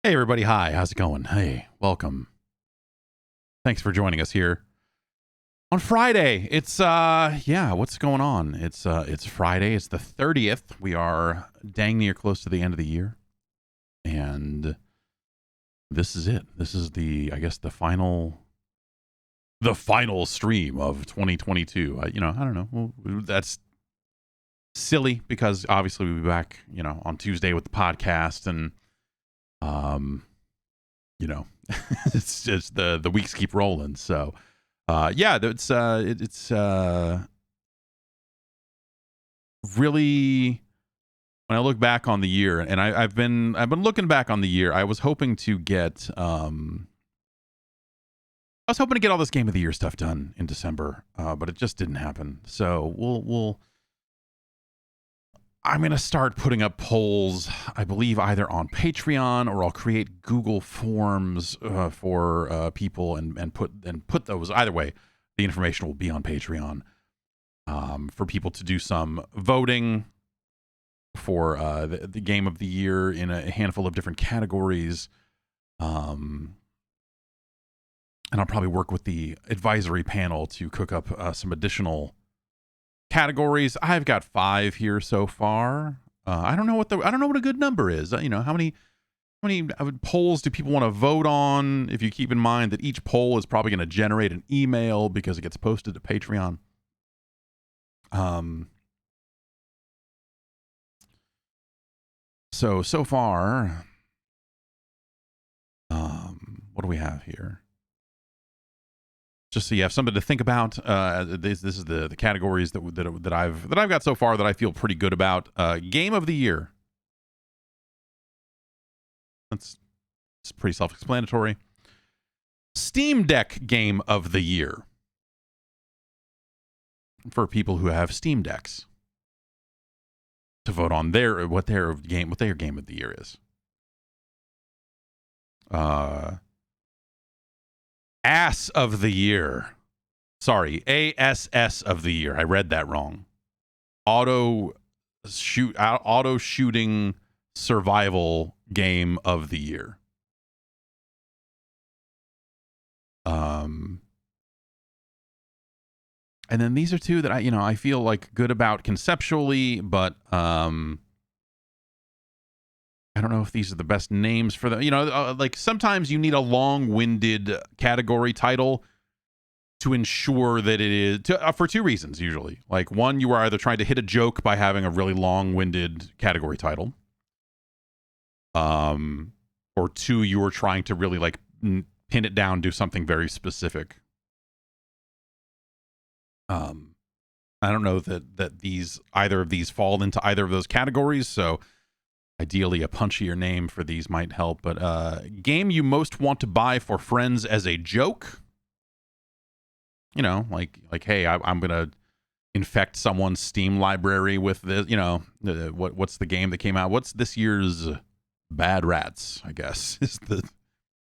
Hey everybody, hi, how's it going? Hey, welcome. Thanks for joining us here on Friday. It's what's going on? It's Friday, it's the 30th. We are dang near close to the end of the year. And this is it. This is I guess the final stream of 2022. I don't know. Well, that's silly because obviously we'll be back, on Tuesday with the podcast and it's just the weeks keep rolling. So, it's really, when I look back on the year, and I've been looking back on the year. I was hoping to get all this Game of the Year stuff done in December, but it just didn't happen. So I'm going to start putting up polls, I believe, either on Patreon or I'll create Google Forms for people and put those. Either way, the information will be on Patreon for people to do some voting for the Game of the Year in a handful of different categories. And I'll probably work with the advisory panel to cook up some additional categories. I've got 5 here so far. I don't know what a good number is. How many polls do people want to vote on? If you keep in mind that each poll is probably going to generate an email because it gets posted to Patreon. So far, what do we have here? Just so you have something to think about. This is the categories that I've got so far that I feel pretty good about. Game of the Year. It's pretty self-explanatory. Steam Deck Game of the Year. For people who have Steam Decks. To vote on what their Game of the Year is. Ass of the Year. Sorry, ASS of the Year. I read that wrong. Auto shooting survival game of the year. And then these are two that I feel like good about conceptually, but I don't know if these are the best names for them. Like sometimes you need a long-winded category title to ensure that it is for 2 reasons usually. Like one, you are either trying to hit a joke by having a really long-winded category title, or 2, you are trying to really like pin it down, do something very specific. I don't know that either of these fall into either of those categories, so ideally a punchier name for these might help. But game you most want to buy for friends as a joke. Like hey, I'm gonna infect someone's Steam library with this. What's the game that came out? What's this year's Bad Rats? I guess is the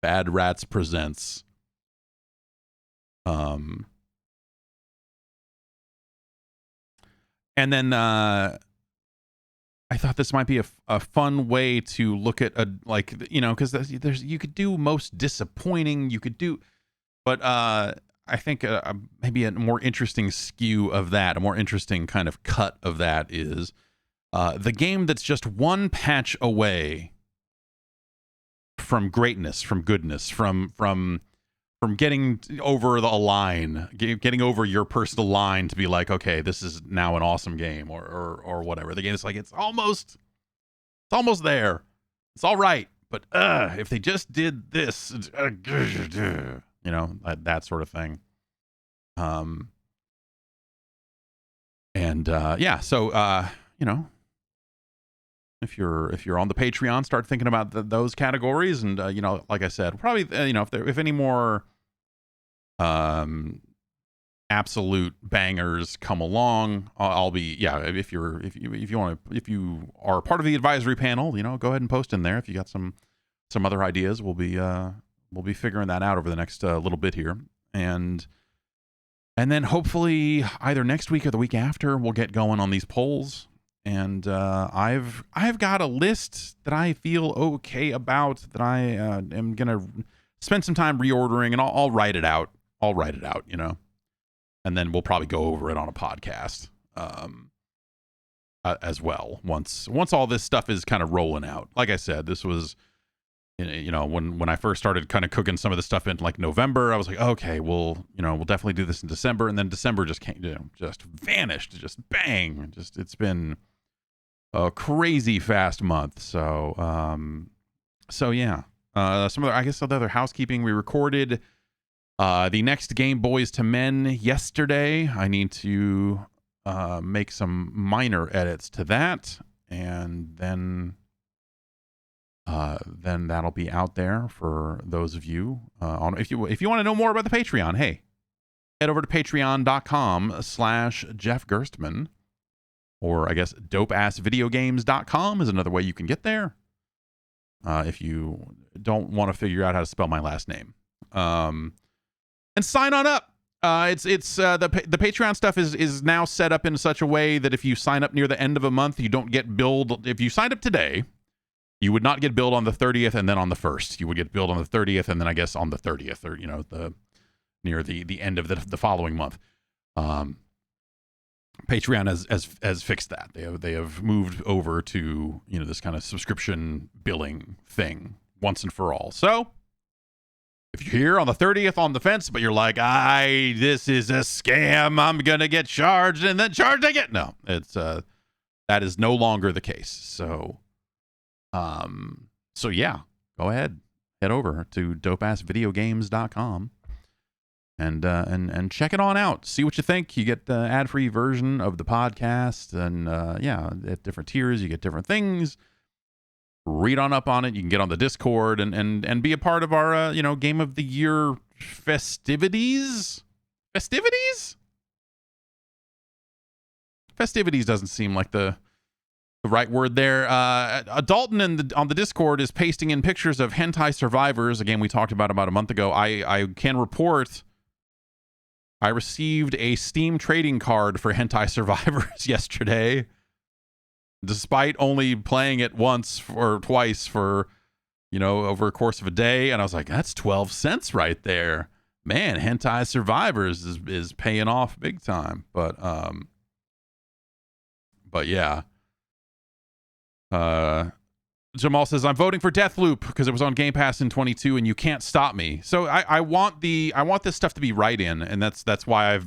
Bad Rats Presents. And then I thought this might be a fun way to look at because there's you could do most disappointing, but I think maybe a more interesting skew of that, a more interesting kind of cut of that is the game that's just one patch away from greatness, from goodness, from getting over the line, getting over your personal line to be like, okay, this is now an awesome game or whatever. The game is like, it's almost there. It's all right. But if they just did this, that sort of thing. So if you're on the Patreon, start thinking about those categories, and like I said, probably if any more absolute bangers come along, I'll be if you are part of the advisory panel, go ahead and post in there if you got some other ideas. We'll be figuring that out over the next little bit here, and then hopefully either next week or the week after we'll get going on these polls. and I've got a list that I feel okay about, that I am gonna spend some time reordering, and I'll write it out. I'll write it out, and then we'll probably go over it on a podcast as well once all this stuff is kind of rolling out. Like I said, this was, when I first started kind of cooking some of the stuff in like November, I was like, okay, we'll definitely do this in December, and then December just came, just vanished, just bang, it's been a crazy fast month. So yeah. Some other, I guess, other housekeeping. We recorded the next Game Boys to Men yesterday. I need to make some minor edits to that, and then that'll be out there for those of you. If you want to know more about the Patreon, hey, head over to patreon.com/Jeff Gerstmann, or I guess dopeassvideogames.com is another way you can get there. If you don't want to figure out how to spell my last name, and sign on up. The Patreon stuff is now set up in such a way that if you sign up near the end of a month, you don't get billed. If you signed up today, you would not get billed on the 30th and then on the 1st. You would get billed on the 30th and then I guess on the 30th, or near the end of the following month. Patreon has fixed that. They have moved over to this kind of subscription billing thing once and for all. So if you're here on the 30th on the fence, but you're like, this is a scam, I'm gonna get charged and then charged again. No, it's that is no longer the case. So yeah, go ahead, head over to dopeassvideogames.com and check it on out. See what you think. You get the ad-free version of the podcast, and at different tiers, you get different things. Read on up on it. You can get on the Discord and be a part of our Game of the Year festivities. Festivities doesn't seem like the right word there. Dalton on the Discord is pasting in pictures of hentai survivors. Again, we talked about a month ago. I can report I received a Steam trading card for hentai survivors yesterday, despite only playing it once or twice for over a course of a day. And I was like, that's 12 cents right there, man. Hentai survivors is paying off big time. But yeah. Jamal says, I'm voting for Deathloop because it was on Game Pass in 22 and you can't stop me. So I want this stuff to be right in, and that's why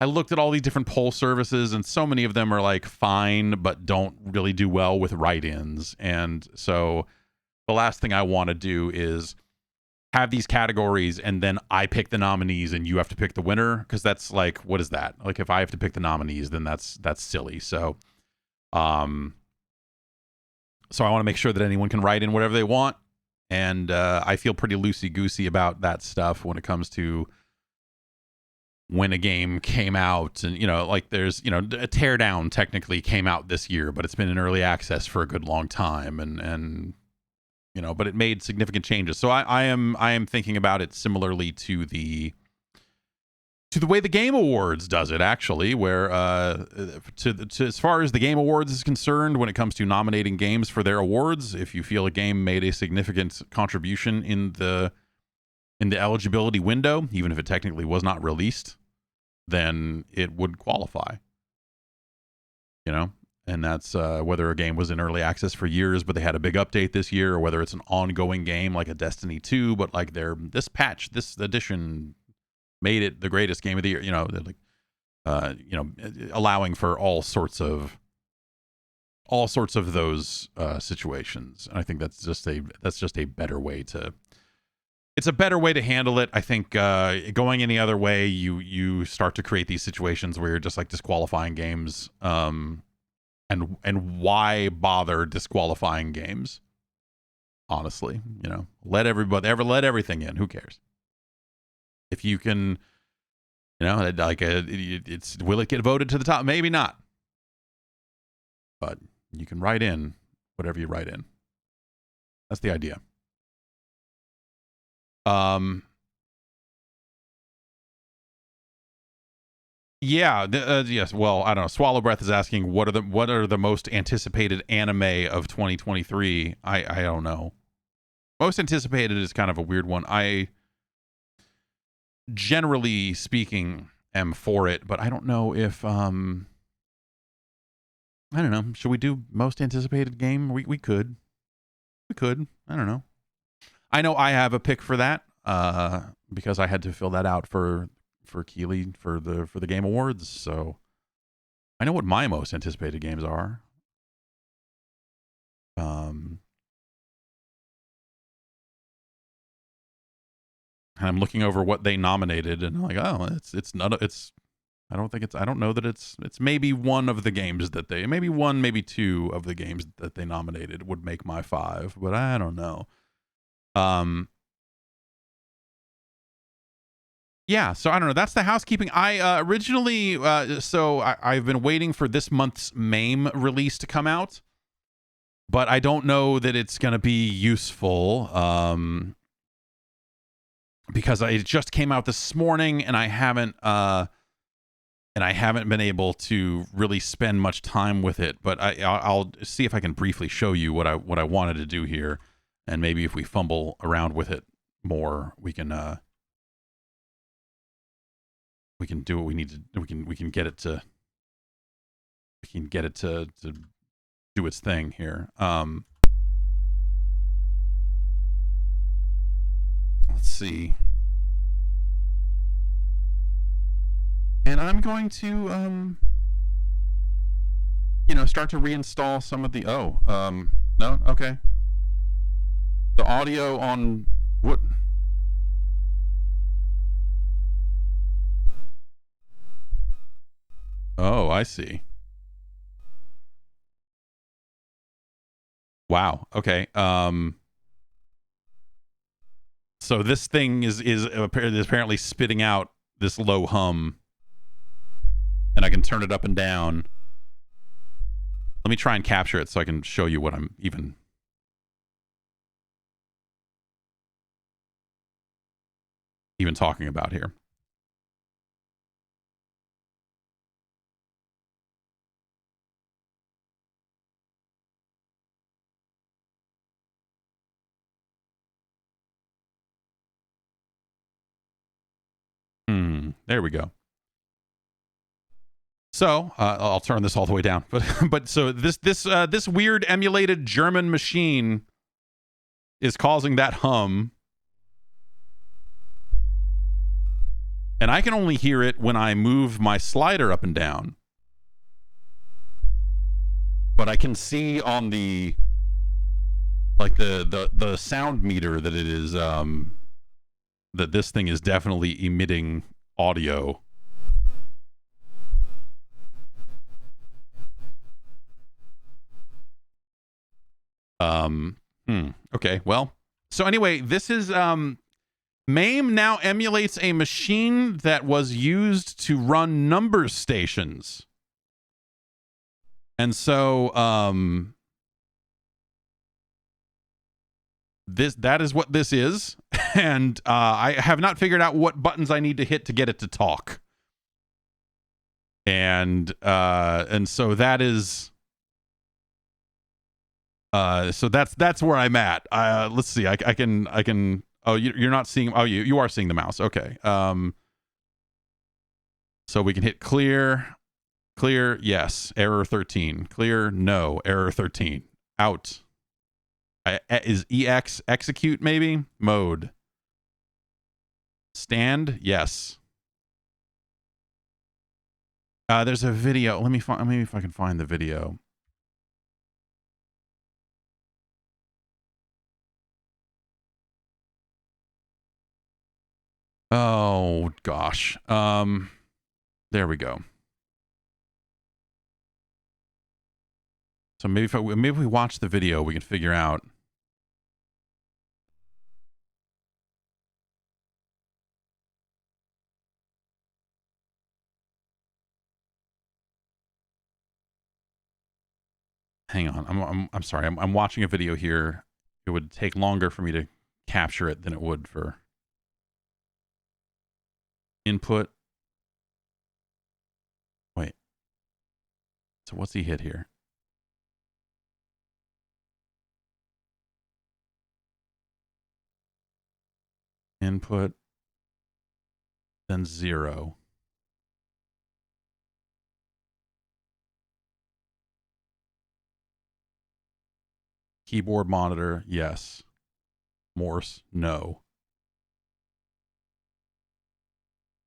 I looked at all these different poll services, and so many of them are like fine but don't really do well with write-ins. And so the last thing I want to do is have these categories and then I pick the nominees and you have to pick the winner, because that's like, what is that? Like, if I have to pick the nominees, then that's silly. So I want to make sure that anyone can write in whatever they want. And I feel pretty loosey-goosey about that stuff when it comes to when a game came out. And, like there's, a Teardown technically came out this year, but it's been in early access for a good long time. And but it made significant changes. So I am thinking about it similarly to the way the Game Awards does it, actually, where to as far as the Game Awards is concerned, when it comes to nominating games for their awards, if you feel a game made a significant contribution in the eligibility window, even if it technically was not released, then it would qualify. And that's whether a game was in early access for years, but they had a big update this year, or whether it's an ongoing game like a Destiny 2, but like this patch, this edition made it the greatest game of the year, allowing for all sorts of those situations. And I think that's just a better way to handle it. I think going any other way, you start to create these situations where you're just like disqualifying games, and why bother disqualifying games? Honestly, let everything in. Who cares? If you can, it's, will it get voted to the top? Maybe not. But you can write in whatever you write in. That's the idea. Yeah, yes. Well, I don't know. Swallow Breath is asking what are the most anticipated anime of 2023. I don't know. Most anticipated is kind of a weird one. I generally speaking am for it, but I don't know if I don't know. Should we do most anticipated game? We could. We could. I don't know. I know I have a pick for that because I had to fill that out for Keeley for the Game Awards. So I know what my most anticipated games are. And I'm looking over what they nominated, and I'm like, oh, it's not it's. I don't think it's. I don't know that it's maybe one of the games that they maybe one maybe two of the games that they nominated would make my 5, but I don't know. Yeah, so I don't know. That's the housekeeping. I originally, I've been waiting for this month's MAME release to come out, but I don't know that it's going to be useful because it just came out this morning, and I haven't been able to really spend much time with it. But I'll see if I can briefly show you what I wanted to do here, and maybe if we fumble around with it more, we can do what we need to. We can get it to do its thing here. Let's see. And I'm going to start to reinstall some of the no, okay. The audio on what? Oh, I see. Wow. Okay. So this thing is apparently spitting out this low hum, and I can turn it up and down. Let me try and capture it so I can show you what I'm even talking about here. There we go. So I'll turn this all the way down, but so this weird emulated German machine is causing that hum, and I can only hear it when I move my slider up and down. But I can see on the the sound meter that it is that this thing is definitely emitting audio. Okay, well, so anyway, this is MAME now emulates a machine that was used to run number stations. And so that is what this is. And I have not figured out what buttons I need to hit to get it to talk. And so that is so that's where I'm at. Let's see. I can oh, you're not seeing. Oh, you are seeing the mouse. Okay. So we can hit clear, yes, error 13. Clear, no, error 13. Out. Is EX execute maybe? Mode. Stand, yes. There's a video. Let me find. Maybe if I can find the video. Oh gosh. There we go. So maybe if we watch the video, we can figure out. Hang on. I'm sorry. I'm watching a video here. It would take longer for me to capture it than it would for input. So what's he hit here? Input, then 0. Keyboard monitor, yes. Morse, no.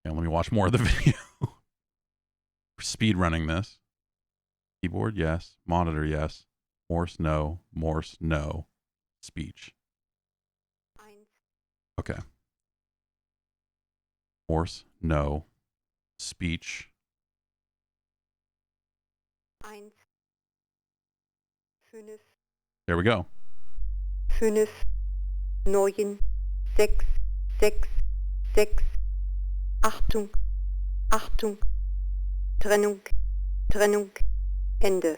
And let me watch more of the video. Speed running this. Keyboard, yes. Monitor, yes. Morse, no. Morse, no. Speech. Okay. Morse, no. Speech. 1, 5, There we go. 5, 9, 6, 6, 6. Achtung, Achtung. Trennung, Trennung. Ende.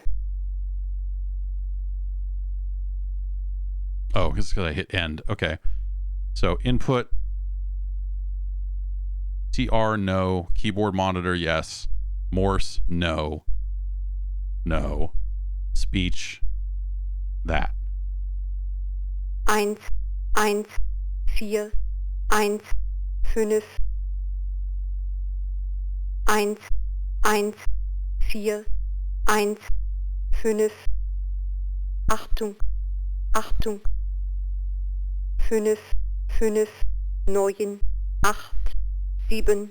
Oh, it's because I hit end. Okay. So input, TR, no. Keyboard monitor, yes. Morse, no. No. Speech, that. 1, 1, 4, 1, 5. 1, 1, 4, 1, 5. Achtung, Achtung. 5, 5, 9, 8, 7. 5,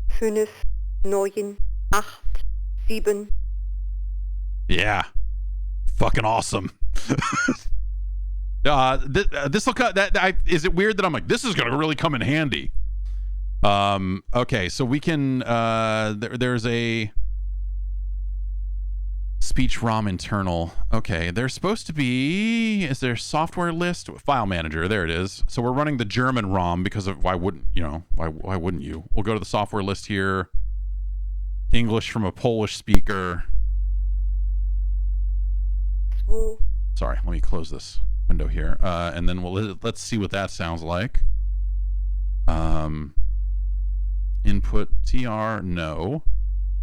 5, 9, 8, 7. Yeah. Fucking awesome. This will cut that. Is it weird that I'm like, this is gonna really come in handy? Okay, so we can there's a speech ROM internal. Okay, there's supposed to be, is there software list? File manager, there it is. So we're running the German ROM because of, why wouldn't why wouldn't you? We'll go to the software list here. English from a Polish speaker. Sorry, let me close this window here. And then let's see what that sounds like. Input TR, no.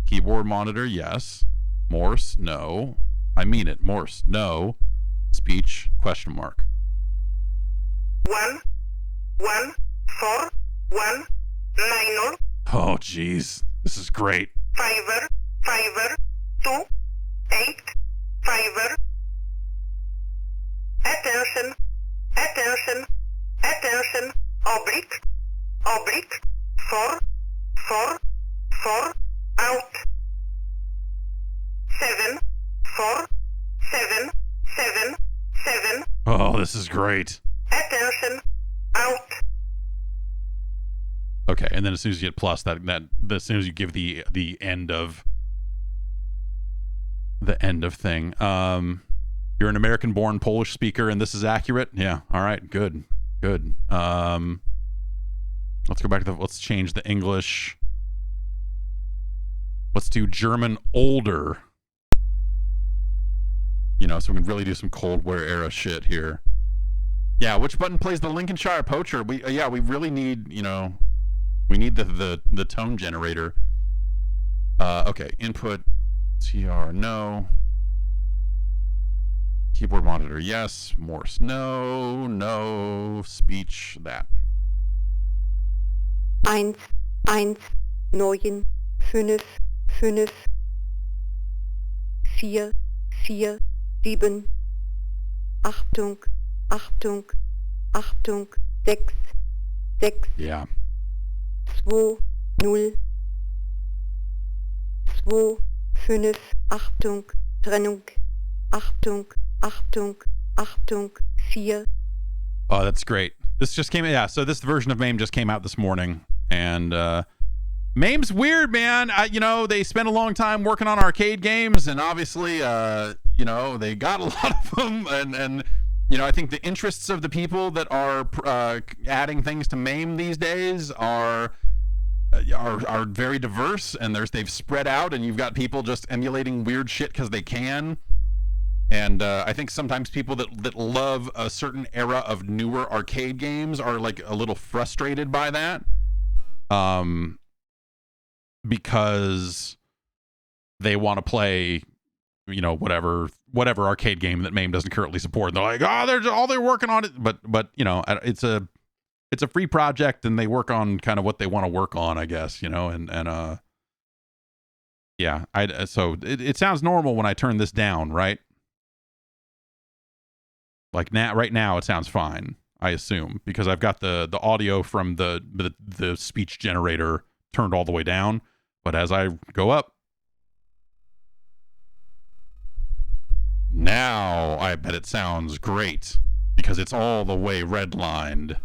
Keyboard monitor, yes. Morse, no. I mean it, Morse, no. Speech, question mark. 1, 1, 4, 1, 9. Oh, jeez. This is great. 5, 5, 2, 8, 5. Attention, attention, attention. Oblique, oblique. 4, 4, 4. Out. 7, 4, 7, 7, 7. Oh, this is great. Attention. Out. Okay, and then as soon as you hit plus, that as soon as you give the end of thing. You're an American-born Polish speaker, and this is accurate. Yeah. All right. Good. Good. Let's go back to let's change the English. Let's do German older. You know, so we can really do some Cold War era shit here. Yeah, which button plays the Lincolnshire Poacher? We really need, you know, we need the tone generator. Okay, input TR, no. Keyboard monitor, yes. Morse, no. No. Speech, that. 1, 1, 9, 5, 5. 4, 4, 7. Achtung, Achtung, Achtung. 6, 6. Yeah. 2, 0. 2, 5. Achtung, Trennung. Achtung, Achtung, Achtung. 4. Oh, that's great. This just came, yeah, so this version of MAME just came out this morning, and MAME's weird, man. You know, they spent a long time working on arcade games, and obviously, you know, they got a lot of them, and you know, I think the interests of the people that are adding things to MAME these days are very diverse, and they've spread out, and you've got people just emulating weird shit because they can. And I think sometimes people that love a certain era of newer arcade games are like a little frustrated by that, because they want to play, you know, whatever arcade game that MAME doesn't currently support. And they're like, they're working on it, but you know, it's a free project, and they work on kind of what they want to work on, I guess, you know, and yeah, so it sounds normal when I turn this down, right? Like right now it sounds fine, I assume, because I've got the audio from the speech generator turned all the way down. But as I go up, now I bet it sounds great because it's all the way redlined.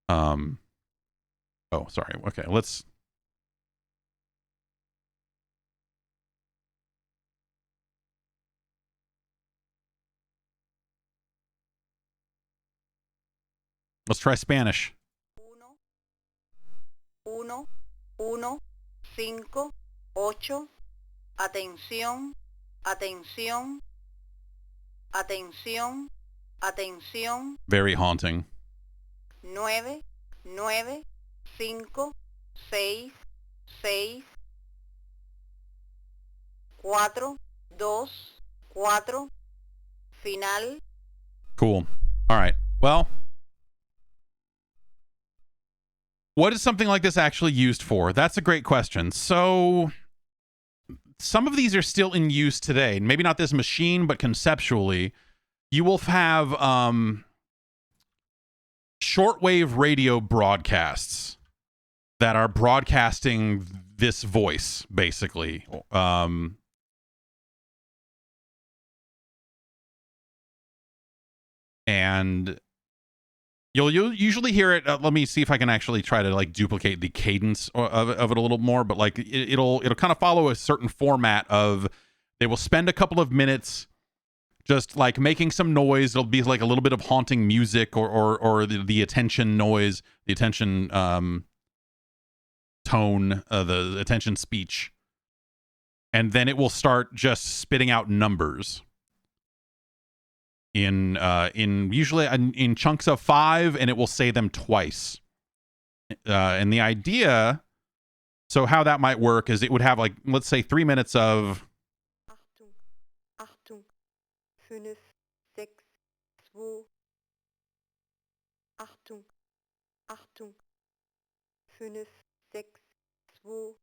Oh, sorry. Okay, let's try Spanish. 1, 1, 5, 8. Atención, atención, atención, atención. Very haunting. 9, 9, 5, 6, 6, 4, 2, 4. Final. Cool. All right. Well, what is something like this actually used for? That's a great question. So some of these are still in use today. Maybe not this machine, but conceptually, you will have shortwave radio broadcasts that are broadcasting this voice, basically. And you'll usually hear it. Let me see if I can actually try to like duplicate the cadence of it a little more. But like it'll kind of follow a certain format of, they will spend a couple of minutes just like making some noise. It'll be like a little bit of haunting music or the attention noise, the attention tone, the attention speech, and then it will start just spitting out numbers in usually in chunks of 5, and it will say them twice. And the idea, so how that might work is it would have like, let's say 3 minutes of Achtung, Achtung, 5, 6, 2. Achtung, Achtung, 5, 6, 2.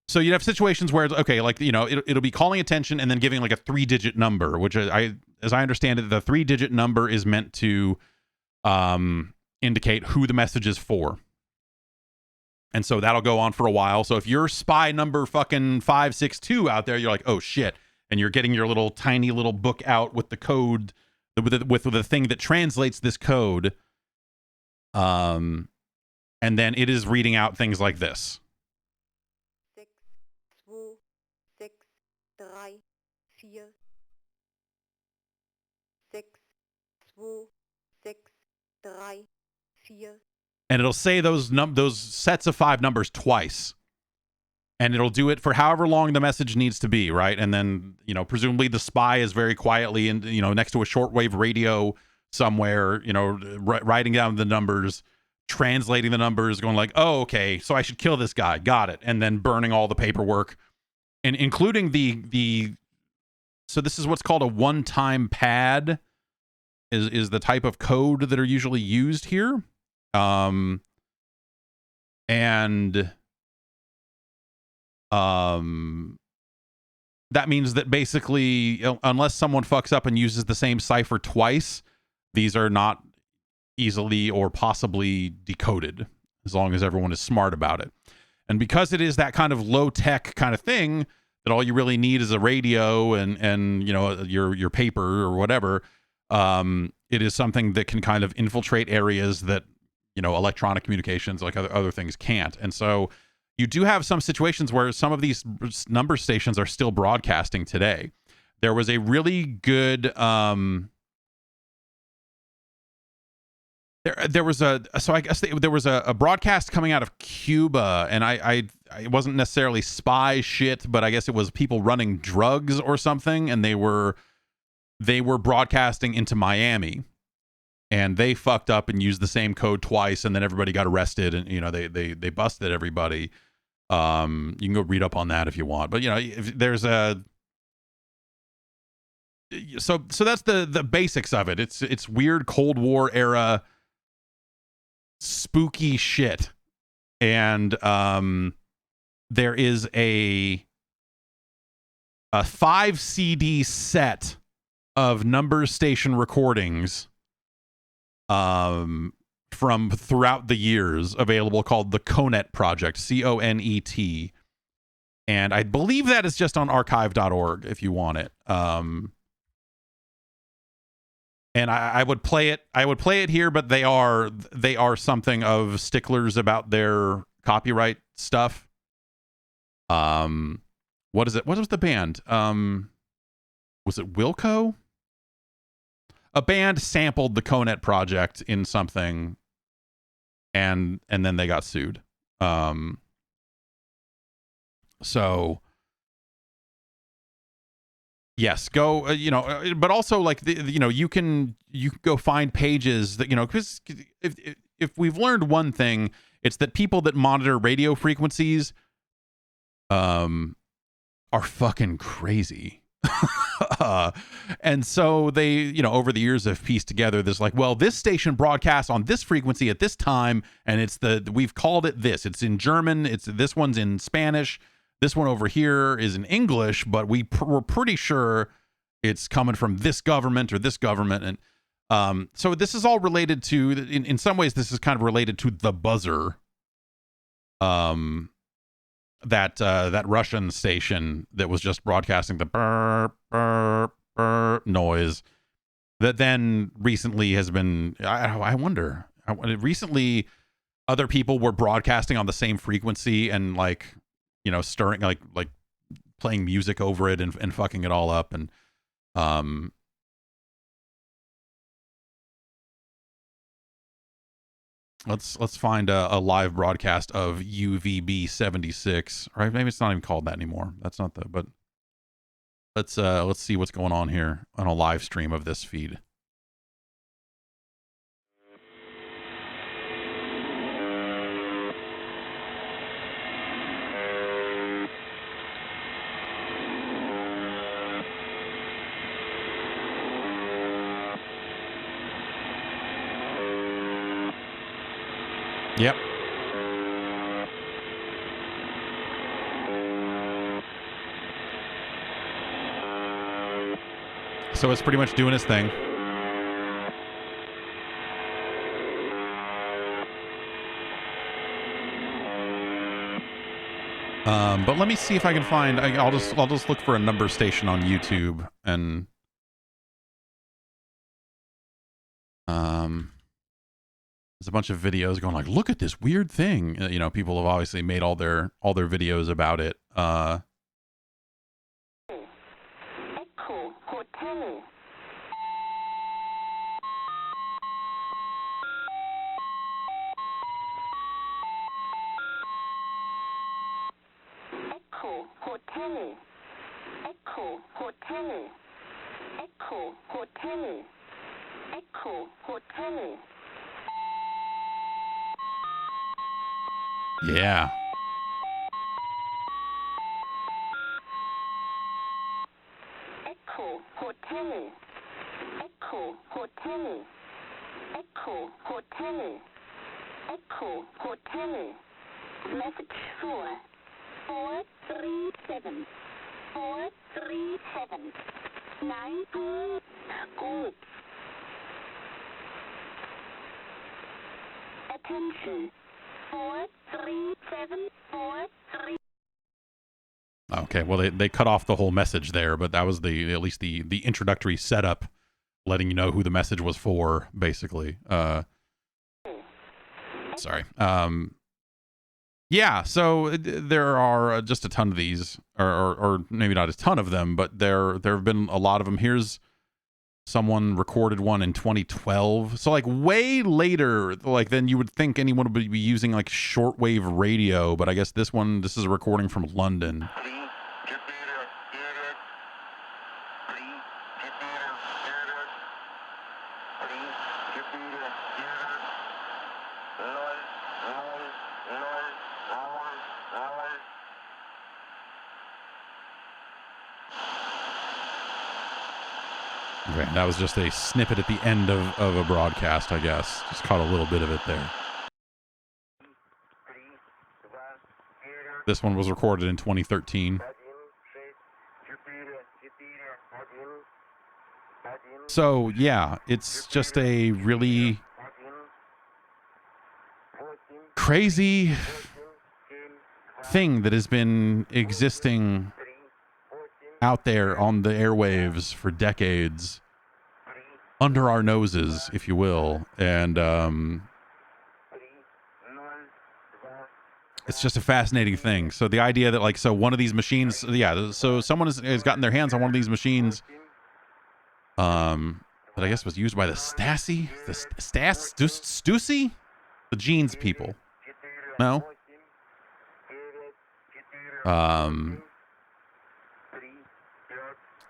so you'd have situations where it's okay, like, you know, it'll be calling attention and then giving like a 3-digit number, which as I understand it, the 3-digit number is meant to indicate who the message is for. And so that'll go on for a while. So if you're spy number fucking 562 out there, you're like, oh shit. And you're getting your little tiny little book out with the code, with the thing that translates this code. And then it is reading out things like this. 6, 2, 6, 3, 4. 6, 2, 6, 3, 4. And it'll say those sets of 5 numbers twice. And it'll do it for however long the message needs to be, right? And then, you know, presumably the spy is very quietly and, you know, next to a shortwave radio somewhere, you know, writing down the numbers, translating the numbers, going like, oh, okay, so I should kill this guy. Got it. And then burning all the paperwork, and including the so this is what's called a one-time pad is the type of code that are usually used here. And that means that basically, unless someone fucks up and uses the same cipher twice, these are not easily or possibly decoded, as long as everyone is smart about it. And because it is that kind of low-tech kind of thing, that all you really need is a radio and you know, your paper or whatever, it is something that can kind of infiltrate areas that, you know, electronic communications like other things can't. And so you do have some situations where some of these number stations are still broadcasting today. There was a really good there was a broadcast coming out of Cuba, and it wasn't necessarily spy shit, but I guess it was people running drugs or something, and they were broadcasting into Miami, and they fucked up and used the same code twice, and then everybody got arrested, and you know they busted everybody. You can go read up on that if you want. But, you know, if there's a... So that's the basics of it. It's weird Cold War era spooky shit. And there is a 5 CD set of number station recordings from throughout the years available, called the Conet Project, CONET. And I believe that is just on archive.org if you want it. And I would play it. I would play it here, but they are something of sticklers about their copyright stuff. What is it? What was the band? Was it Wilco? A band sampled the Conet Project in something, and then they got sued. So yes, go. You know, but also like you know, you can go find pages that, you know, because if we've learned one thing, it's that people that monitor radio frequencies are fucking crazy. And so they, you know, over the years have pieced together this, like, well, this station broadcasts on this frequency at this time, and we've called it this. It's in German. This one's in Spanish. This one over here is in English, but we're pretty sure it's coming from this government or this government. And so this is all related to, in some ways, this is kind of related to the buzzer. That Russian station that was just broadcasting the burr, burr, burr noise that then recently has been, I wonder, recently other people were broadcasting on the same frequency and, like, you know, stirring, like playing music over it and fucking it all up. And let's find a live broadcast of UVB 76. Right? Maybe it's not even called that anymore. That's not but let's see what's going on here on a live stream of this feed. Yep. So it's pretty much doing its thing. But let me see if I can find. I'll just look for a number station on YouTube, and there's a bunch of videos going like, look at this weird thing. You know, people have obviously made all their videos about it. Echo Hotel. Echo Hotel. Echo Hotel. Echo Hotel. Echo Hotel. Yeah. Echo Hotel. Echo Hotel. Echo Hotel. Echo Hotel. Message 437. 437. 92. Good. Attention. 43743. Okay, well they cut off the whole message there, but that was at least the introductory setup, letting you know who the message was for, basically. Sorry. Yeah, so there are just a ton of these, or maybe not a ton of them, but there have been a lot of them. Here's someone recorded one in 2012, so like way later, like than you would think anyone would be using like shortwave radio. But I guess this is a recording from London. Okay, that was just a snippet at the end of a broadcast, I guess. Just caught a little bit of it there. This one was recorded in 2013. So, yeah, it's just a really crazy thing that has been existing out there on the airwaves for decades, under our noses, if you will. And it's just a fascinating thing. So the idea that, like, so one of these machines, yeah, so someone has gotten their hands on one of these machines that I guess was used by the Stussy, the jeans people. No.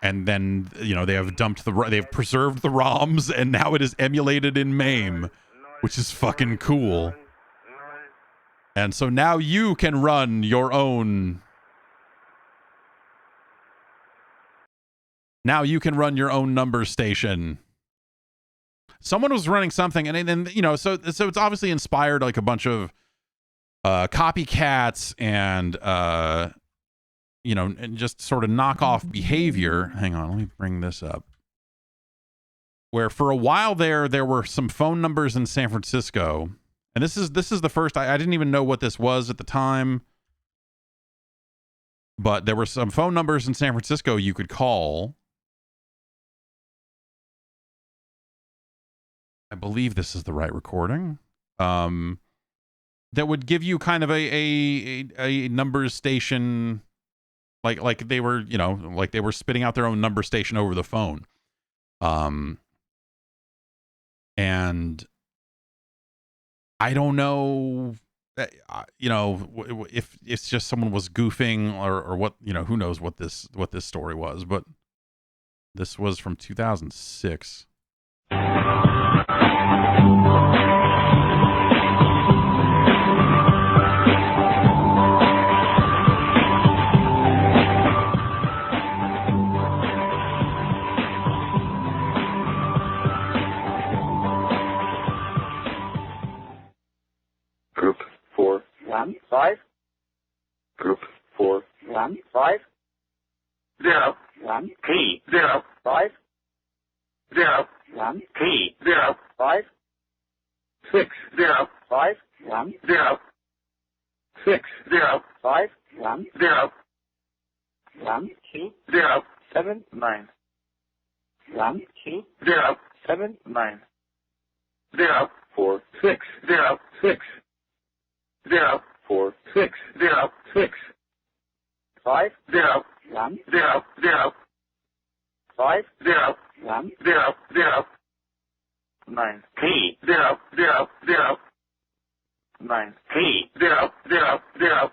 And then, you know, they have they've preserved the ROMs, and now it is emulated in MAME, which is fucking cool. And so now you can run your own. Now you can run your own number station. Someone was running something, and then, you know, so it's obviously inspired like a bunch of copycats and you know, and just sort of knockoff behavior. Hang on, let me bring this up. Where for a while there were some phone numbers in San Francisco, and this is the first. I didn't even know what this was at the time, but there were some phone numbers in San Francisco you could call. I believe this is the right recording. That would give you kind of a numbers station. Like they were, you know, like they were spitting out their own number station over the phone. And I don't know, you know, if it's just someone was goofing or what, you know, who knows what this story was, but this was from 2006. Group 415. Group 415. 0 1 T 0 5 0 1 T 0 5 6 0 5 1 0 6 0 5 1 0 1 2 0 7 9 1 2 0 7 9 0 4 6 0 6 0 4 6 0 6 5 0 1 0 0 5 0 1 0 0 9 T 0 0 0 9 T 0 0 0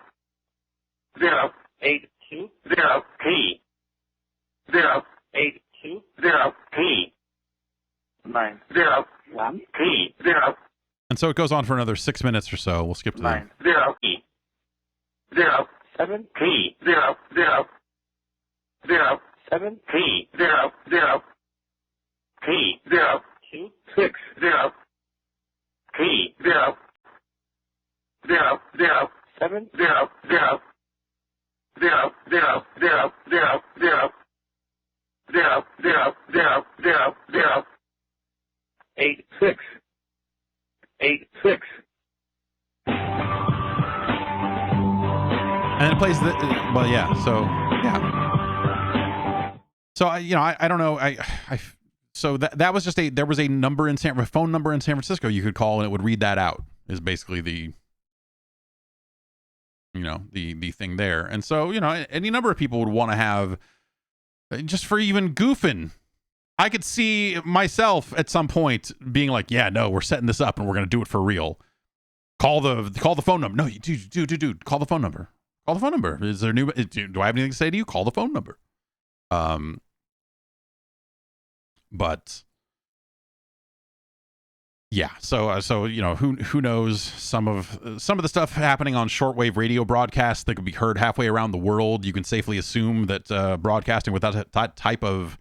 0 8 2 0 T 0 8 2 0 T 9 0 1 T 0. And so it goes on for another 6 minutes or so. We'll skip to that. 0 T 0 7 T 0 0 0 7 T 0 0 T 0 2 6 0 T 0 0 0 7 0 0 0 0 0 0 0 0 0 0 0 0 8 6 8 6. And it plays the, well, yeah. So, yeah. So I don't know. So that was just there was a number a phone number in San Francisco you could call and it would read that out, is basically the thing there. And so, you know, any number of people would want to have, just for even goofing. I could see myself at some point being like, yeah, no, we're setting this up and we're going to do it for real. Call the phone number. No, dude, call the phone number. Call the phone number. Is there do I have anything to say to you? Call the phone number. But yeah, so you know, who knows, some of the stuff happening on shortwave radio broadcasts that could be heard halfway around the world. You can safely assume that broadcasting with that type of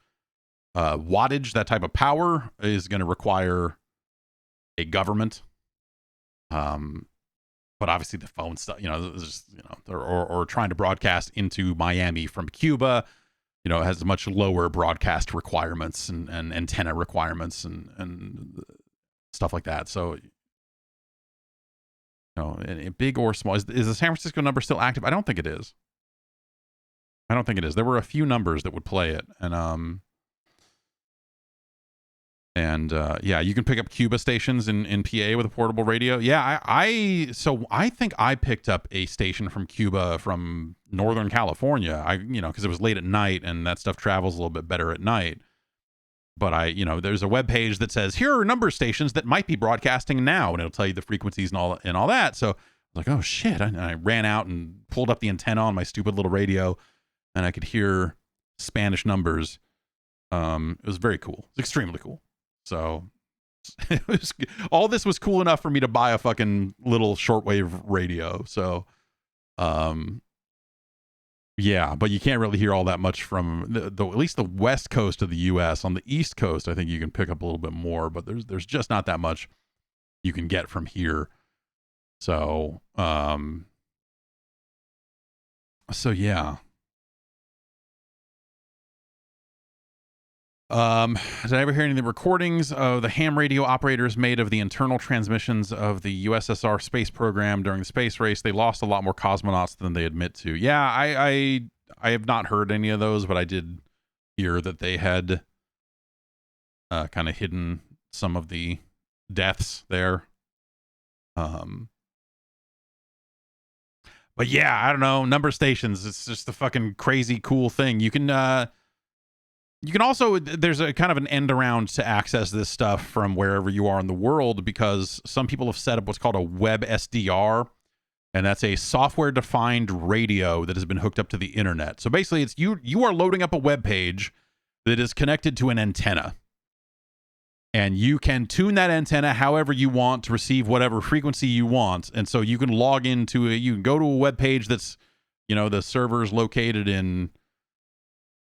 wattage, that type of power, is going to require a government. But obviously the phone stuff, just, or trying to broadcast into Miami from Cuba, it has much lower broadcast requirements and antenna requirements and stuff like that. So, big or small, is the San Francisco number still active? I don't think it is. There were a few numbers that would play it, and yeah, you can pick up Cuba stations in PA with a portable radio. Yeah, I think I picked up a station from Cuba from Northern California. Because it was late at night and that stuff travels a little bit better at night. But there's a web page that says here are number stations that might be broadcasting now, and it'll tell you the frequencies and all that. So I was like, oh shit! I ran out and pulled up the antenna on my stupid little radio, and I could hear Spanish numbers. It was very cool. It's extremely cool. So all this was cool enough for me to buy a fucking little shortwave radio. So, yeah, but you can't really hear all that much from the at least the west coast of the U.S. On the east coast, I think you can pick up a little bit more, but there's just not that much you can get from here. So, yeah. Did I ever hear any of the recordings of the ham radio operators made of the internal transmissions of the USSR space program during the space race? They lost a lot more cosmonauts than they admit to. Yeah, I have not heard any of those, but I did hear that they had kind of hidden some of the deaths there. But yeah, I don't know. Number stations, it's just a fucking crazy cool thing. You can also, there's a kind of an end around to access this stuff from wherever you are in the world, because some people have set up what's called a web SDR, and that's a software-defined radio that has been hooked up to the internet. So basically, it's you are loading up a web page that is connected to an antenna, and you can tune that antenna however you want to receive whatever frequency you want. And so you can log into it. You can go to a web page that's, the server's located in,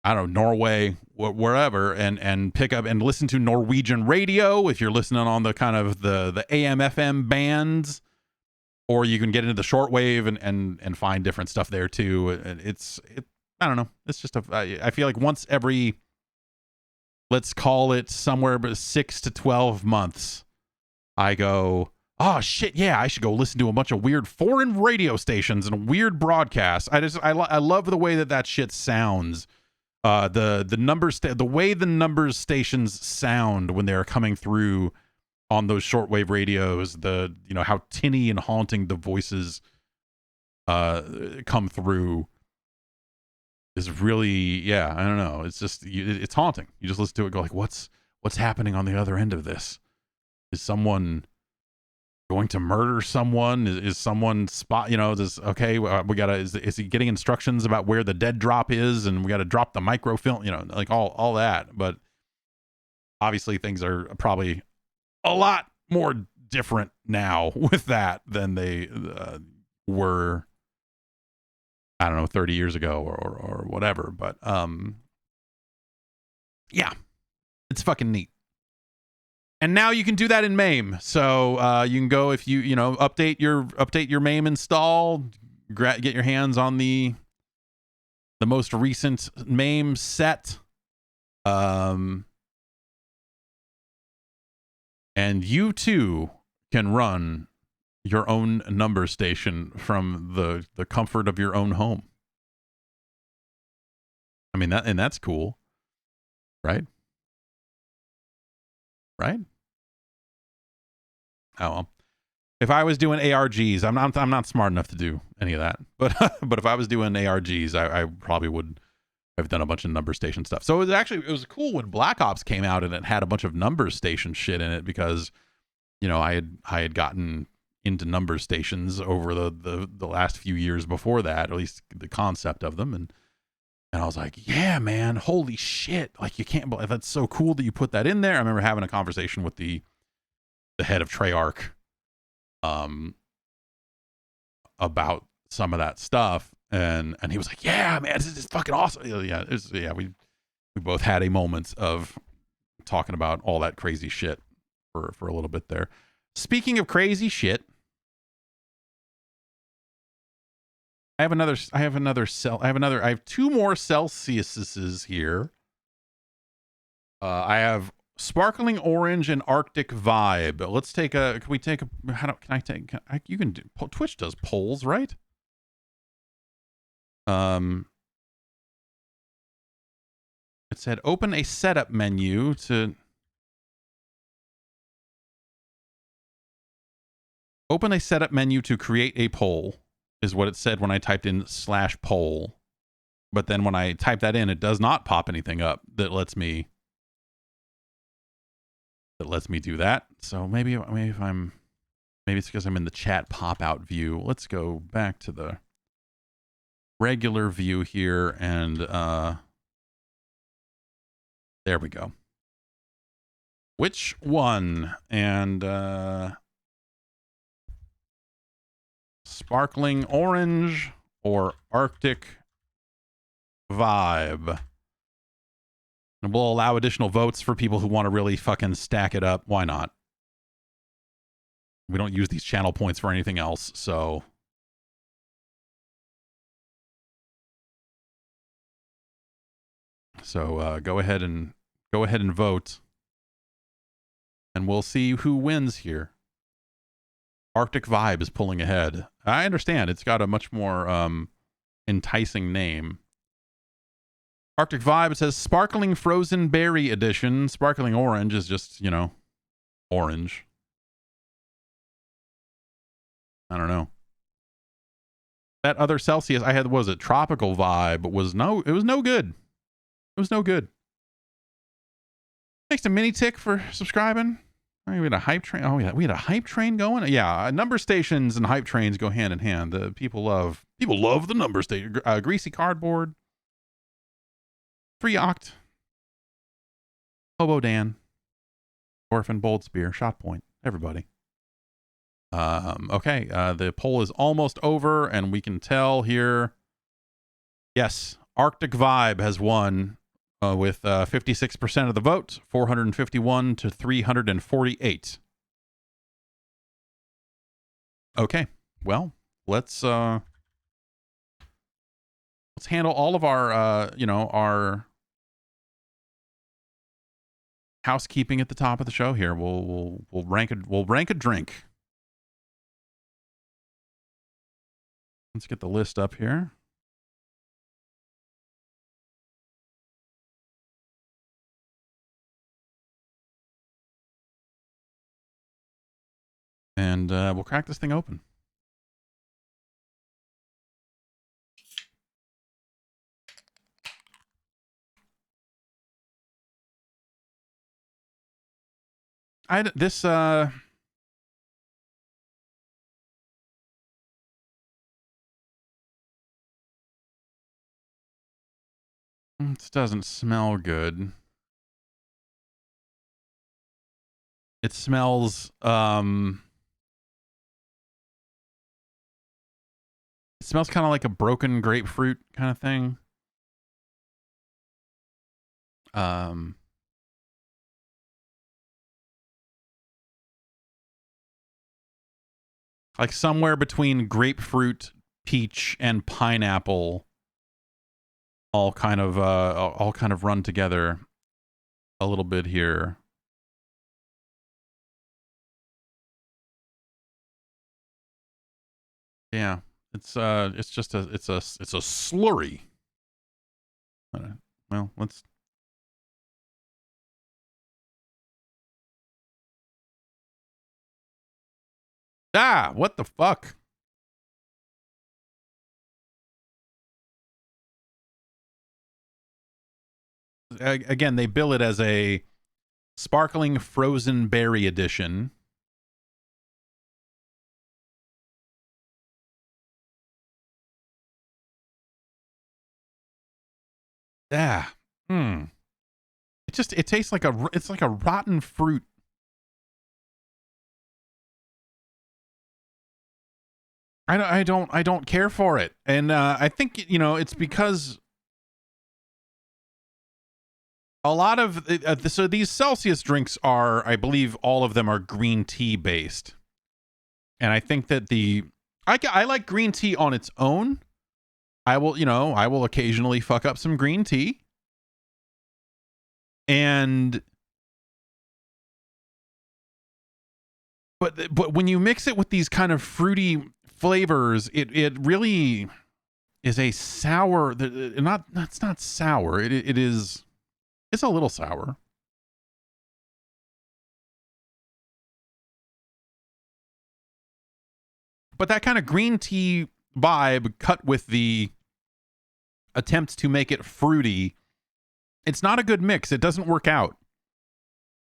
I don't know, Norway, wherever, and pick up and listen to Norwegian radio if you're listening on the kind of the AM FM bands, or you can get into the shortwave and find different stuff there too. And I don't know. It's just I feel like once every, let's call it somewhere but 6 to 12 months, I go, oh shit, yeah, I should go listen to a bunch of weird foreign radio stations and weird broadcasts. I love the way that shit sounds. The numbers, the way the numbers stations sound when they're coming through on those shortwave radios, how tinny and haunting the voices come through is really, yeah, I don't know. It's just, it's haunting. You just listen to it, go like, what's happening on the other end of this? Is someone going to murder someone? Is someone is he getting instructions about where the dead drop is, and we got to drop the microfilm, like all that. But obviously things are probably a lot more different now with that than they were, I don't know, 30 years ago or whatever. But yeah, it's fucking neat. And now you can do that in MAME. So you can go, if you update your MAME install, get your hands on the most recent MAME set, and you too can run your own number station from the comfort of your own home. I mean, that's cool, right? Right? Oh well. If I was doing ARGs, I'm not smart enough to do any of that. But but if I was doing ARGs, I probably would have done a bunch of number station stuff. So it was cool when Black Ops came out and it had a bunch of number station shit in it, because I had gotten into number stations over the last few years before that, at least the concept of them, and I was like, yeah, man, holy shit. Like, you can't believe, that's so cool that you put that in there. I remember having a conversation with the head of Treyarch about some of that stuff, and he was like, yeah, man, this is fucking awesome. Yeah, We both had a moment of talking about all that crazy shit for a little bit there. Speaking of crazy shit, I have two more Celsiuses here. I have Sparkling Orange and Arctic Vibe. Let's take a, can we take a, you can do, Twitch does polls, right? It said open a setup menu to create a poll, is what it said when I typed in /poll. But then when I type that in, it does not pop anything up that lets me do that. So maybe it's because I'm in the chat pop out view. Let's go back to the regular view here, and there we go. Which one? And Sparkling Orange or Arctic Vibe? And we'll allow additional votes for people who want to really fucking stack it up. Why not? We don't use these channel points for anything else, so. So go ahead and vote, and we'll see who wins here. Arctic Vibe is pulling ahead. I understand it's got a much more enticing name. Arctic Vibe, it says Sparkling Frozen Berry Edition. Sparkling Orange is just, you know, orange. I don't know. That other Celsius I had, was it Tropical Vibe, it was no good. It was no good. Thanks to Mini Tick for subscribing. We had a hype train. Oh yeah, we had a hype train going. Yeah, number stations and hype trains go hand in hand. The people love the number station. Greasy Cardboard, 3 Oct, Hobo Dan, Orphan Bold Spear, Shot Point, everybody. Okay, the poll is almost over, and we can tell here. Yes, Arctic Vibe has won with 56% of the vote, 451 to 348. Okay, well, let's handle all of our our housekeeping at the top of the show here. We'll rank a drink. Let's get the list up here. And we'll crack this thing open. This doesn't smell good. It smells kind of like a broken grapefruit kind of thing. Like somewhere between grapefruit, peach, and pineapple, all kind of run together a little bit here. Yeah, it's just a slurry. Well, let's. What the fuck? Again, they bill it as a Sparkling Frozen Berry Edition. It tastes like it's like a rotten fruit. I don't care for it. And I think, it's because A lot of so these Celsius drinks are, I believe, all of them are green tea based, and I think that I like green tea on its own. I will occasionally fuck up some green tea, but when you mix it with these kind of fruity flavors, it really is a sour. It's not sour. It's a little sour. But that kind of green tea vibe cut with the attempts to make it fruity, it's not a good mix. It doesn't work out.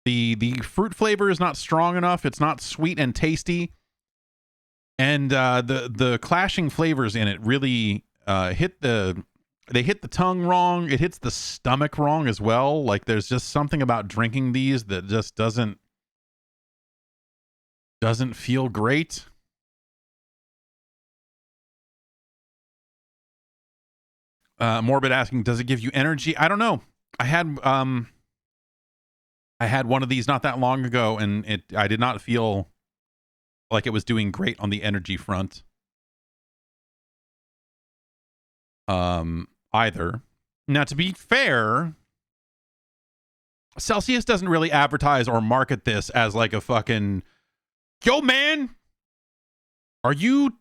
The fruit flavor is not strong enough. It's not sweet and tasty. And the clashing flavors in it really hit the tongue wrong. It hits the stomach wrong as well. Like there's just something about drinking these that just doesn't feel great. Morbid asking, does it give you energy? I don't know. I had one of these not that long ago, and I did not feel like it was doing great on the energy front. Either. Now, to be fair, Celsius doesn't really advertise or market this as like a fucking, yo man, are you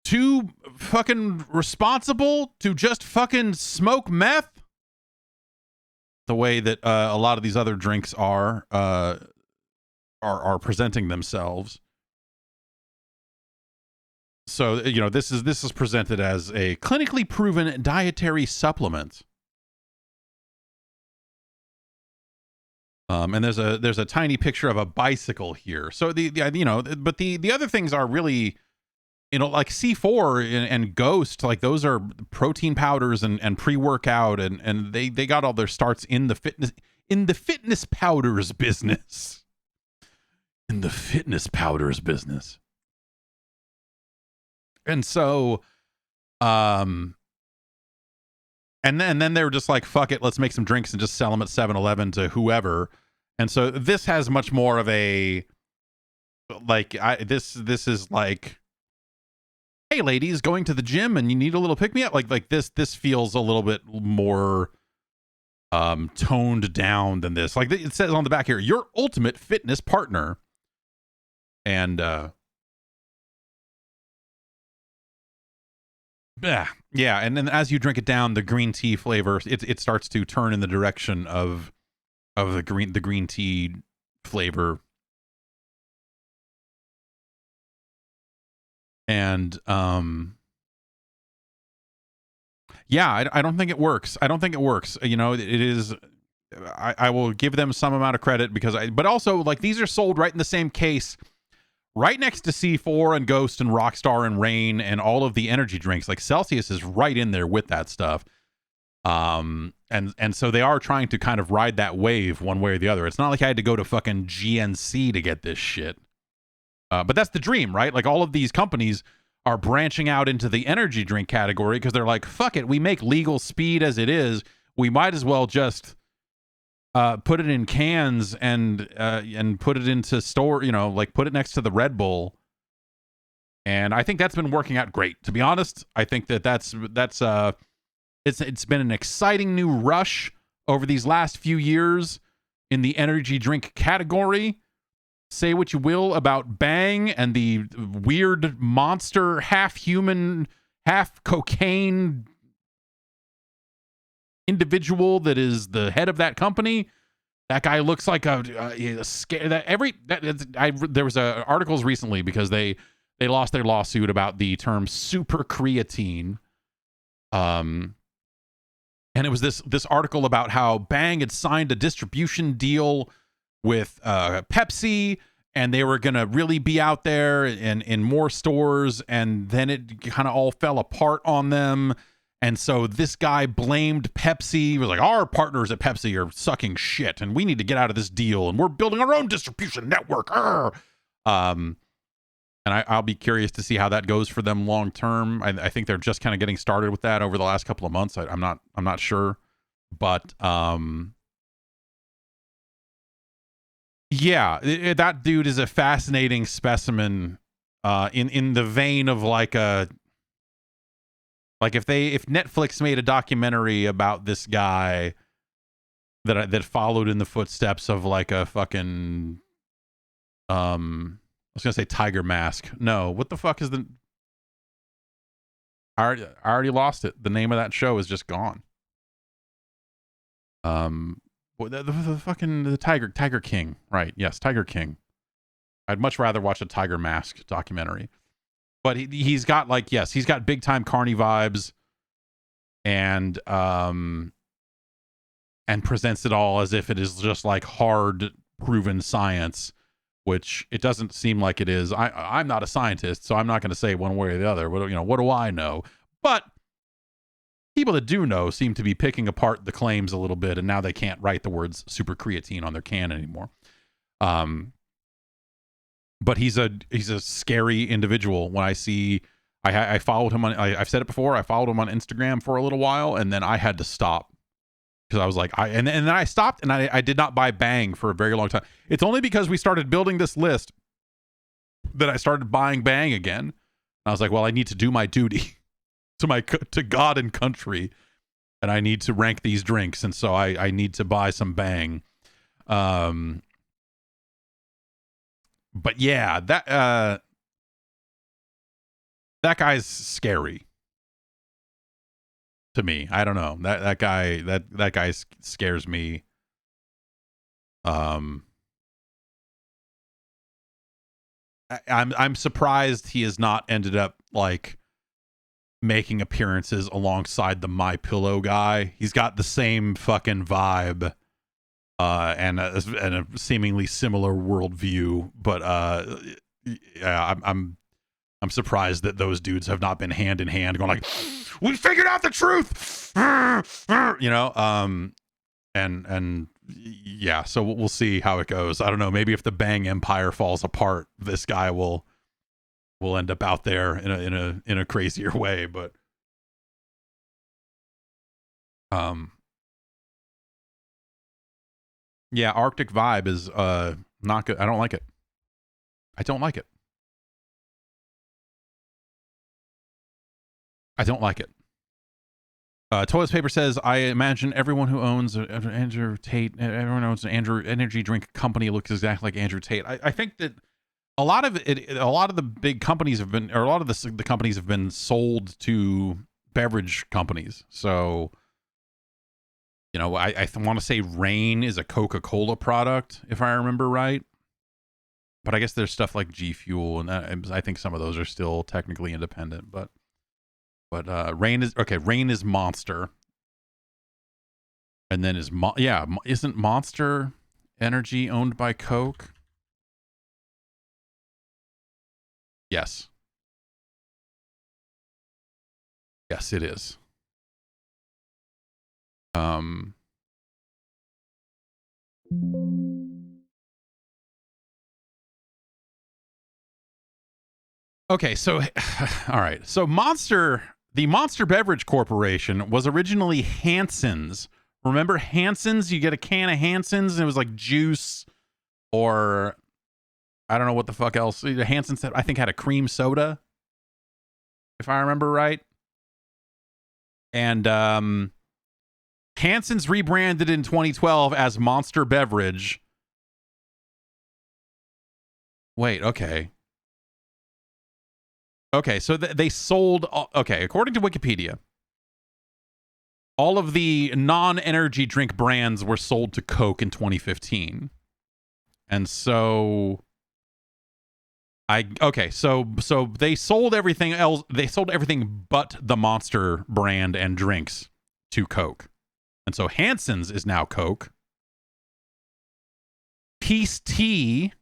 too fucking responsible to just fucking smoke meth? The way that a lot of these other drinks are presenting themselves. So, this is presented as a clinically proven dietary supplement. And there's a tiny picture of a bicycle here. So but the other things are really, like C4 and Ghost, like those are protein powders and pre-workout, and they got all their starts in the fitness powders business. In the fitness powders business. And so, and then they were just like, fuck it, let's make some drinks and just sell them at 7-Eleven to whoever. And so this has much more of a, like, this is like, hey ladies, going to the gym and you need a little pick-me-up. Like this feels a little bit more toned down than this. Like it says on the back here, your ultimate fitness partner. And yeah, and then as you drink it down, the green tea flavor, it starts to turn in the direction of the green tea flavor. And yeah, I don't think it works. I don't think it works. It is. I will give them some amount of credit but also, like, these are sold right in the same case, right next to C4 and Ghost and Rockstar and Rain and all of the energy drinks. Like Celsius is right in there with that stuff. And so they are trying to kind of ride that wave one way or the other. It's not like I had to go to fucking GNC to get this shit. But that's the dream, right? Like all of these companies are branching out into the energy drink category because they're like, fuck it, we make legal speed as it is. We might as well just put it in cans and put it into store, like put it next to the Red Bull. And I think that's been working out great. To be honest, I think that's it's been an exciting new rush over these last few years in the energy drink category. Say what you will about Bang and the weird monster, half human, half cocaine individual that is the head of that company. That guy looks like there was articles recently because they lost their lawsuit about the term super creatine. And it was this article about how Bang had signed a distribution deal with Pepsi, and they were going to really be out there in more stores, and then it kind of all fell apart on them. And so this guy blamed Pepsi. He was like, our partners at Pepsi are sucking shit, and we need to get out of this deal, and we're building our own distribution network. And I'll be curious to see how that goes for them long term. I think they're just kind of getting started with that over the last couple of months. I'm not sure, but Yeah, that dude is a fascinating specimen, in the vein of like if Netflix made a documentary about this guy that followed in the footsteps of like a fucking I was gonna say Tiger Mask. No, what the fuck is the? I already lost it. The name of that show is just gone. The fucking the Tiger King, right? Yes, Tiger King. I'd much rather watch a Tiger Mask documentary, but he's got like, yes, he's got big time Carney vibes, and presents it all as if it is just like hard proven science, which it doesn't seem like it is. I'm not a scientist, so I'm not going to say one way or the other. What do I know? But people that do know seem to be picking apart the claims a little bit, and now they can't write the words super creatine on their can anymore. But he's a scary individual. When I see, I followed him on, I've said it before, I followed him on Instagram for a little while, and then I had to stop. Because I was like, and then I stopped, and I did not buy Bang for a very long time. It's only because we started building this list that I started buying Bang again. I was like, well, I need to do my duty to God and country, and I need to rank these drinks, and so I need to buy some Bang. But yeah, that guy's scary to me. I don't know. That guy scares me. I'm surprised he has not ended up like making appearances alongside the My Pillow guy. He's got the same fucking vibe, and a seemingly similar worldview. But yeah, I'm surprised that those dudes have not been hand in hand going like, we figured out the truth, you know. And yeah, so we'll see how it goes. I don't know. Maybe if the Bang Empire falls apart, this guy will end up out there in a crazier way. But yeah, Arctic Vibe is not good. I don't like it. I don't like it. I don't like it. Toilet Paper says, I imagine everyone who owns Andrew Tate, everyone owns an energy drink company looks exactly like Andrew Tate. I think that a lot of the big companies have been, or a lot of the companies have been sold to beverage companies. So, you know, I want to say Reign is a Coca-Cola product, if I remember right. But I guess there's stuff like G Fuel, and I think some of those are still technically independent, but Reign is okay. Reign is Monster, and then isn't Monster Energy owned by Coke? Yes, it is. Okay, so all right, so the Monster Beverage Corporation was originally Hanson's. Remember Hanson's? You get a can of Hanson's, and it was like juice, or I don't know what the fuck else. Hanson's, I think, had a cream soda, if I remember right. And Hanson's rebranded in 2012 as Monster Beverage. Wait, okay. Okay, so they sold... Okay, according to Wikipedia, all of the non-energy drink brands were sold to Coke in 2015. And so... So they sold everything else. They sold everything but the Monster brand and drinks to Coke. And so Hanson's is now Coke. Peace Tea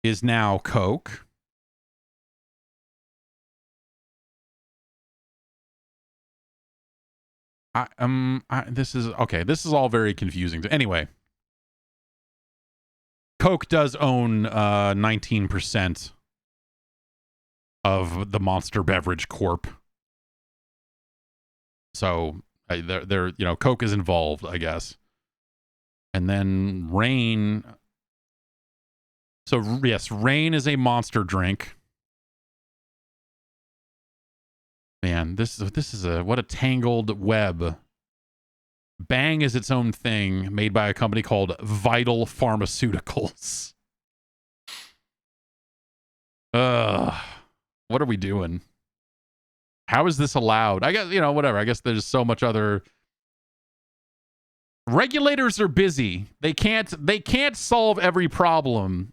is now Coke. This is all very confusing. Anyway, Coke does own 19% of the Monster Beverage Corp. So They're you know, Coke is involved, I guess. And then Rain. So yes, Rain is a monster drink. Man, this is what a tangled web. Bang is its own thing, made by a company called Vital Pharmaceuticals. What are we doing? How is this allowed? I guess, you know, whatever. I guess there's so much other. Regulators are busy. They can't solve every problem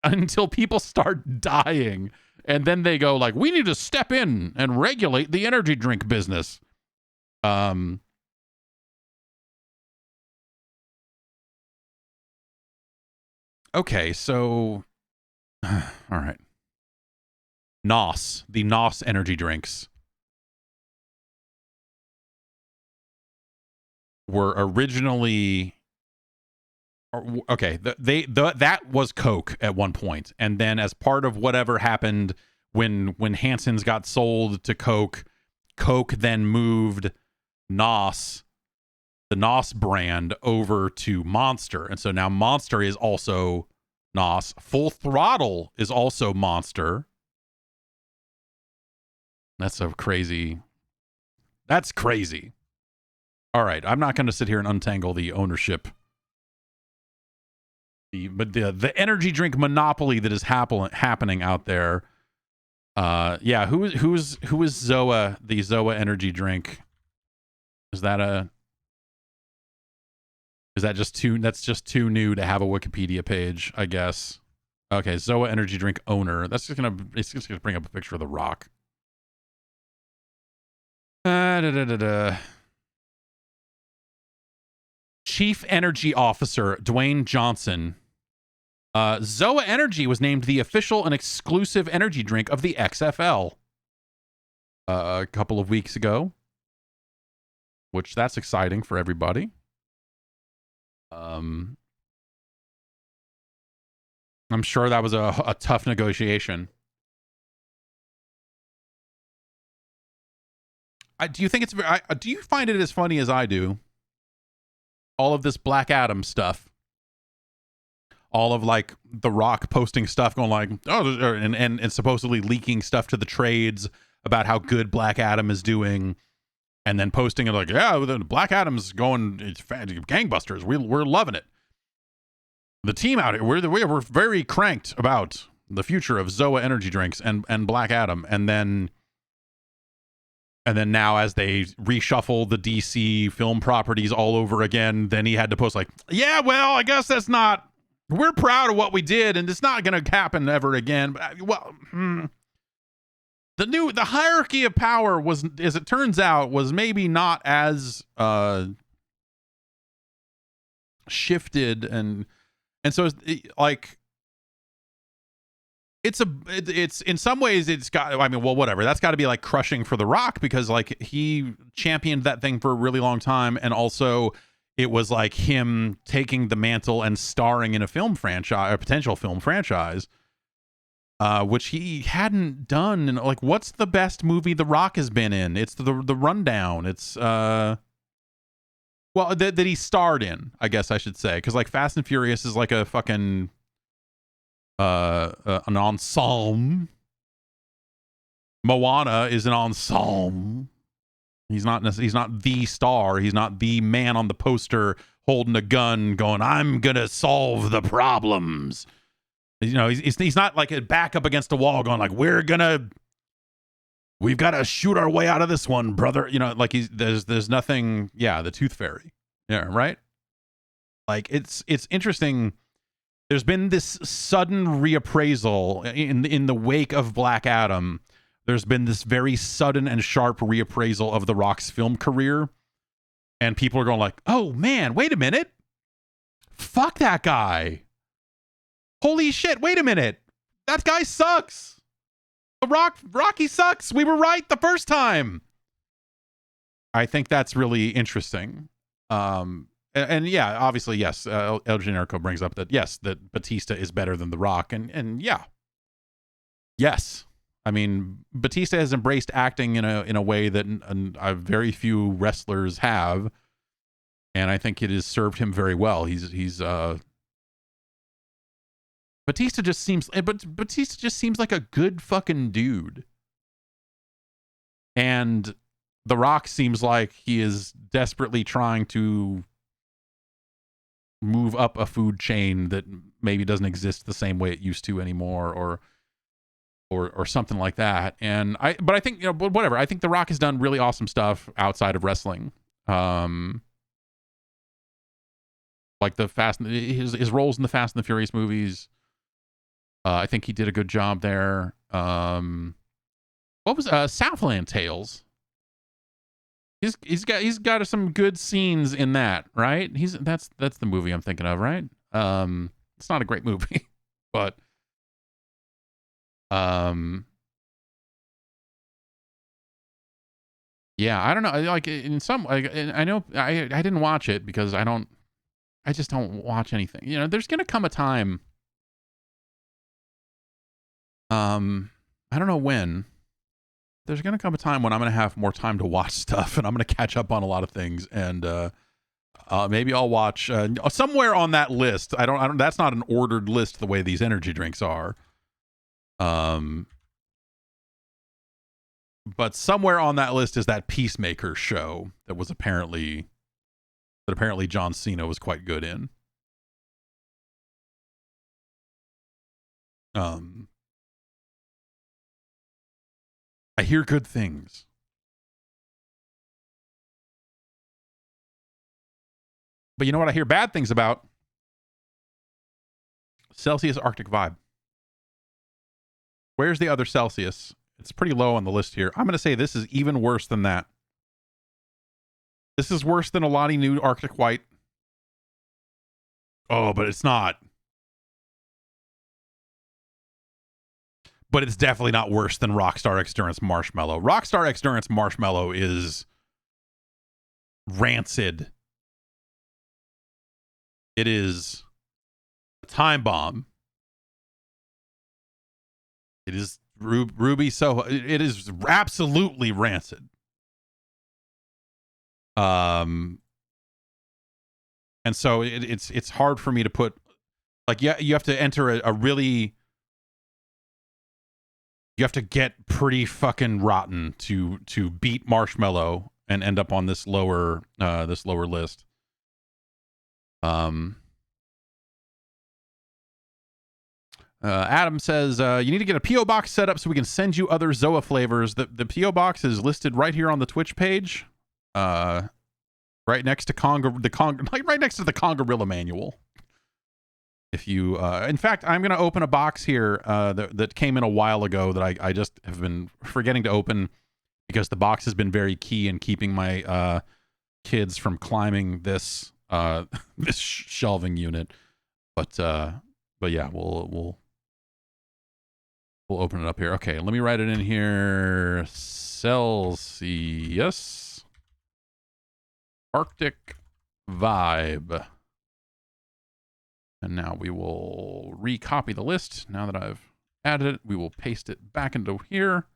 until people start dying. And then they go like, we need to step in and regulate the energy drink business. Okay, so all right. NOS, the NOS energy drinks were originally okay, that was Coke at one point, and then as part of whatever happened when Hanson's got sold to Coke, Coke then moved NOS, the NOS brand, over to Monster, and so now Monster is also NOS. Full Throttle is also Monster. That's so crazy. That's crazy. All right, I'm not going to sit here and untangle the ownership. But the energy drink monopoly that is happening out there. Yeah, who is Zoa, the Zoa energy drink? Is that just too new to have a Wikipedia page, I guess. Okay, Zoa energy drink owner. It's just gonna bring up a picture of The Rock. Chief Energy Officer Dwayne Johnson. Zoa Energy was named the official and exclusive energy drink of the XFL a couple of weeks ago, which that's exciting for everybody. I'm sure that was a tough negotiation. Do you think it's? Do you find it as funny as I do? All of this Black Adam stuff. All of like The Rock posting stuff, going like, oh, and supposedly leaking stuff to the trades about how good Black Adam is doing, and then posting it like, yeah, Black Adam's going gangbusters. We're loving it. The team out here, we're very cranked about the future of Zoa energy drinks and Black Adam, and then now as they reshuffle the DC film properties all over again, then he had to post like, yeah, well, I guess that's not. We're proud of what we did, and it's not going to happen ever again. But, well, the hierarchy of power was, as it turns out, was maybe not as shifted, and so like it's in some ways it's got. I mean, well, whatever. That's got to be like crushing for The Rock, because like he championed that thing for a really long time, and also. It was like him taking the mantle and starring in a film franchise, a potential film franchise, which he hadn't done. And like, what's the best movie The Rock has been in? It's the Rundown. It's well that he starred in, I guess I should say, because like Fast and Furious is like a fucking an ensemble. Moana is an ensemble. He's not the star. He's not the man on the poster holding a gun going, I'm going to solve the problems. You know, he's not like a back up against a wall going like, we've got to shoot our way out of this one, brother. You know, like there's nothing. Yeah. The Tooth Fairy. Yeah. Right. Like it's interesting. There's been this sudden reappraisal in the wake of Black Adam. There's been this very sudden and sharp reappraisal of The Rock's film career. And people are going like, oh, man, wait a minute. Fuck that guy. Holy shit, wait a minute. That guy sucks. Rocky sucks. We were right the first time. I think that's really interesting. And yeah, obviously, yes, El Generico brings up that, yes, that Batista is better than The Rock. And yeah. Yes. I mean, Batista has embraced acting in a way that very few wrestlers have, and I think it has served him very well. Batista just seems like a good fucking dude. And The Rock seems like he is desperately trying to move up a food chain that maybe doesn't exist the same way it used to anymore, or something like that. And I think, whatever. I think The Rock has done really awesome stuff outside of wrestling. Like his roles in the Fast and the Furious movies. I think he did a good job there. What was Southland Tales? He's got some good scenes in that, right? That's the movie I'm thinking of, right? It's not a great movie, but yeah, I don't know. Like in some, like I know I didn't watch it because I just don't watch anything. There's gonna come a time. I don't know when. There's going to come a time when I'm going to have more time to watch stuff, and I'm going to catch up on a lot of things, and maybe I'll watch somewhere on that list. I don't. That's not an ordered list the way these energy drinks are. But somewhere on that list is that Peacemaker show that apparently John Cena was quite good in. I hear good things. But you know what I hear bad things about? Celsius Arctic Vibe. Where's the other Celsius? It's pretty low on the list here. I'm going to say this is even worse than that. This is worse than a Lottie New Arctic White. Oh, but it's not. But it's definitely not worse than Rockstar Xdurance Marshmallow. Rockstar Xdurance Marshmallow is rancid. It is a time bomb. It is Ruby Soho. It is absolutely rancid. And so it's hard for me to put, like, you have to enter a really. You have to get pretty fucking rotten to beat Marshmallow and end up on this lower list. Adam says you need to get a PO box set up so we can send you other Zoa flavors. The PO box is listed right here on the Twitch page, right next to right next to the Congorilla manual. If you, in fact, I'm going to open a box here that came in a while ago that I just have been forgetting to open because the box has been very key in keeping my kids from climbing this this shelving unit. But yeah, we'll open it up here. Okay, let me write it in here. Celsius Arctic Vibe. And now we will recopy the list. Now that I've added it, we will paste it back into here.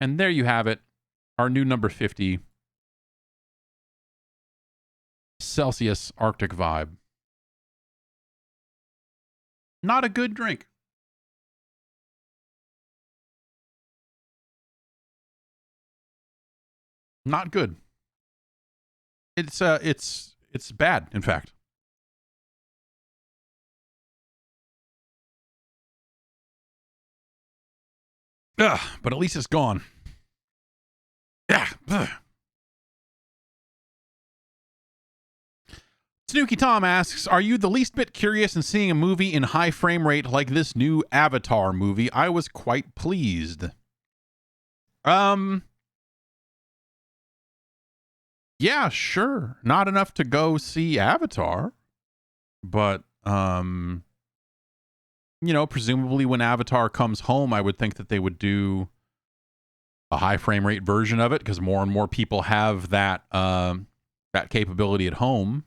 And there you have it. Our new number 50. Celsius Arctic Vibe. Not a good drink. Not good. It's bad, in fact. Ugh, but at least it's gone. Yeah. Ugh. Snooky Tom asks, are you the least bit curious in seeing a movie in high frame rate like this new Avatar movie? I was quite pleased. Yeah, sure. Not enough to go see Avatar, but presumably when Avatar comes home, I would think that they would do a high frame rate version of it because more and more people have that capability at home.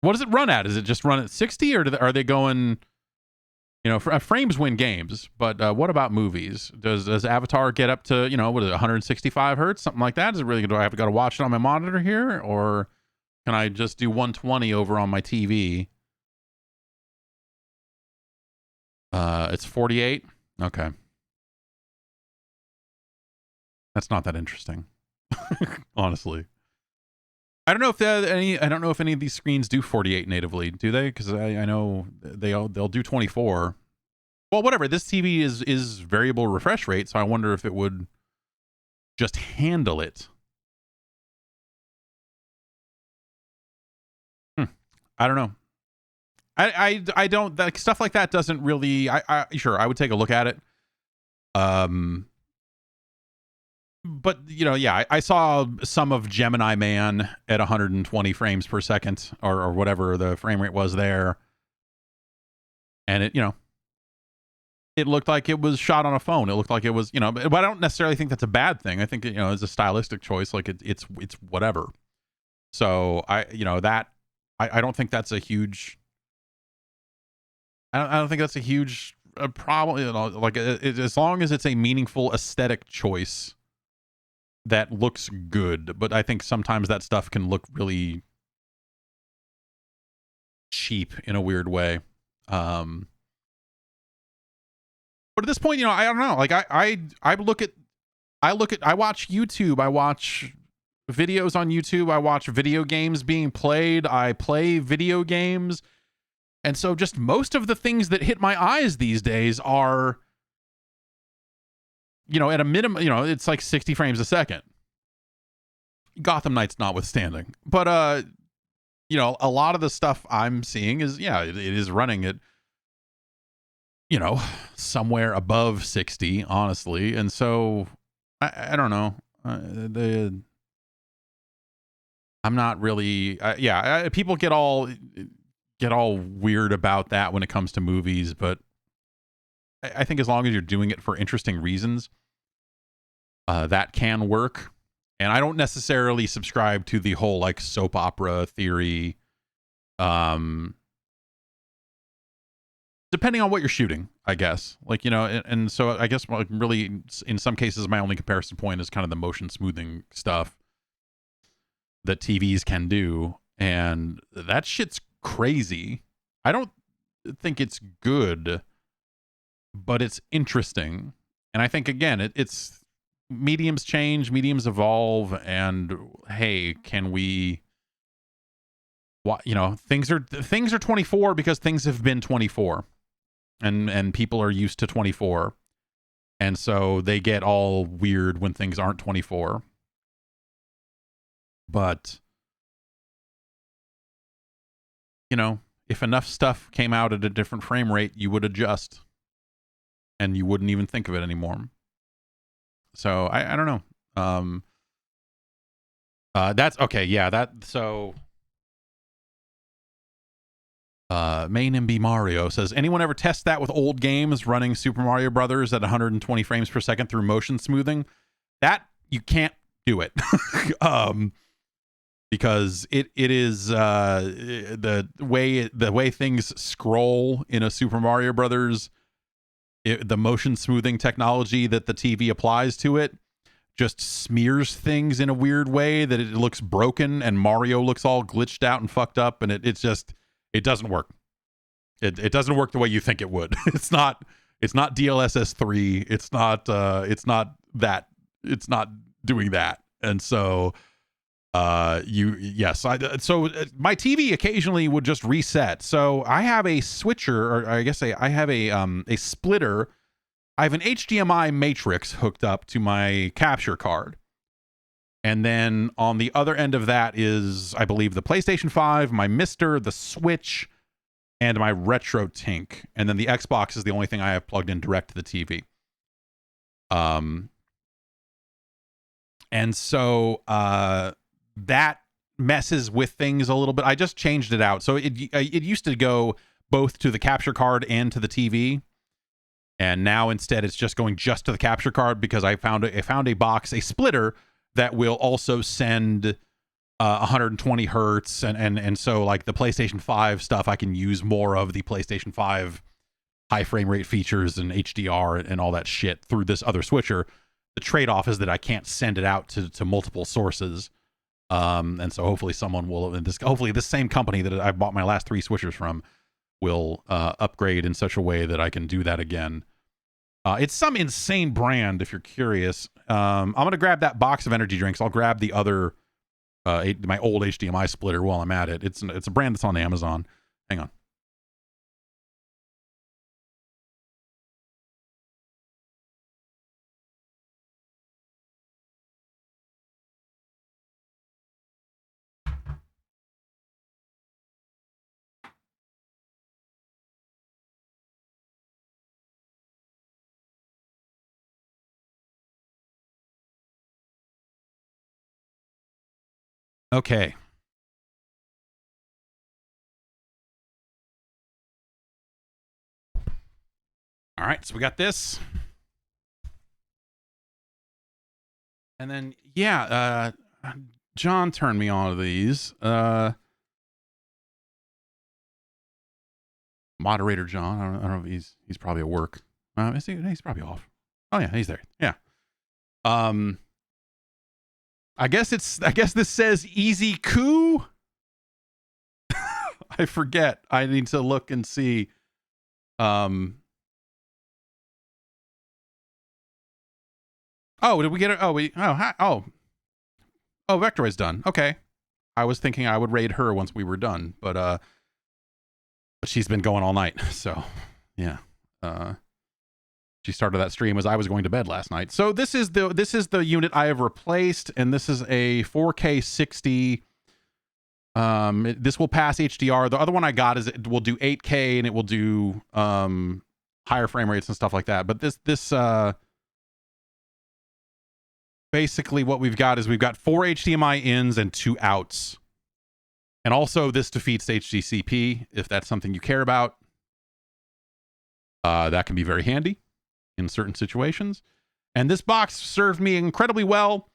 What does it run at? Does it just run at 60 or are they going You know, frames win games, but what about movies? Does Avatar get up to, you know, what is it, 165 hertz, something like that? Is it really? Do I have to watch it on my monitor here, or can I just do 120 over on my TV? It's 48. Okay, that's not that interesting, honestly. I don't know if I don't know if any of these screens do 48 natively. Do they? Because I know they'll do 24. Well, whatever. This TV is variable refresh rate, so I wonder if it would just handle it. I don't know. I don't, like, stuff like that doesn't really. Sure, I would take a look at it. But you know, yeah, I saw some of Gemini Man at 120 frames per second, or whatever the frame rate was there, and it, you know, it looked like it was shot on a phone. It looked like it was, you know, but I don't necessarily think that's a bad thing. I think, you know, it's a stylistic choice. Like it's whatever. So you know, that I don't think that's a huge. I don't think that's a huge problem. You know, like as long as it's a meaningful aesthetic choice that looks good. But I think sometimes that stuff can look really cheap in a weird way. But at this point, you know, I don't know. Like I watch YouTube. I watch videos on YouTube. I watch video games being played. I play video games. And so just most of the things that hit my eyes these days are, you know, at a minimum, you know, it's like 60 frames a second. Gotham Knights notwithstanding. But, you know, a lot of the stuff I'm seeing is, yeah, it is running at, you know, somewhere above 60, honestly. And so I don't know. I'm not really, people get all weird about that when it comes to movies, but I think as long as you're doing it for interesting reasons, that can work. And I don't necessarily subscribe to the whole like soap opera theory. Depending on what you're shooting, I guess. Like, you know, and so I guess, like, really in some cases my only comparison point is kind of the motion smoothing stuff that TVs can do, and that shit's crazy. I don't think it's good, but it's interesting. And I think, again, it's mediums change, mediums evolve, and hey, can we, you know, things are 24 because things have been 24, and people are used to 24, and so they get all weird when things aren't 24. But you know, if enough stuff came out at a different frame rate, you would adjust, and you wouldn't even think of it anymore. So I don't know. That's okay. Yeah, so. Main MB Mario says, anyone ever test that with old games running Super Mario Brothers at 120 frames per second through motion smoothing? That you can't do it. Because it is the way things scroll in a Super Mario Brothers, the motion smoothing technology that the TV applies to it just smears things in a weird way that it looks broken, and Mario looks all glitched out and fucked up, and it doesn't work. It doesn't work the way you think it would. It's not DLSS 3. It's not that. It's not doing that. And so my TV occasionally would just reset. So I have a switcher, or I guess I have a splitter. I have an HDMI matrix hooked up to my capture card. And then on the other end of that is, I believe, the PlayStation 5, my MiSTer, the Switch, and my Retro Tink. And then the Xbox is the only thing I have plugged in direct to the TV. And so that messes with things a little bit. I just changed it out. So it used to go both to the capture card and to the TV. And now instead it's just going just to the capture card, because I found a box, a splitter, that will also send 120 hertz, and so like the PlayStation 5 stuff, I can use more of the PlayStation 5 high frame rate features and HDR and all that shit through this other switcher. The trade-off is that I can't send it out to multiple sources. And so hopefully someone will, hopefully this same company that I bought my last 3 switchers from will upgrade in such a way that I can do that again. It's some insane brand, if you're curious. I'm going to grab that box of energy drinks. I'll grab the other, my old HDMI splitter while I'm at it. It's a brand that's on Amazon. Hang on. Okay. All right, so we got this. And then, yeah, John turned me on to these. Moderator John. I don't know if he's probably at work. Is he? He's probably off. Oh yeah, he's there. Yeah. I guess this says easy coup. I forget. I need to look and see. Oh, did we get it? Oh, Vectoroid's done. Okay. I was thinking I would raid her once we were done, but she's been going all night. So, yeah. She started that stream as I was going to bed last night. So this is the unit I have replaced, and this is a 4K 60. This will pass HDR. The other one I got is it will do 8K and it will do higher frame rates and stuff like that. But this basically what we've got is we've got 4 HDMI ins and 2 outs. And also this defeats HDCP if that's something you care about. That can be very handy in certain situations. And this box served me incredibly well.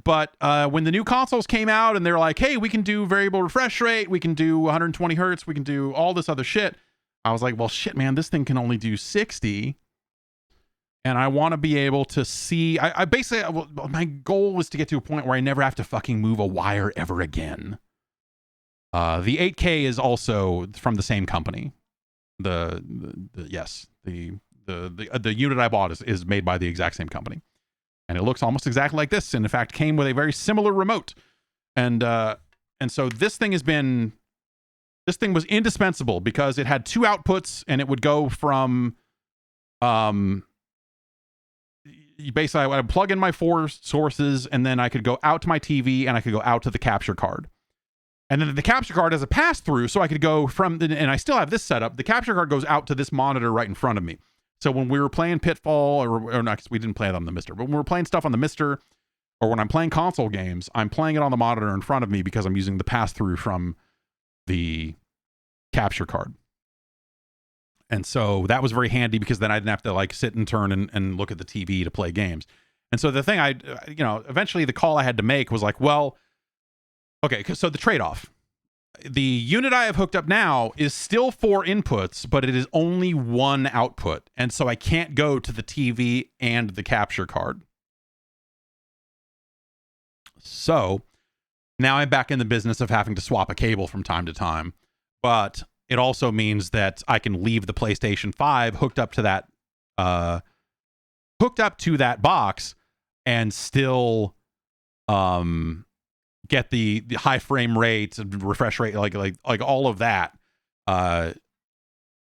But when the new consoles came out and they're like, hey, we can do variable refresh rate, we can do 120 hertz, we can do all this other shit. I was like, well, shit, man, this thing can only do 60. And I want to be able to see. I basically, my goal was to get to a point where I never have to fucking move a wire ever again. The 8K is also from the same company. The unit I bought is made by the exact same company, and it looks almost exactly like this. And in fact, came with a very similar remote. And so this thing was indispensable because it had 2 outputs, and it would go from basically I would plug in my 4 sources, and then I could go out to my TV, and I could go out to the capture card. And then the capture card has a pass through, so I could go from, and I still have this setup. The capture card goes out to this monitor right in front of me. So when we were playing Pitfall, or not, we didn't play it on the MiSTer, but when we were playing stuff on the MiSTer, or when I'm playing console games, I'm playing it on the monitor in front of me because I'm using the pass through from the capture card. And so that was very handy because then I didn't have to like sit and turn and look at the TV to play games. And so the thing eventually the call I had to make was like, well, okay, so the trade-off. The unit I have hooked up now is still 4 inputs, but it is only 1 output. And so I can't go to the TV and the capture card. So now I'm back in the business of having to swap a cable from time to time. But it also means that I can leave the PlayStation 5 hooked up to that box and still get the high frame rates and refresh rate, like all of that,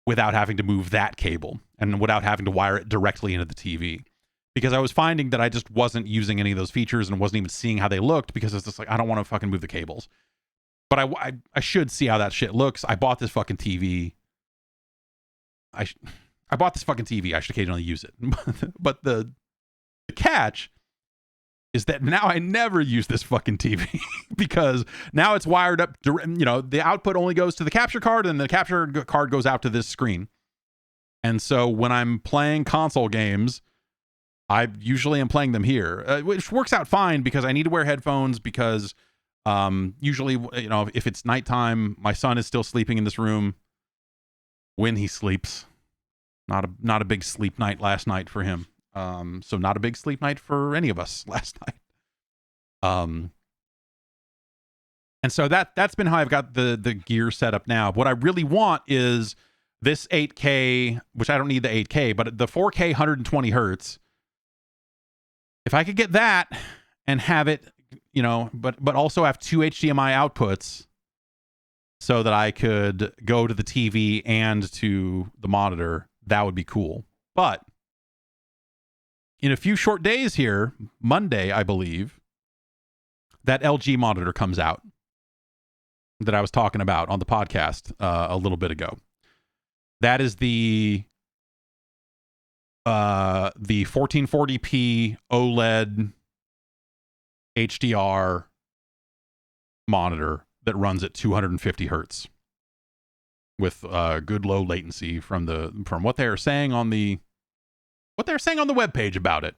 without having to move that cable and without having to wire it directly into the TV. Because I was finding that I just wasn't using any of those features and wasn't even seeing how they looked because it's just like, I don't want to fucking move the cables. But I should see how that shit looks. I bought this fucking TV. I bought this fucking TV. I should occasionally use it. But the catch is that now I never use this fucking TV because now it's wired up. The output only goes to the capture card, and the capture card goes out to this screen. And so when I'm playing console games, I usually am playing them here, which works out fine because I need to wear headphones because usually, if it's nighttime, my son is still sleeping in this room when he sleeps. Not a big sleep night last night for him. So not a big sleep night for any of us last night. And so that's been how I've got the gear set up now. What I really want is this 8K, which I don't need the 8K, but the 4K 120 hertz. If I could get that and have it, you know, but also have 2 HDMI outputs so that I could go to the TV and to the monitor, that would be cool. But in a few short days here, Monday, I believe, that LG monitor comes out that I was talking about on the podcast a little bit ago. That is the 1440p OLED HDR monitor that runs at 250 hertz with good low latency from what they are saying on the webpage about it.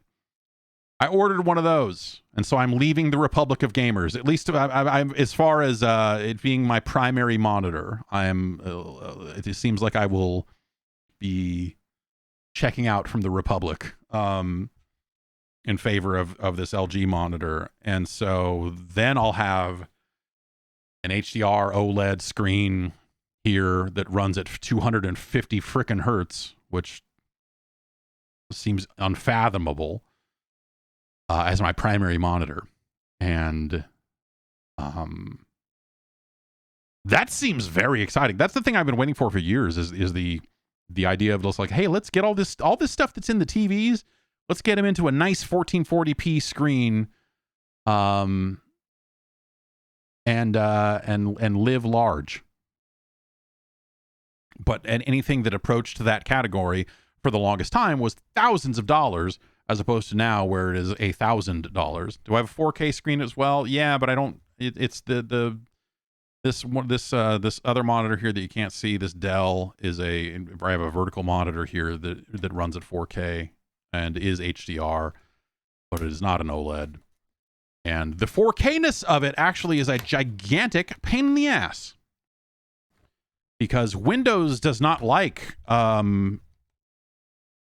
I ordered one of those, and so I'm leaving the Republic of Gamers. At least I'm as far as it being my primary monitor. It seems like I will be checking out from the Republic in favor of this LG monitor, and so then I'll have an HDR OLED screen here that runs at 250 frickin' hertz, which seems unfathomable. As my primary monitor, and that seems very exciting. That's the thing I've been waiting for years is the idea of just like, hey, let's get all this stuff that's in the TVs, let's get them into a nice 1440p screen, and live large. But anything that approached that category for the longest time was thousands of dollars, as opposed to now where it is $1,000. Do I have a 4K screen as well? Yeah, but I don't. It's this other monitor here that you can't see. This Dell is I have a vertical monitor here that runs at 4K and is HDR, but it is not an OLED. And the 4K-ness of it actually is a gigantic pain in the ass, because Windows does not like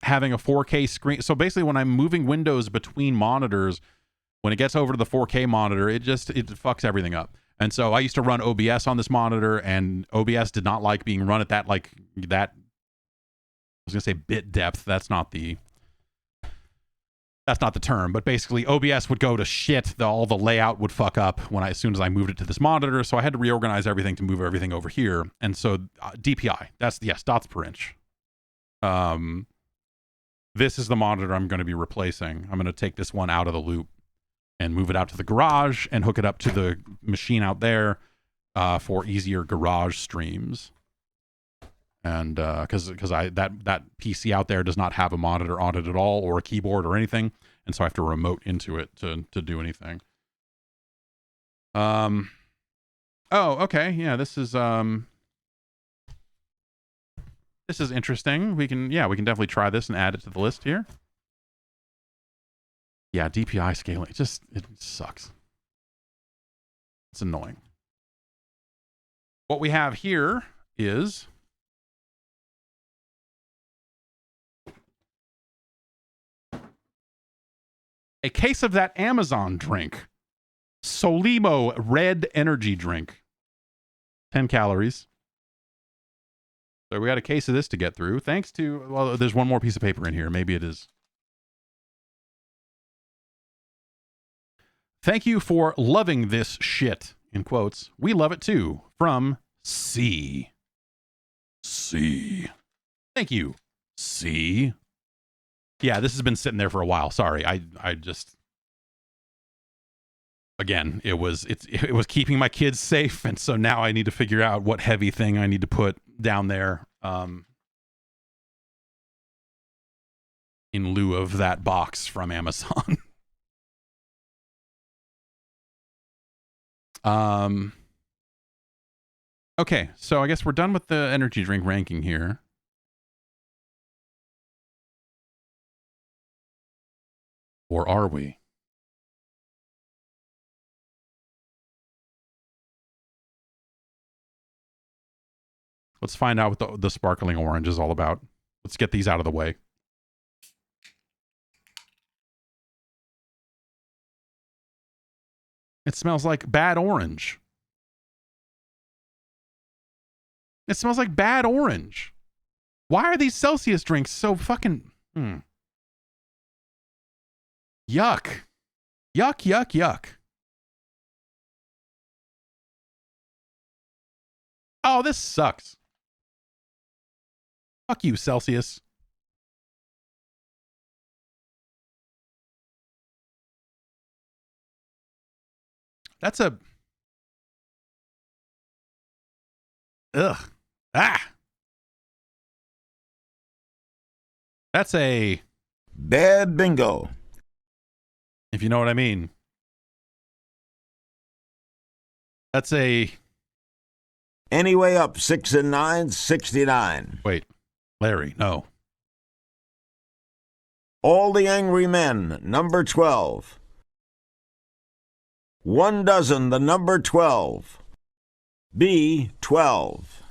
having a 4K screen. So basically when I'm moving windows between monitors, when it gets over to the 4K monitor, it fucks everything up. And so I used to run OBS on this monitor, and OBS did not like being run at that I was going to say bit depth. That's not the term, but basically OBS would go to shit. All the layout would fuck up as soon as I moved it to this monitor. So I had to reorganize everything to move everything over here. And so DPI, dots per inch. This is the monitor I'm going to be replacing. I'm going to take this one out of the loop and move it out to the garage and hook it up to the machine out there for easier garage streams. And because that PC out there does not have a monitor on it at all, or a keyboard or anything, and so I have to remote into it to do anything. Oh, okay, yeah, this is interesting. We can definitely try this and add it to the list here. Yeah, DPI scaling, it sucks. It's annoying. What we have here is a case of that Amazon drink, Solimo Red Energy Drink. 10 calories. So we got a case of this to get through. Thanks to, well, there's one more piece of paper in here. Maybe it is. Thank you for loving this shit, in quotes. We love it too. From C. Thank you, C. Yeah, this has been sitting there for a while. Sorry. I just, again, it was keeping my kids safe, and so now I need to figure out what heavy thing I need to put down there in lieu of that box from Amazon. Okay, so I guess we're done with the energy drink ranking here. Or are we? Let's find out what the sparkling orange is all about. Let's get these out of the way. It smells like bad orange. It smells like bad orange. Why are these Celsius drinks so fucking... Yuck. Yuck, yuck, yuck. Oh, this sucks. Fuck you, Celsius. That's a... Ugh. Ah. That's a... Bad bingo. If you know what I mean. That's a... Anyway up 6 and 9, 69. Wait. Larry, no. All the Angry Men, number 12. 1 dozen, the number 12. B, 12.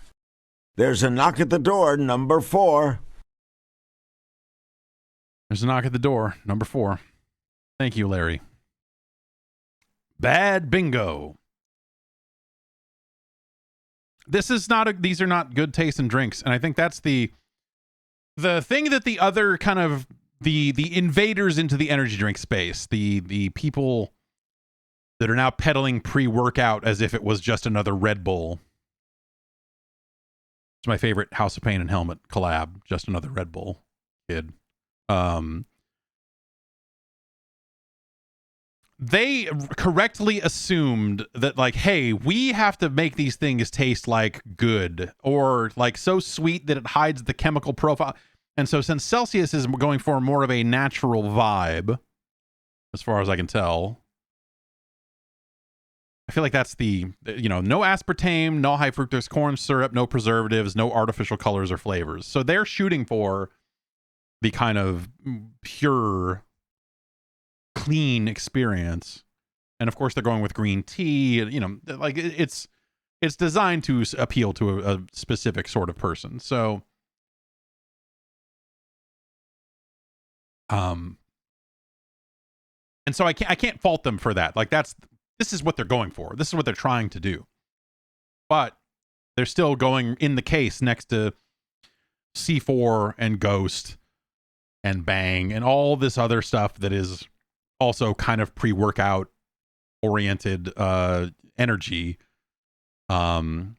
There's a knock at the door, number 4. There's a knock at the door, number 4. Thank you, Larry. Bad bingo. These are not good taste in drinks, and I think that's the thing that the other kind of the invaders into the energy drink space, the people that are now peddling pre-workout as if it was just another Red Bull. It's my favorite House of Pain and Helmet collab, just another Red Bull kid. They correctly assumed that, like, hey, we have to make these things taste like good, or like so sweet that it hides the chemical profile. And so since Celsius is going for more of a natural vibe, as far as I can tell, I feel like that's the, no aspartame, no high fructose corn syrup, no preservatives, no artificial colors or flavors. So they're shooting for the kind of pure, clean experience. And of course they're going with green tea, like it's designed to appeal to a specific sort of person. So and so I can't fault them for that. Like this is what they're going for. This is what they're trying to do. But they're still going in the case next to C4 and Ghost and Bang and all this other stuff that is also kind of pre-workout oriented energy that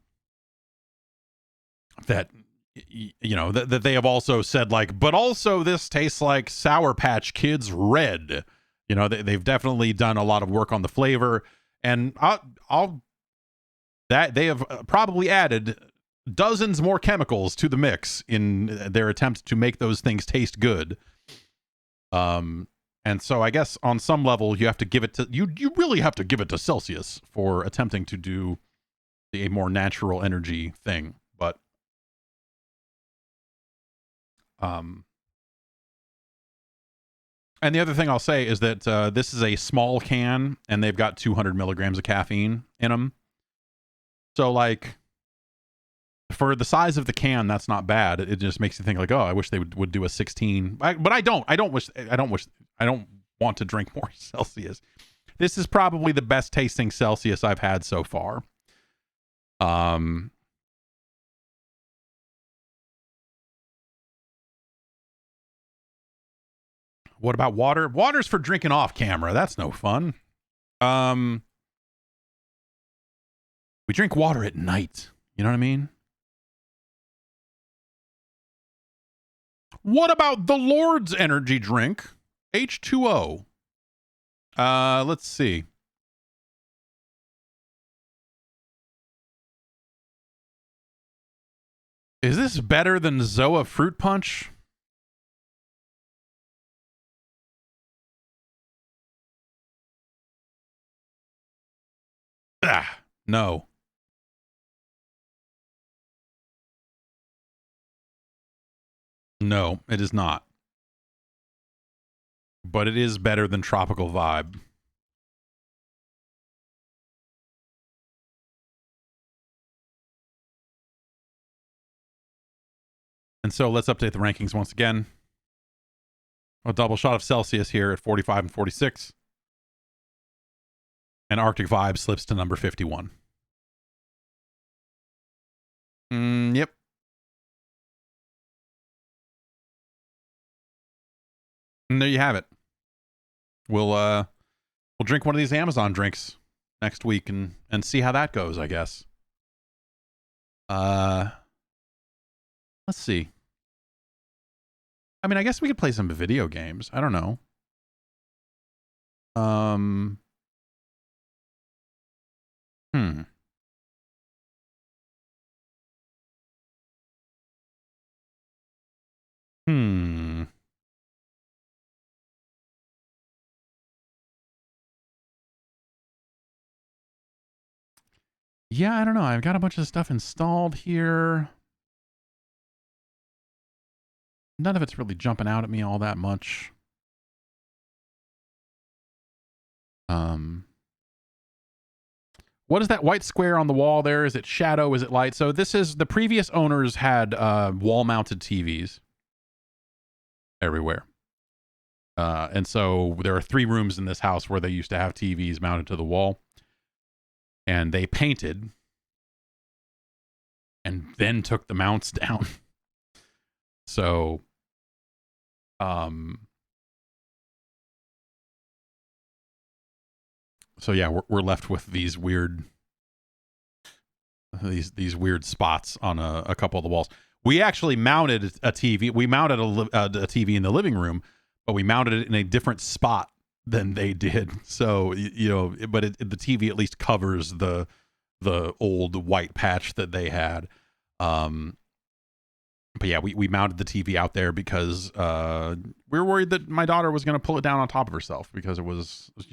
that they have also said, like, but also this tastes like Sour Patch Kids red. They've definitely done a lot of work on the flavor, and that they have probably added dozens more chemicals to the mix in their attempt to make those things taste good. And so I guess on some level you have to give it to you really have to give it to Celsius for attempting to do a more natural energy thing. But and the other thing I'll say is that this is a small can and they've got 200 milligrams of caffeine in them. So, like, for the size of the can, that's not bad. It just makes you think, like, oh, I wish they would do a 16. But I don't want to drink more Celsius. This is probably the best tasting Celsius I've had so far. What about water? Water's for drinking off camera. That's no fun. We drink water at night. You know what I mean? What about the Lord's energy drink? H2O. Let's see. Is this better than Zoa Fruit Punch? No. No, it is not. But it is better than Tropical Vibe. And so let's update the rankings once again. A double shot of Celsius here at 45 and 46. And Arctic Vibe slips to number 51. Yep. And there you have it. We'll drink one of these Amazon drinks next week and see how that goes, I guess. Let's see. I mean, I guess we could play some video games. I don't know. Yeah, I don't know. I've got a bunch of stuff installed here. None of it's really jumping out at me all that much. What is that white square on the wall there? Is it shadow? Is it light? So this is, the previous owners had wall-mounted TVs everywhere. And so there are 3 rooms in this house where they used to have TVs mounted to the wall. And they painted and then took the mounts down. So, so yeah, we're left with these weird, these weird spots on a couple of the walls. We actually mounted a TV. We mounted a TV in the living room, but we mounted it in a different spot than they did. So, you know, but the TV at least covers the old white patch that they had. But yeah, we mounted the TV out there because we were worried that my daughter was going to pull it down on top of herself, because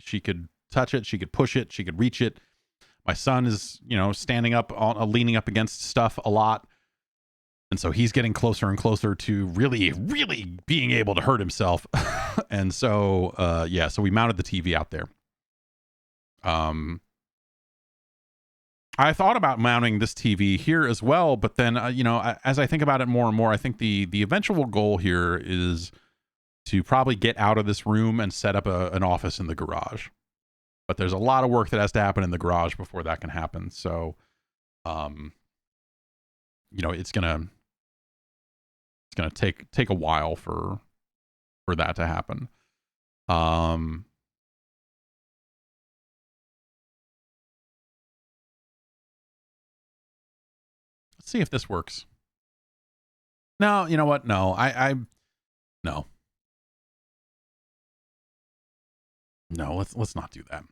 she could touch it, she could push it, she could reach it. My son is, you know, standing up on leaning up against stuff a lot. And so he's getting closer and closer to really, really being able to hurt himself. And so, yeah, so we mounted the TV out there. I thought about mounting this TV here as well, but then, you know, as I think about it more and more, I think the eventual goal here is to probably get out of this room and set up an office in the garage. But there's a lot of work that has to happen in the garage before that can happen. So, you know, it's gonna take a while for that to happen. Let's see if this works. No, you know what? No, no. No, let's not do that.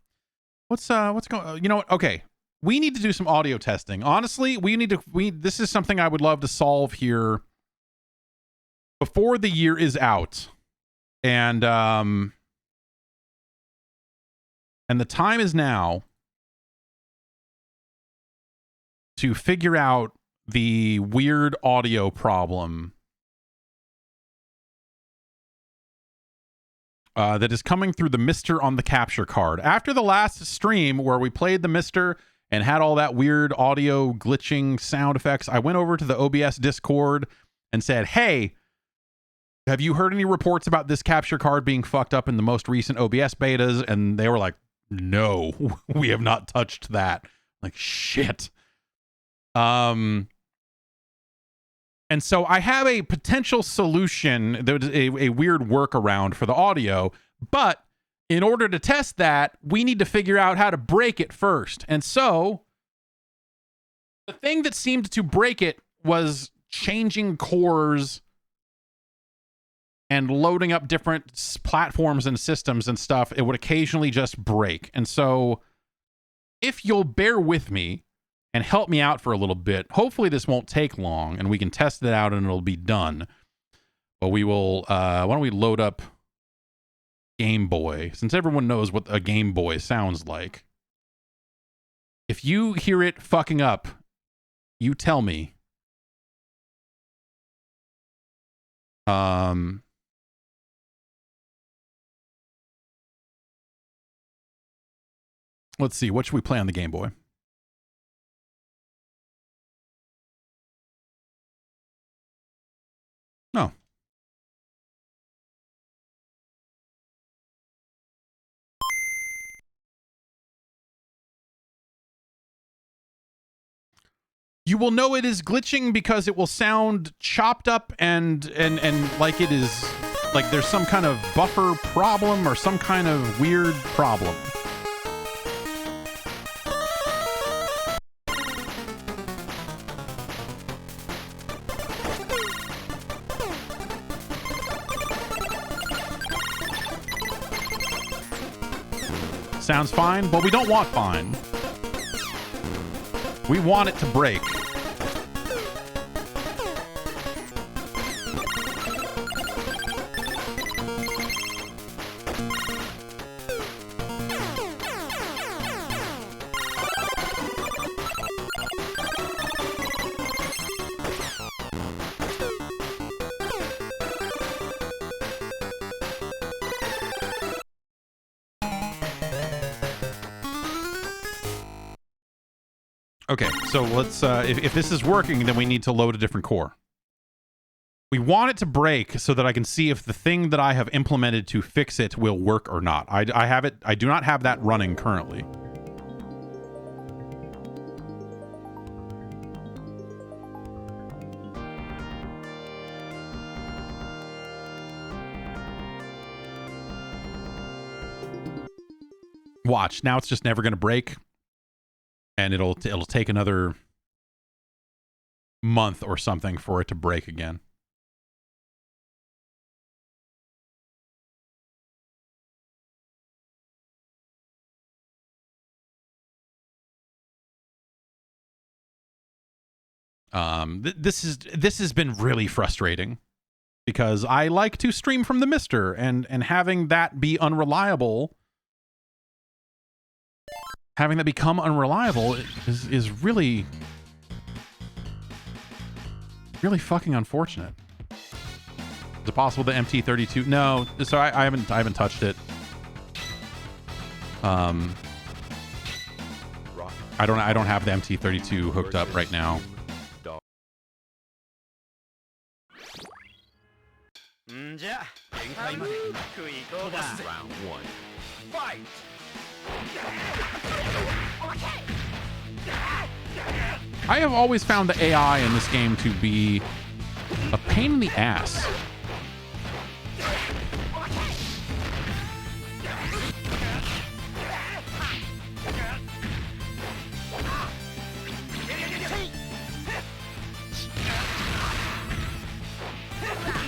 What's going? You know what? Okay, we need to do some audio testing. Honestly, this is something I would love to solve here before the year is out, and the time is now to figure out the weird audio problem that is coming through the MiSTer on the capture card. After the last stream where we played the MiSTer and had all that weird audio glitching sound effects, I went over to the OBS Discord and said, hey, have you heard any reports about this capture card being fucked up in the most recent OBS betas? And they were like, no, we have not touched that. Like, shit. And so I have a potential solution. There's a weird workaround for the audio, but in order to test that, we need to figure out how to break it first. And so the thing that seemed to break it was changing cores and loading up different platforms and systems and stuff. It would occasionally just break. And so if you'll bear with me and help me out for a little bit, hopefully this won't take long and we can test it out and it'll be done. But we will, why don't we load up Game Boy, since everyone knows what a Game Boy sounds like. If you hear it fucking up, you tell me. Let's see, what should we play on the Game Boy? You will know it is glitching because it will sound chopped up and like it is like there's some kind of buffer problem or some kind of weird problem. Sounds fine, but we don't want fine. We want it to break. Okay, so let's, if this is working, then we need to load a different core. We want it to break so that I can see if the thing that I have implemented to fix it will work or not. I do not have that running currently. Watch, now it's just never going to break. And it'll take another month or something for it to break again. This has been really frustrating because I like to stream from the MiSTer, and having that be unreliable. Having that become unreliable is really, really fucking unfortunate. Is it possible the MT32? No, so I haven't touched it. I don't have the MT32 hooked up right now. Round one. Fight! I have always found the AI in this game to be a pain in the ass.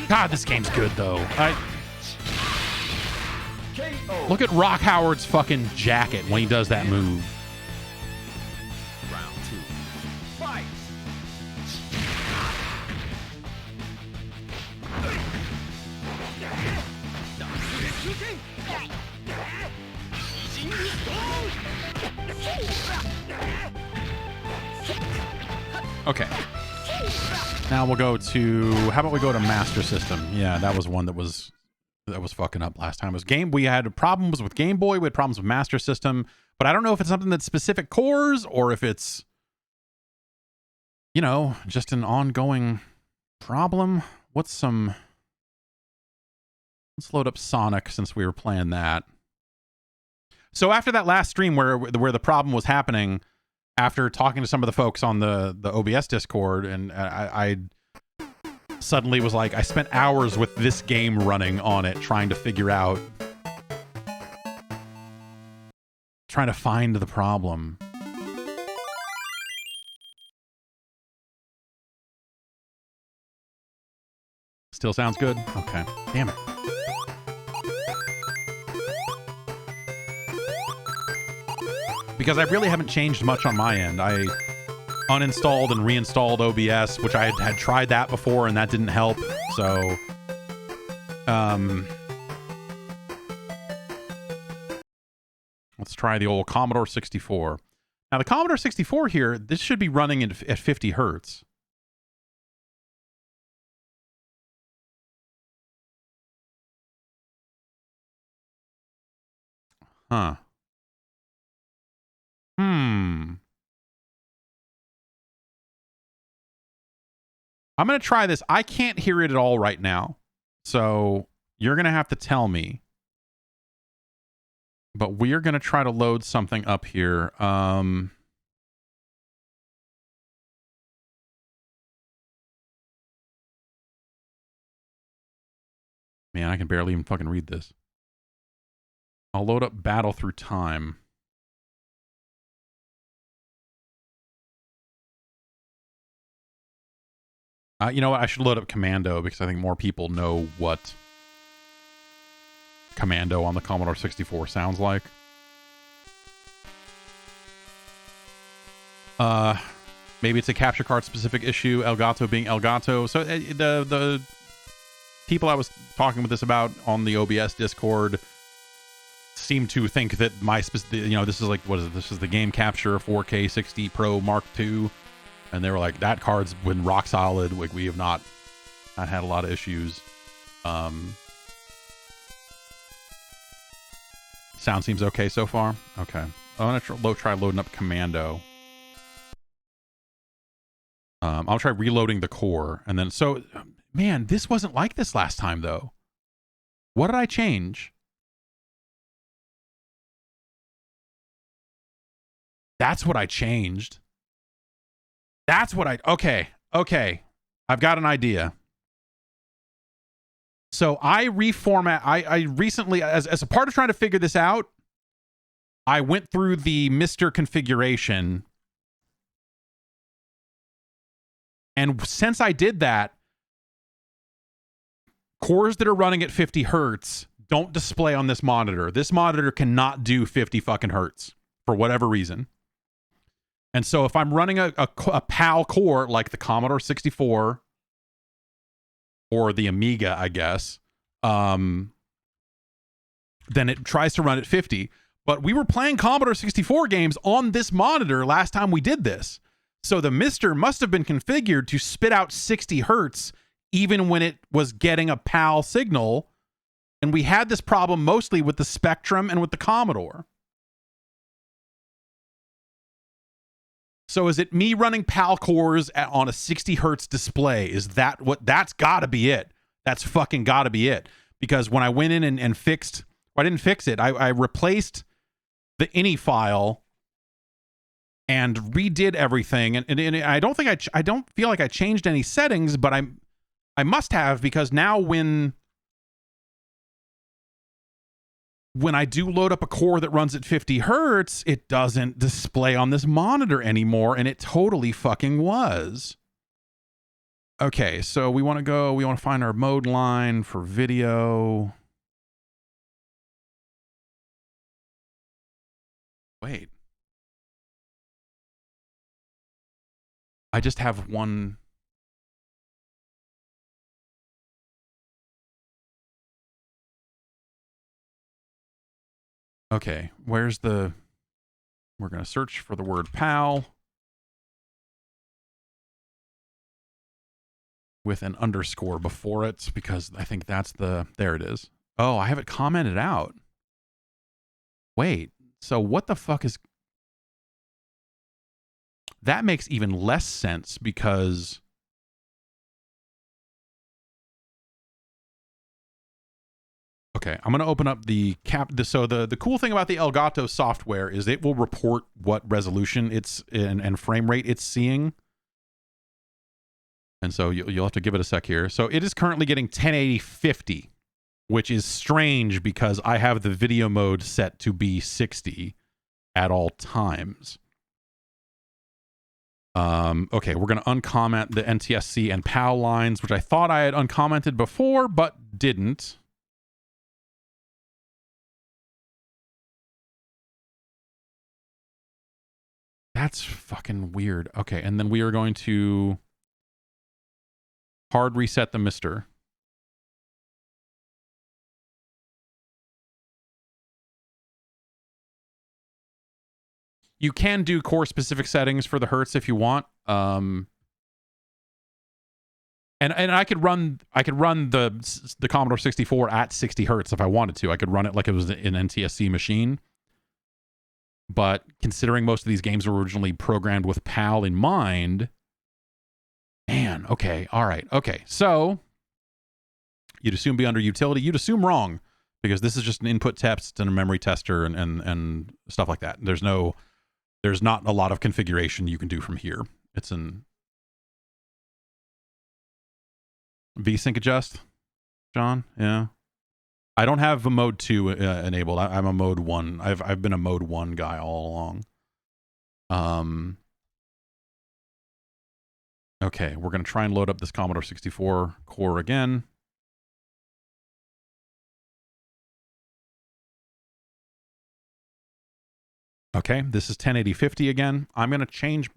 God, this game's good though. Look at Rock Howard's fucking jacket when he does that move. Round two. Fight! Okay. Now we'll go to, how about we go to Master System? Yeah, that was one that was fucking up last time. It was we had problems with Game Boy, we had problems with Master System, but I don't know if it's something that's specific cores or if it's, you know, just an ongoing problem. Let's load up Sonic since we were playing that. So after that last stream where the problem was happening, after talking to some of the folks on the OBS Discord, and I suddenly was like, I spent hours with this game running on it, trying to find the problem. Still sounds good? Okay. Damn it. Because I really haven't changed much on my end. I uninstalled and reinstalled OBS, which I had tried that before and that didn't help. So, let's try the old Commodore 64. Now the Commodore 64 here, this should be running at 50 hertz. Huh. I'm going to try this. I can't hear it at all right now. So you're going to have to tell me. But we're going to try to load something up here. Man, I can barely even fucking read this. I'll load up Battle Through Time. You know what? I should load up Commando because I think more people know what Commando on the Commodore 64 sounds like. Maybe it's a capture card specific issue, Elgato being Elgato. So the people I was talking with this about on the OBS Discord seem to think that this is like, what is it? This is the Game Capture 4K 60 Pro Mark II. And they were like, that card's been rock solid. Like, we have not had a lot of issues. Sound seems okay so far. Okay. I'm going to try loading up Commando. I'll try reloading the core. And then, so, man, this wasn't like this last time, though. What did I change? That's what I changed. That's what okay. I've got an idea. So I reformat, I recently, as a part of trying to figure this out, I went through the MiSTer configuration. And since I did that, cores that are running at 50 hertz don't display on this monitor. This monitor cannot do 50 fucking hertz for whatever reason. And so if I'm running a PAL core like the Commodore 64 or the Amiga, I guess, then it tries to run at 50. But we were playing Commodore 64 games on this monitor last time we did this. So the MiSTer must have been configured to spit out 60 hertz even when it was getting a PAL signal. And we had this problem mostly with the Spectrum and with the Commodore. So is it me running PAL cores on a 60 hertz display? Is that what? That's got to be it. That's fucking got to be it. Because when I went in and fixed, well, I didn't fix it. I replaced the INI file and redid everything. And I don't think I don't feel like I changed any settings, but I must have, because now when I do load up a core that runs at 50 hertz, it doesn't display on this monitor anymore, and it totally fucking was. Okay, so we want to find our mode line for video. Wait. I just have one. Okay, we're going to search for the word PAL with an underscore before it, because I think that's there it is. Oh, I have it commented out. Wait, so what the fuck is... That makes even less sense, because... Okay, I'm going to open up so the cool thing about the Elgato software is it will report what resolution it's and frame rate it's seeing. And so you'll have to give it a sec here. So it is currently getting 1080 50, which is strange because I have the video mode set to be 60 at all times. Okay, we're going to uncomment the NTSC and PAL lines, which I thought I had uncommented before, but didn't. That's fucking weird. Okay, and then we are going to hard reset the MiSTer. You can do core specific settings for the hertz if you want. And I could run the Commodore 64 at 60 hertz if I wanted to. I could run it like it was an NTSC machine. But considering most of these games were originally programmed with PAL in mind, man, okay, all right, okay. So you'd assume be under utility. You'd assume wrong, because this is just an input test and a memory tester and stuff like that. There's not a lot of configuration you can do from here. It's an VSync adjust, John. Yeah, I don't have a mode 2 enabled. I'm a mode 1. I've been a mode 1 guy all along. Okay, we're going to try and load up this Commodore 64 core again. Okay, this is 1080-50 again. I'm going to change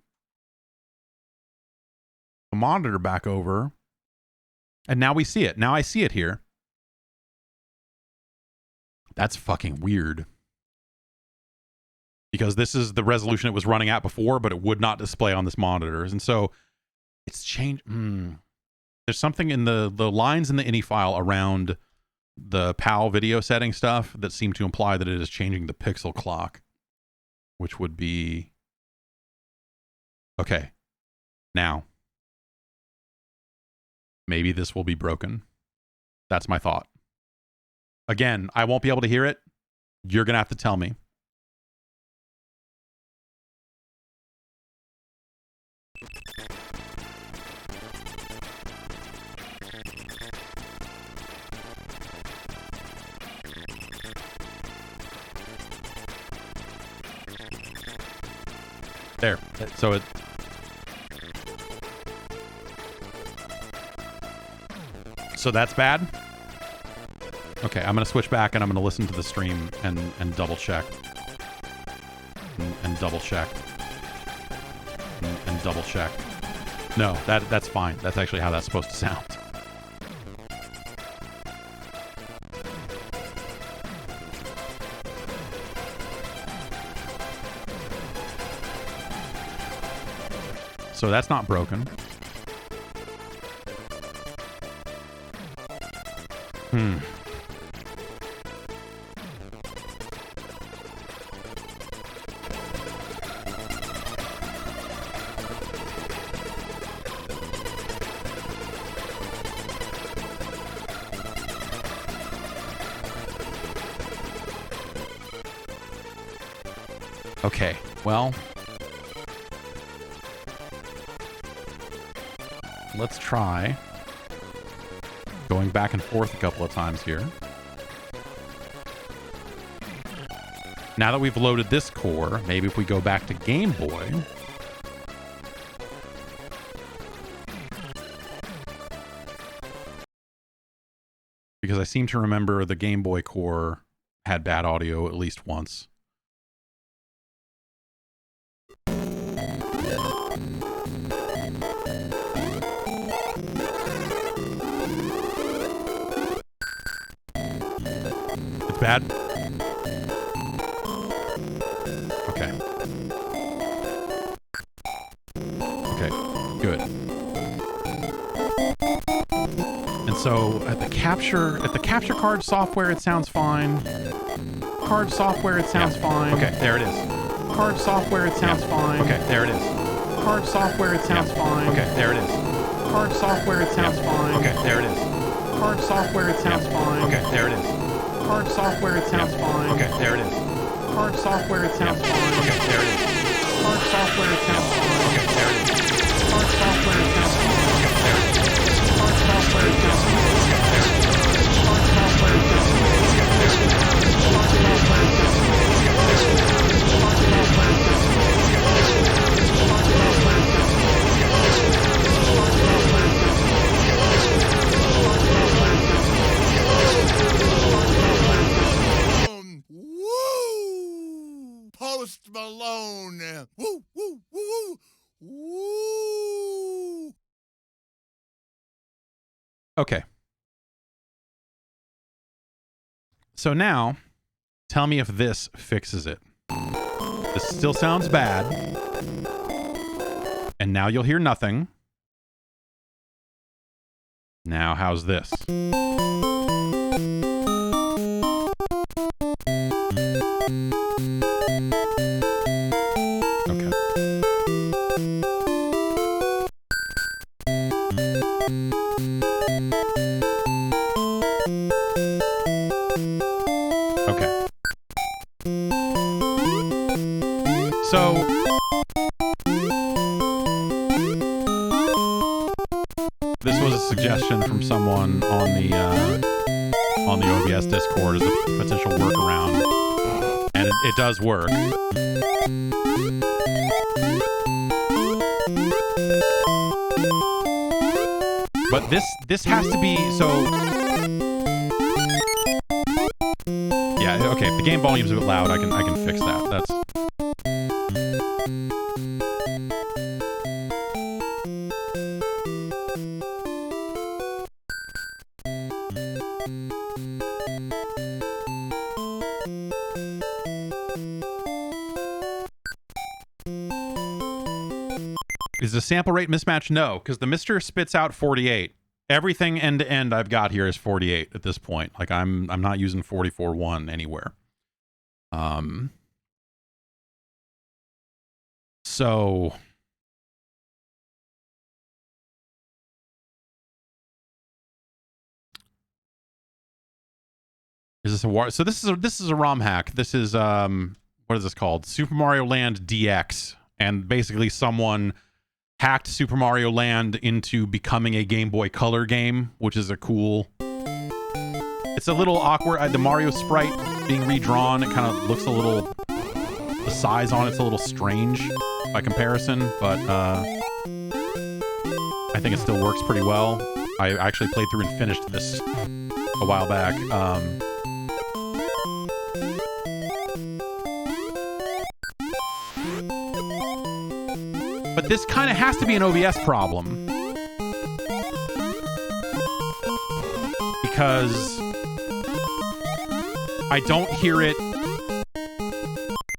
the monitor back over. And now we see it. Now I see it here. That's fucking weird. Because this is the resolution it was running at before, but it would not display on this monitor. And so it's changed. There's something in the lines in the INI file around the PAL video setting stuff that seem to imply that it is changing the pixel clock, which would be... Okay. Now, maybe this will be broken. That's my thought. Again, I won't be able to hear it. You're going to have to tell me. There. So it... So that's bad? Okay, I'm going to switch back and I'm going to listen to the stream and double check. And double check. And double check. No, that's fine. That's actually how that's supposed to sound. So that's not broken. Okay, well, let's try going back and forth a couple of times here. Now that we've loaded this core, maybe if we go back to Game Boy. Because I seem to remember the Game Boy core had bad audio at least once. It's bad? Okay. Okay, good. And so at the capture card software it sounds fine. Card software it sounds fine. Okay, there it is. Card software it sounds fine. Okay, there it is. Card software it sounds fine. Okay, there it is. Card software it sounds fine. Okay, there it is. Card software it sounds fine. Okay, there it is. Card software it sounds fine. Okay, there it is. Card software it sounds fine. Okay, there it is. Card software it sounds fine. Okay, there it is. Card software it sounds fine. Okay, there it is. Card software it sounds fine. Okay, there it is. Card software it sounds fine. Okay, there it is. Card software it sounds fine. Woo! Post Malone. Woo, woo, woo, woo. Okay. So now, tell me if this fixes it. This still sounds bad. And now you'll hear nothing. Now, how's this? Okay. Okay. So this was a suggestion from someone on the on the OBS Discord as a potential workaround. And it does work. But this has to be so. Yeah, okay. If the game volume's a bit loud, I can fix that. That's. Is the sample rate mismatch? No, because the MiSTer spits out 48. Everything end to end I've got here is 48 at this point. Like I'm not using 44.1 anywhere. So is this a war? So this is a ROM hack. This is what is this called? Super Mario Land DX, and basically someone hacked Super Mario Land into becoming a Game Boy Color game, which is a cool. It's a little awkward. The Mario sprite being redrawn, it kind of looks a little. The size on it's a little strange by comparison, but I think it still works pretty well. I actually played through and finished this a while back. But this kind of has to be an OBS problem. Because I don't hear it.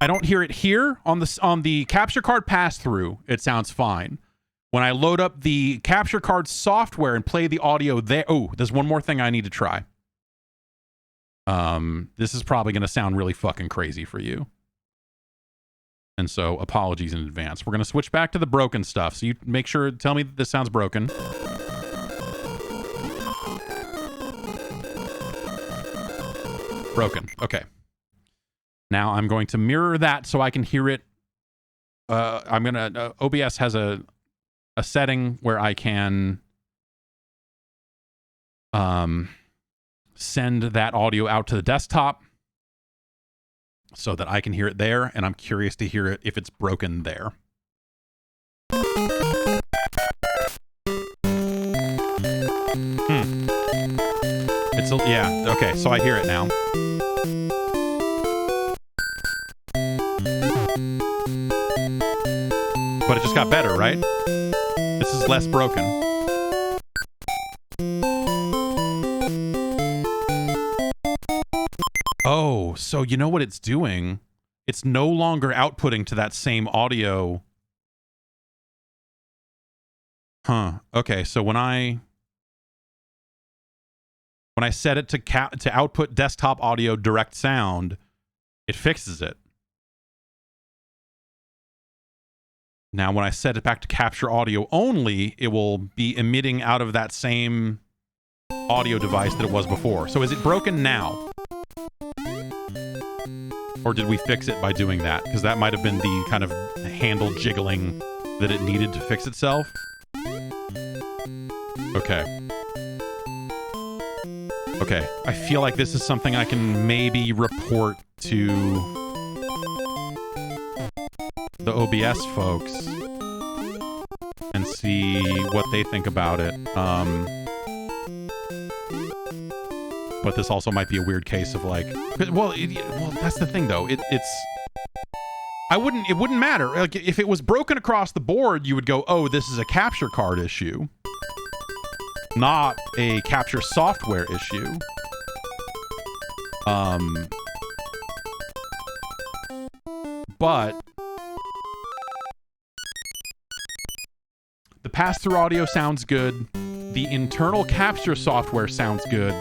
I don't hear it here on the capture card pass-through. It sounds fine. When I load up the capture card software and play the audio there. Oh, there's one more thing I need to try. This is probably going to sound really fucking crazy for you. And so apologies in advance. We're going to switch back to the broken stuff. So you make sure, tell me that this sounds broken. Broken. Okay. Now I'm going to mirror that so I can hear it. I'm going to, OBS has a setting where I can send that audio out to the desktop so that I can hear it there, and I'm curious to hear it if it's broken there. Yeah, okay, so I hear it now. But it just got better, right? This is less broken. Oh, so you know what it's doing? It's no longer outputting to that same audio. Huh. Okay, so when I set it to output desktop audio direct sound, it fixes it. Now, when I set it back to capture audio only, it will be emitting out of that same audio device that it was before. So is it broken now? Or did we fix it by doing that? Because that might have been the kind of handle jiggling that it needed to fix itself. Okay. Okay. I feel like this is something I can maybe report to the OBS folks and see what they think about it. But this also might be a weird case of like, well, that's the thing though. It wouldn't matter. Like if it was broken across the board, you would go, oh, this is a capture card issue, not a capture software issue. But the pass-through audio sounds good. The internal capture software sounds good.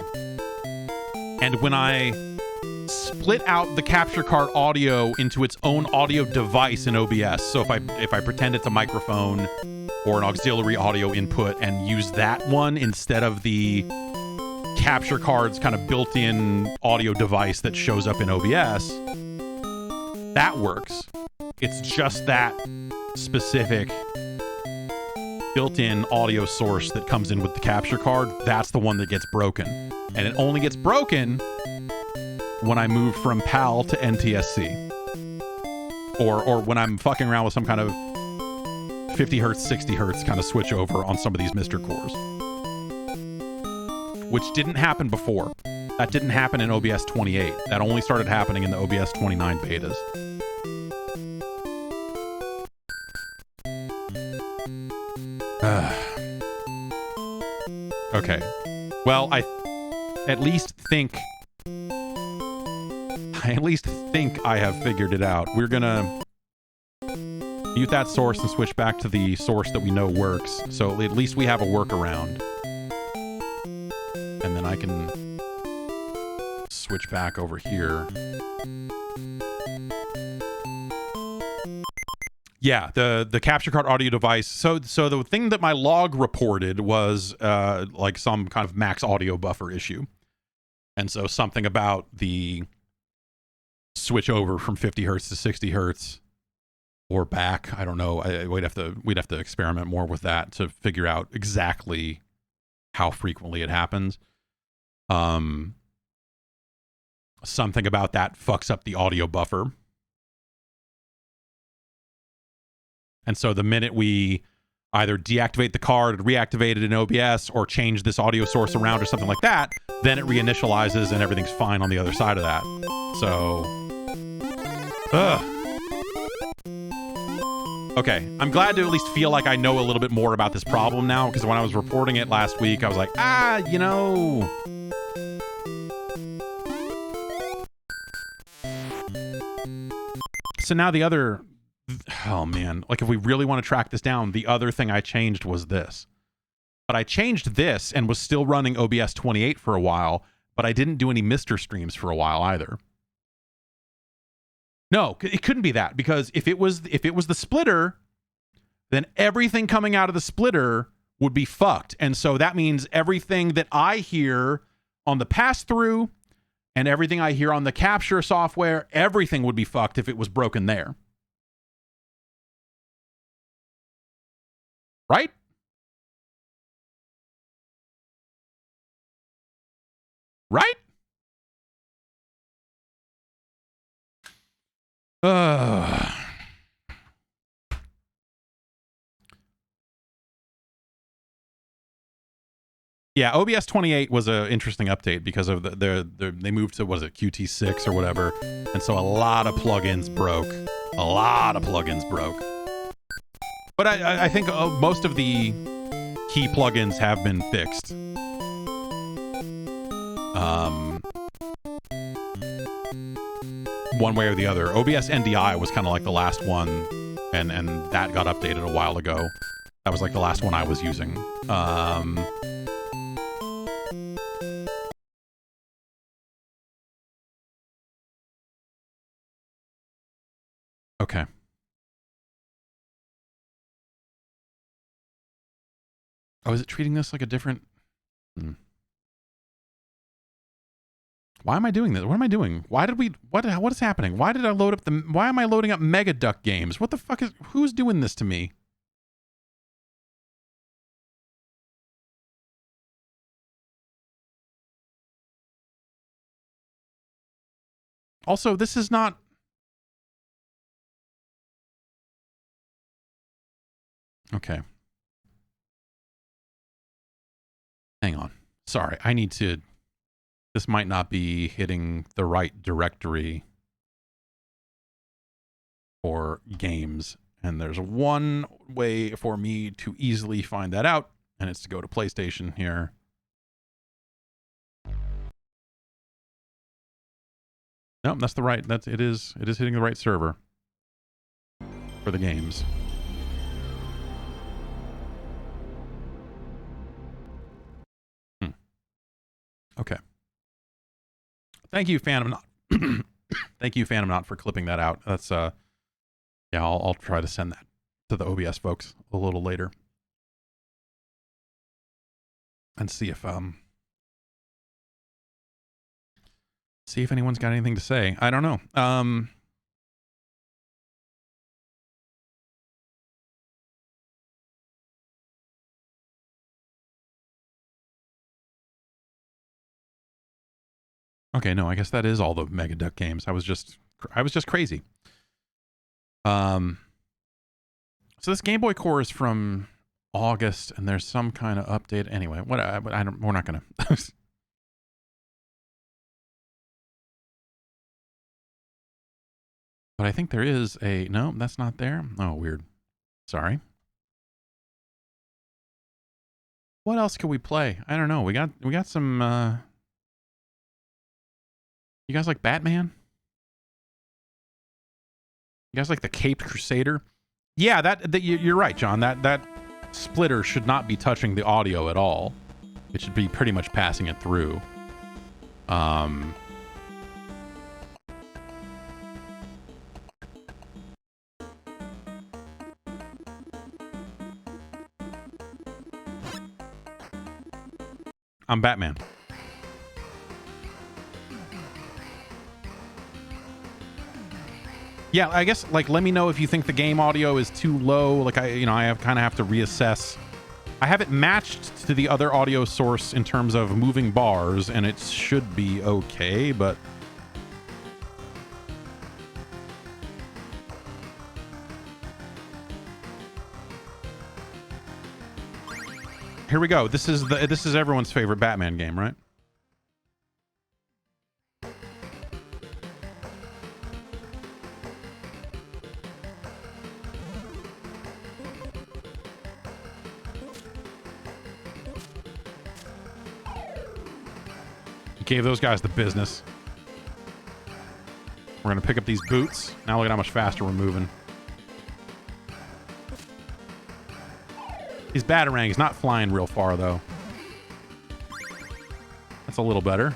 And when I split out the capture card audio into its own audio device in OBS, so if I pretend it's a microphone or an auxiliary audio input and use that one instead of the capture card's kind of built-in audio device that shows up in OBS, that works. It's just that specific built-in audio source that comes in with the capture card, that's the one that gets broken. And it only gets broken when I move from PAL to NTSC. Or when I'm fucking around with some kind of 50 hertz, 60 hertz kind of switch over on some of these MiSTer cores. Which didn't happen before. That didn't happen in OBS 28. That only started happening in the OBS 29 betas. Okay. Well, I at least think I have figured it out. We're gonna mute that source and switch back to the source that we know works. So at least we have a workaround. And then I can switch back over here. Yeah, the capture card audio device. So the thing that my log reported was like some kind of max audio buffer issue. And so something about the switch over from 50 hertz to 60 hertz or back. I don't know. We'd have to experiment more with that to figure out exactly how frequently it happens. Something about that fucks up the audio buffer. And so the minute we either deactivate the card, reactivate it in OBS, or change this audio source around or something like that, then it reinitializes and everything's fine on the other side of that. So, okay, I'm glad to at least feel like I know a little bit more about this problem now, because when I was reporting it last week, I was like, you know. So now the other... Oh, man. Like, if we really want to track this down, the other thing I changed was this. But I changed this and was still running OBS 28 for a while, but I didn't do any MiSTer streams for a while either. No, it couldn't be that, because if it was the splitter, then everything coming out of the splitter would be fucked. And so that means everything that I hear on the pass-through and everything I hear on the capture software, everything would be fucked if it was broken there. Right? Right? Yeah, OBS 28 was an interesting update because of they moved to, what is it, QT6 or whatever, and so a lot of plugins broke. A lot of plugins broke. But I think most of the key plugins have been fixed. One way or the other. OBS NDI was kind of like the last one, and that got updated a while ago. That was like the last one I was using. Okay. Oh, is it treating this like a different... Why am I doing this? What am I doing? Why did we... What is happening? Why did I load up the... Why am I loading up Mega Duck games? What the fuck is... Who's doing this to me? Also, this is not... Okay. Hang on. Sorry, I need to... This might not be hitting the right directory for games. And there's one way for me to easily find that out, and it's to go to PlayStation here. No, that's the right... It is hitting the right server for the games. Okay. Thank you, Phantom Not. Thank you, Phantom Not, for clipping that out. That's yeah, I'll try to send that to the OBS folks a little later. And see if anyone's got anything to say. I don't know. Okay, no, I guess that is all the Mega Duck games. I was just crazy. So this Game Boy Core is from August, and there's some kind of update. Anyway, we're not gonna. But I think there is a no. That's not there. Oh, weird. Sorry. What else can we play? I don't know. We got some. You guys like Batman? You guys like the Caped Crusader? Yeah, that you're right, John. That splitter should not be touching the audio at all. It should be pretty much passing it through. I'm Batman. Yeah, I guess, like, let me know if you think the game audio is too low. Like, I kind of have to reassess. I have it matched to the other audio source in terms of moving bars, and it should be okay, but... Here we go. This is everyone's favorite Batman game, right? Gave those guys the business. We're gonna pick up these boots. Now look at how much faster we're moving. These batarangs not flying real far though. That's a little better.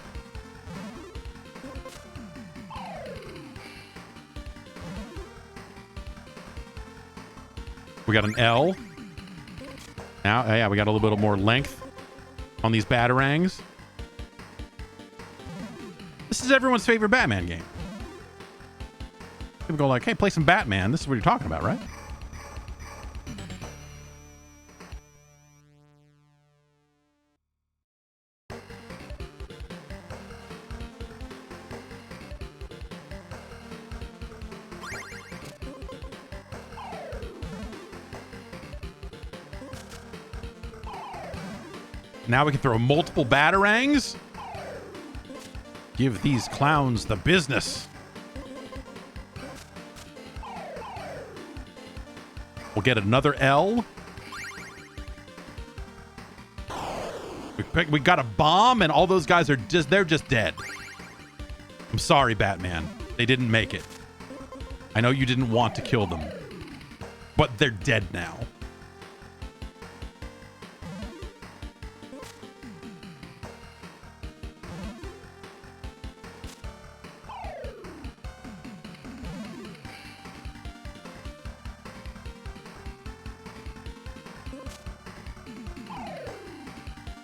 We got an L. Now, yeah, we got a little bit more length on these batarangs. This is everyone's favorite Batman game. People go like, hey, play some Batman. This is what you're talking about, right? Now we can throw multiple batarangs. Give these clowns the business. We'll get another L. We got a bomb, and all those guys are they're just dead. I'm sorry, Batman. They didn't make it. I know you didn't want to kill them, but they're dead now.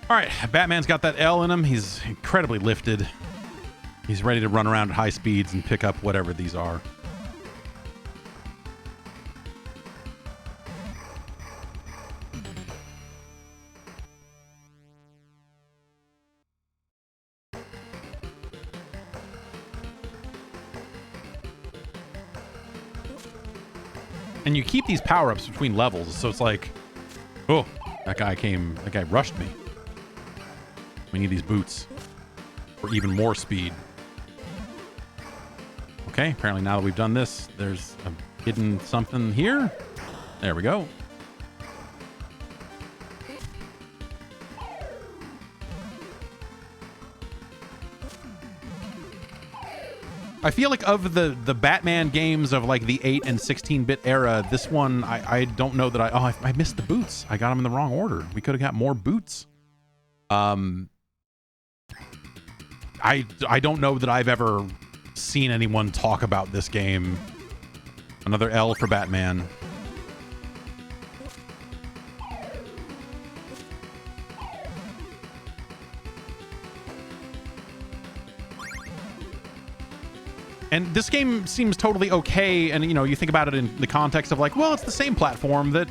All right, Batman's got that L in him. He's incredibly lifted. He's ready to run around at high speeds and pick up whatever these are. And you keep these power-ups between levels, so it's like, oh, that guy rushed me. We need these boots for even more speed. Okay, apparently now that we've done this, there's a hidden something here. There we go. I feel like of the Batman games of like the 8 and 16-bit era, this one, I don't know that I missed the boots. I got them in the wrong order. We could have got more boots. I don't know that I've ever seen anyone talk about this game. Another L for Batman. And this game seems totally okay, and you know, you think about it in the context of like, well, it's the same platform that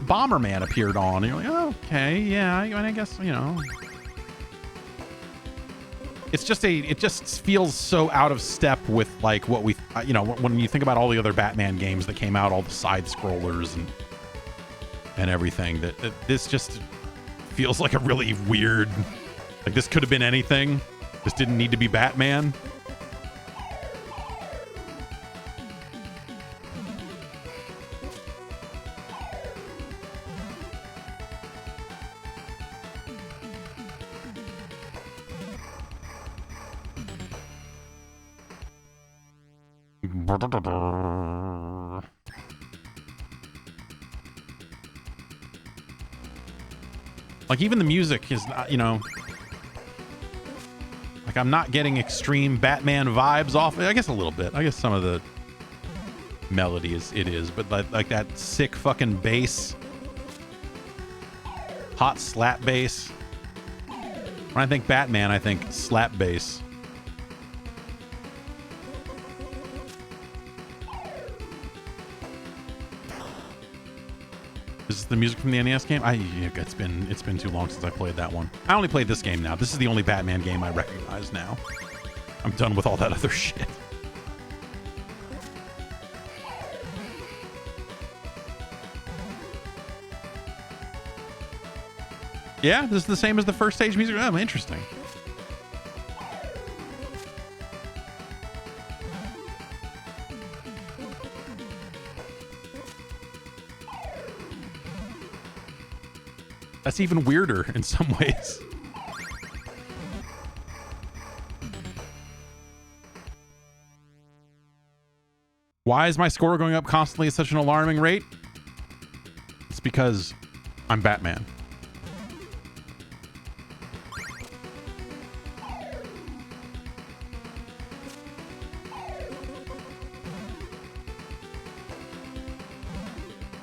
Bomberman appeared on. And you're like, oh, okay, yeah, I guess, you know. it's just it just feels so out of step with like what we, you know, when you think about all the other Batman games that came out, all the side scrollers and everything, that this just feels like a really weird, like this could have been anything. This didn't need to be Batman. Like even the music is not, you know, like I'm not getting extreme Batman vibes off. I guess a little bit. I guess some of the melody is, but like that sick fucking bass, hot slap bass. When I think Batman, I think slap bass. Is this the music from the NES game? It's been too long since I played that one. I only played this game now. This is the only Batman game I recognize now. I'm done with all that other shit. Yeah, this is the same as the first stage music. Oh, interesting. That's even weirder in some ways. Why is my score going up constantly at such an alarming rate? It's because I'm Batman.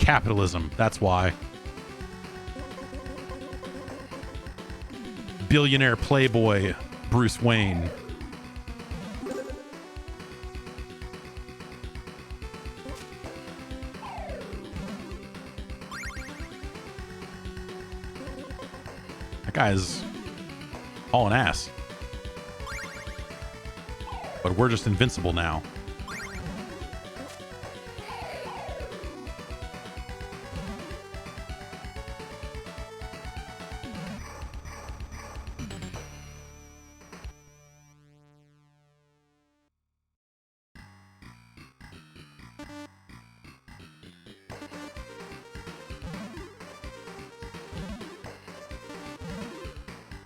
Capitalism, that's why. Billionaire playboy Bruce Wayne. That guy's hauling ass. But we're just invincible now.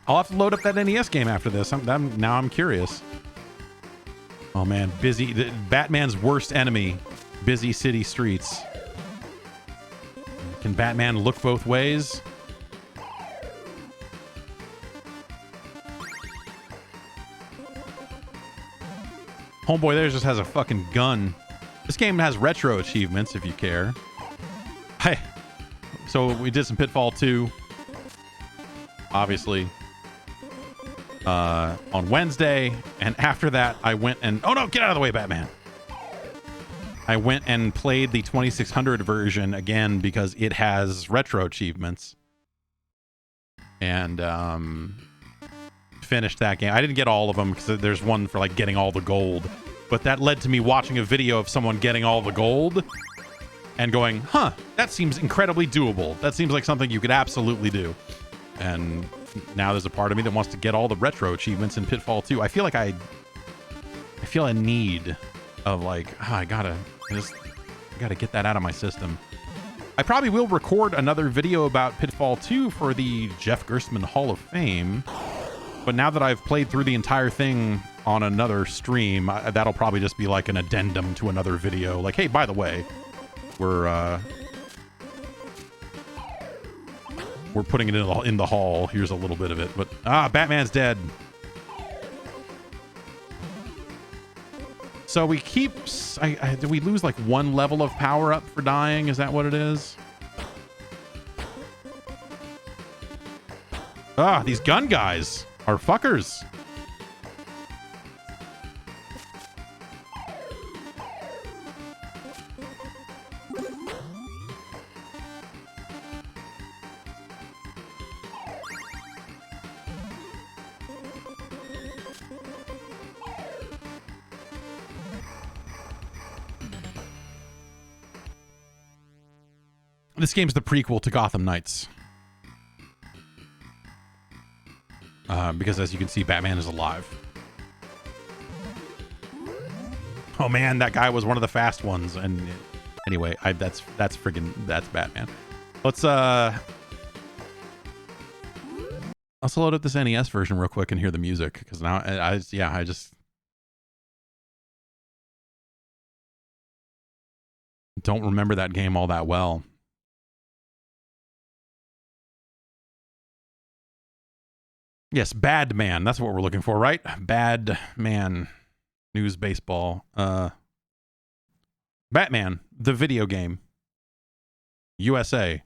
I'll have to load up that NES game after this. Now I'm curious. Oh man, Batman's worst enemy, busy city streets. Can Batman look both ways? Homeboy there just has a fucking gun. This game has retro achievements if you care. Hey, so we did some Pitfall 2. Obviously. On Wednesday, and after that I went and oh no, get out of the way, Batman. I went and played the 2600 version again because it has retro achievements, and finished that game. I didn't get all of them because there's one for like getting all the gold, but that led to me watching a video of someone getting all the gold and going, huh, that seems incredibly doable. That seems like something you could absolutely do. And now there's a part of me that wants to get all the retro achievements in Pitfall 2. I feel like I feel a need of like, I gotta get that out of my system. I probably will record another video about Pitfall 2 for the Jeff Gerstmann Hall of Fame. But now that I've played through the entire thing on another stream, that'll probably just be like an addendum to another video. Like, hey, by the way, we're putting it in the hall. Here's a little bit of it. But, Batman's dead. So we keep... did we lose like one level of power up for dying? Is that what it is? These gun guys are fuckers. This game's the prequel to Gotham Knights. Because as you can see, Batman is alive. Oh man, that guy was one of the fast ones. And anyway, that's Batman. Let's load up this NES version real quick and hear the music, because now I just don't remember that game all that well. Yes, Badman. That's what we're looking for, right? Badman. News baseball. Batman, the video game. USA.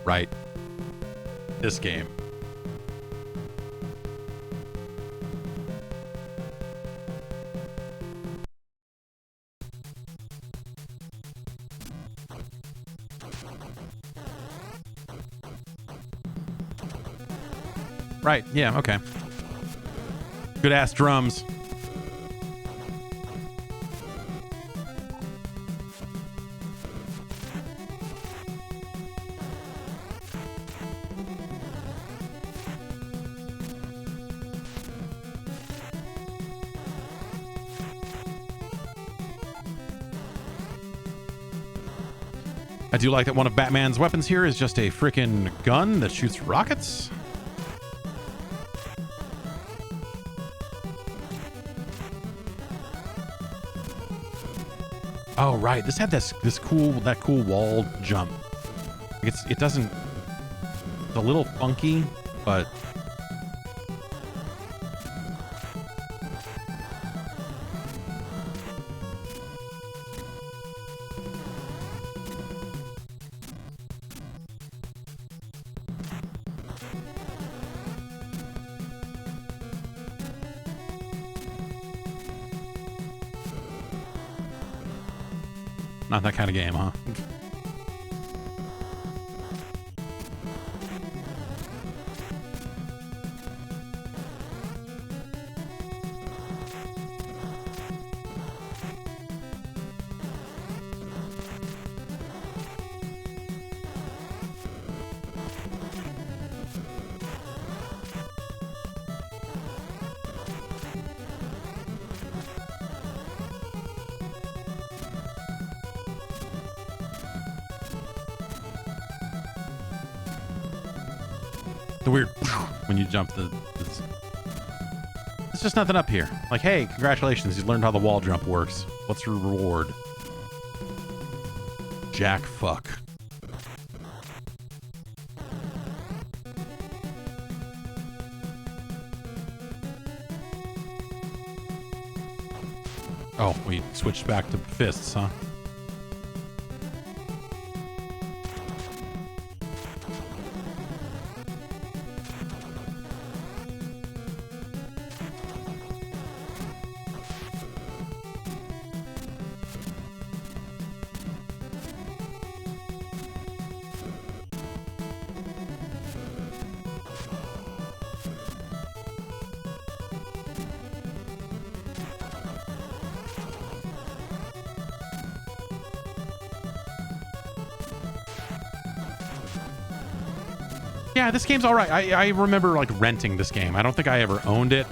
Right. This game. Right. Yeah. Okay. Good ass drums. I do like that one of Batman's weapons here is just a frickin' gun that shoots rockets. Oh right, this had that cool wall jump. It's a little funky, but not that kind of game, huh? The weird when you jump there's just nothing up here. Like, hey, congratulations, you learned how the wall jump works. What's your reward? Jack fuck. Oh, we switched back to fists, huh? Yeah, this game's all right. I remember like renting this game. I don't think I ever owned it.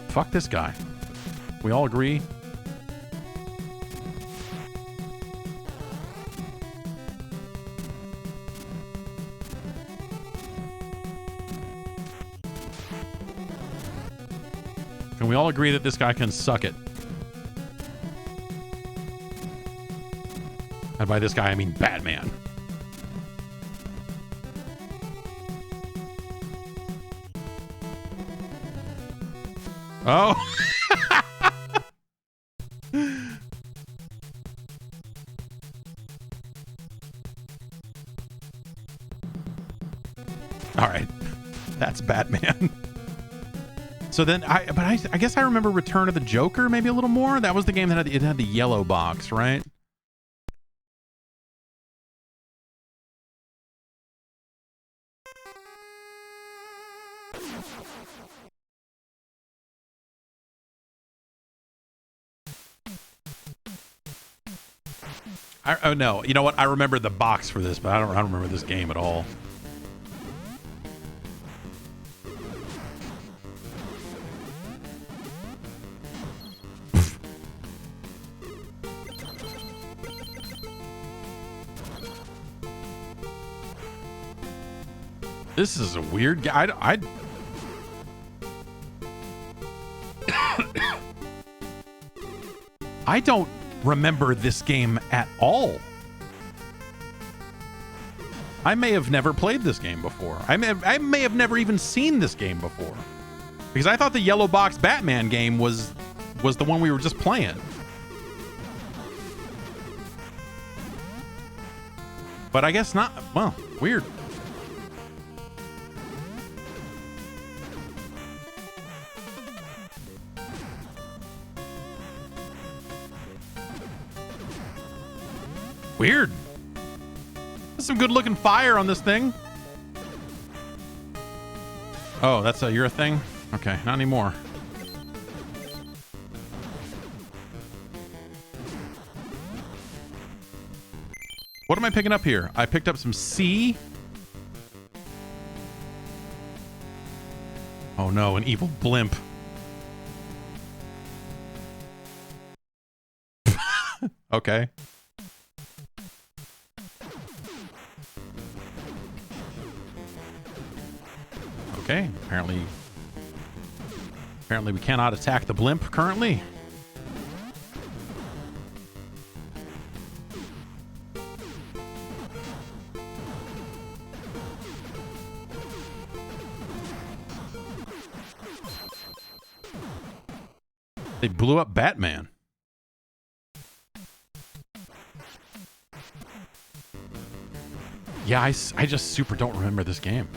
Fuck this guy. We all agree. Can we all agree that this guy can suck it? And by this guy, I mean Batman. Oh. All right. That's Batman. So then, I guess I remember Return of the Joker maybe a little more. That was the game that had the yellow box, right? Oh no, you know what? I remember the box for this, but I don't remember this game at all. This is a weird guy. I don't remember this game at all. I may have never played this game before. I may have never even seen this game before. Because I thought the yellow box Batman game was the one we were just playing. But I guess not. Well, weird. Weird. There's some good looking fire on this thing. Oh, that's you're a thing? Okay, not anymore. What am I picking up here? I picked up some C. Oh no, an evil blimp. Okay. Okay, apparently we cannot attack the blimp currently. They blew up Batman. Yeah, I just super don't remember this game.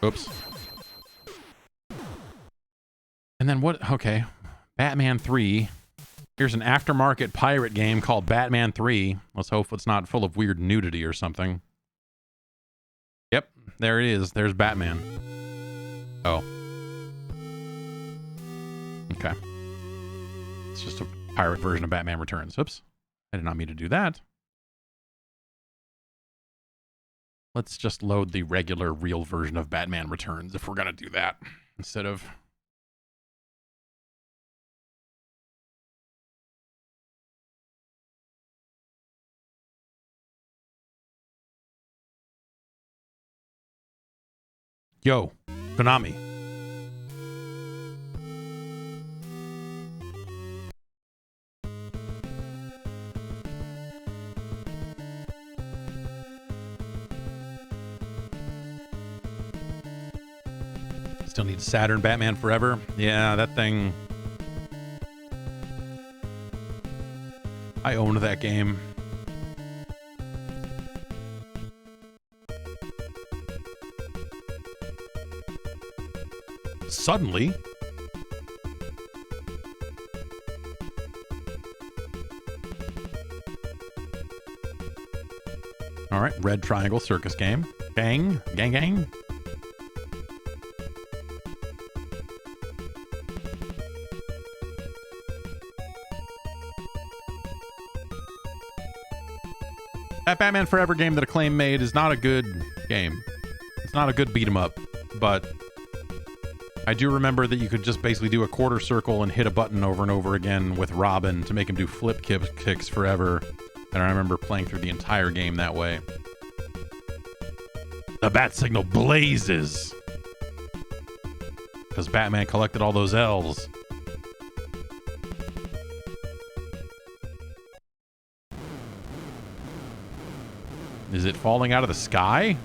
Oops. And then what? Okay. Batman 3. Here's an aftermarket pirate game called Batman 3. Let's hope it's not full of weird nudity or something. Yep. There it is. There's Batman. Oh. Okay. It's just a pirate version of Batman Returns. Oops. I did not mean to do that. Let's just load the regular, real version of Batman Returns if we're going to do that instead of... Yo, Konami. Still need Saturn Batman Forever. Yeah, that thing. I owned that game. Suddenly. All right, Red Triangle Circus game. Gang, gang, gang. That Batman Forever game that Acclaim made is not a good game. It's not a good beat 'em up, but I do remember that you could just basically do a quarter circle and hit a button over and over again with Robin to make him do flip kicks forever. And I remember playing through the entire game that way. The bat signal blazes because Batman collected all those L's. Is it falling out of the sky?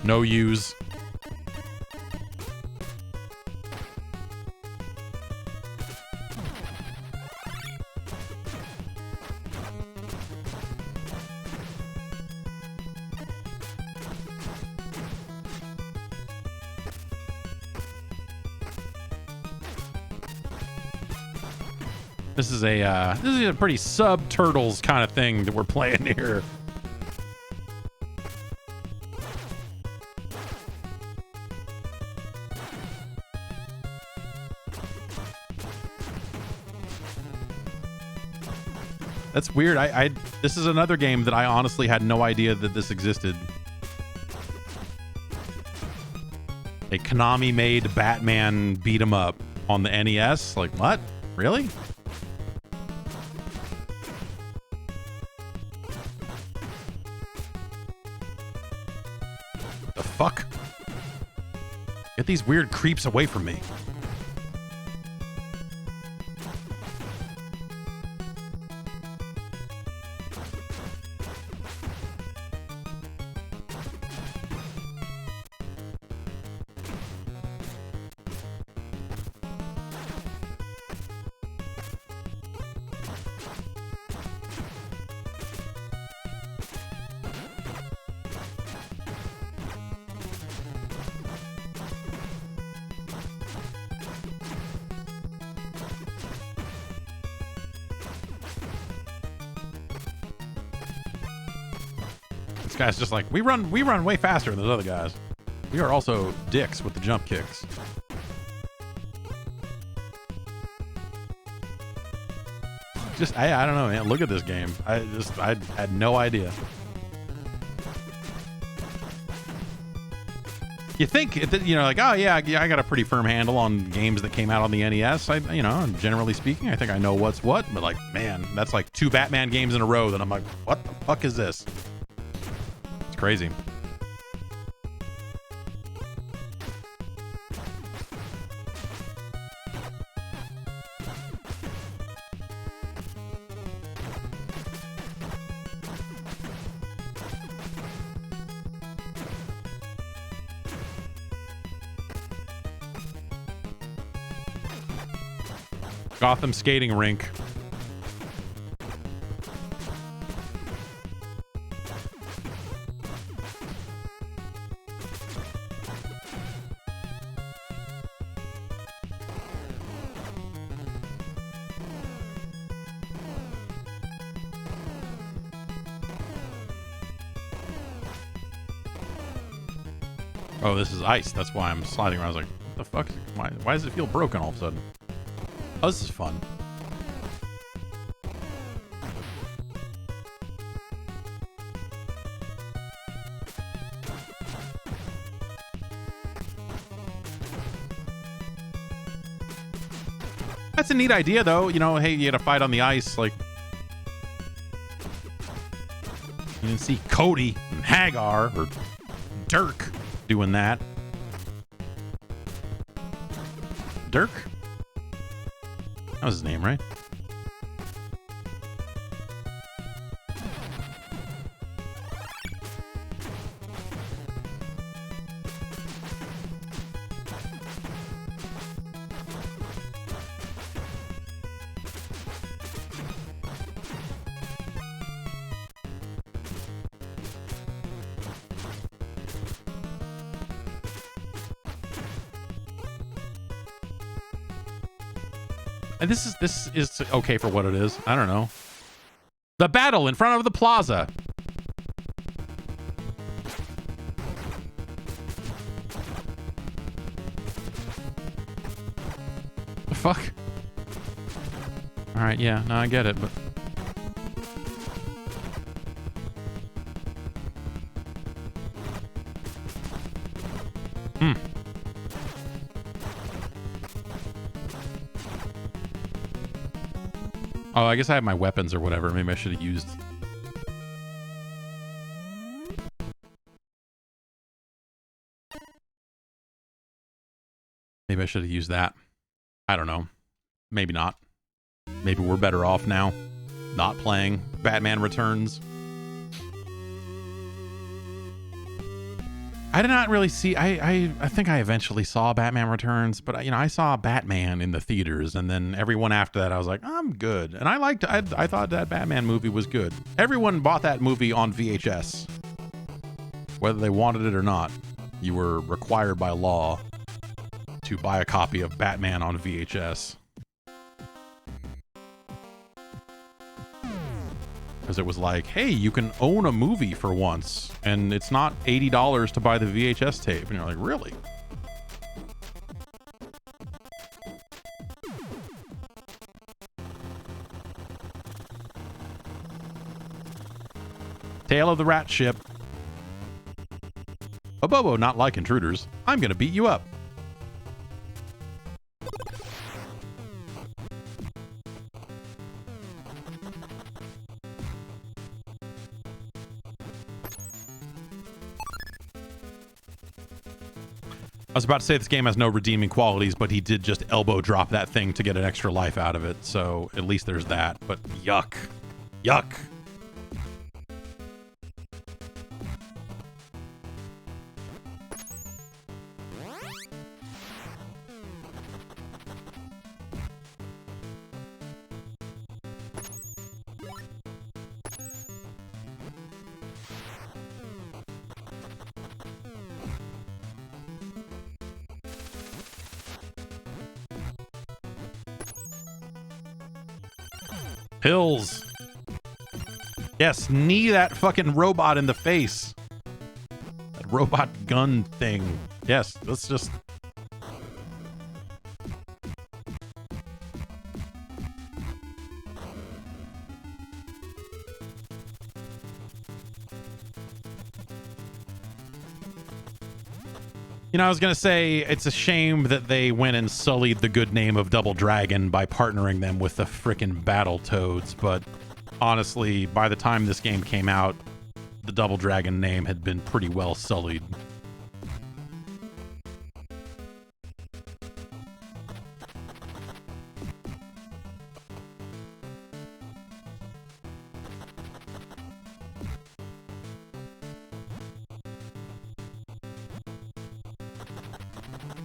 No use. This is a pretty sub-Turtles kind of thing that we're playing here. That's weird. This is another game that I honestly had no idea that this existed. A Konami-made Batman beat 'em up on the NES. Like, what? Really? The fuck? Get these weird creeps away from me. Guy's just like, we run way faster than those other guys. We are also dicks with the jump kicks. Just I don't know, man. Look at this game. I had no idea. You think, like, oh yeah, I got a pretty firm handle on games that came out on the NES. Generally speaking, I think I know what's what. But like, man, that's like 2 Batman games in a row that I'm like, what the fuck is this? Crazy. Gotham skating rink. Oh, this is ice. That's why I'm sliding around. I was like, what the fuck? Why does it feel broken all of a sudden? Oh, this is fun. That's a neat idea, though. Hey, you had a fight on the ice. Like, you didn't see Cody and Hagar or Dirk doing that. Dirk? That was his name, right? And this is okay for what it is. I don't know. The battle in front of the plaza. The fuck? All right, yeah, no, I get it, but oh, I guess I have my weapons or whatever. Maybe I should have used. Maybe I should have used that. I don't know. Maybe not. Maybe we're better off now not playing Batman Returns. I did not really see. I think I eventually saw Batman Returns, but you know, I saw Batman in the theaters, and then everyone after that, I was like, I'm good, and I liked. I thought that Batman movie was good. Everyone bought that movie on VHS, whether they wanted it or not. You were required by law to buy a copy of Batman on VHS. Because it was like, hey, you can own a movie for once, and it's not $80 to buy the VHS tape. And you're like, really? Tale of the Rat Ship. A Bobo not like intruders. I'm gonna beat you up. I was about to say this game has no redeeming qualities, but he did just elbow drop that thing to get an extra life out of it, so at least there's that. But yuck. Yuck. Pills. Yes, knee that fucking robot in the face. That robot gun thing. Yes, let's just... You know, I was going to say it's a shame that they went and sullied the good name of Double Dragon by partnering them with the frickin' Battletoads, but honestly, by the time this game came out, the Double Dragon name had been pretty well sullied.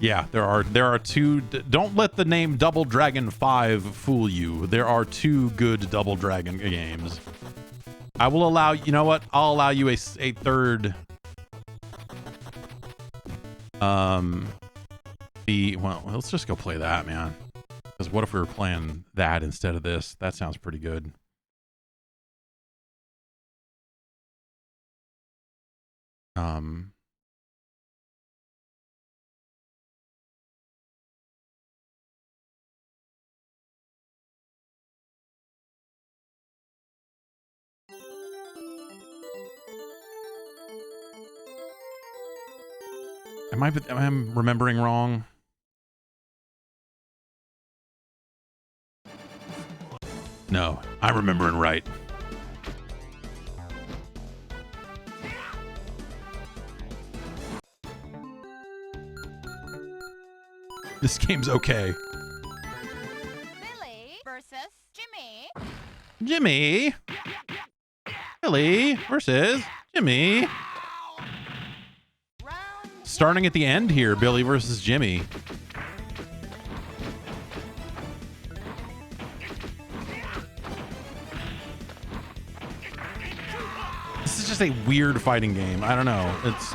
Yeah, there are two. Don't let the name Double Dragon 5 fool you. There are two good Double Dragon games. I will allow, you know what? I'll allow you a third. Well, let's just go play that, man. Because what if we were playing that instead of this? That sounds pretty good. Am I remembering wrong? No, I'm remembering right. This game's okay. Billy versus Jimmy. Jimmy. Billy versus Jimmy. Starting at the end here, Billy versus Jimmy. This is just a weird fighting game. I don't know. It's...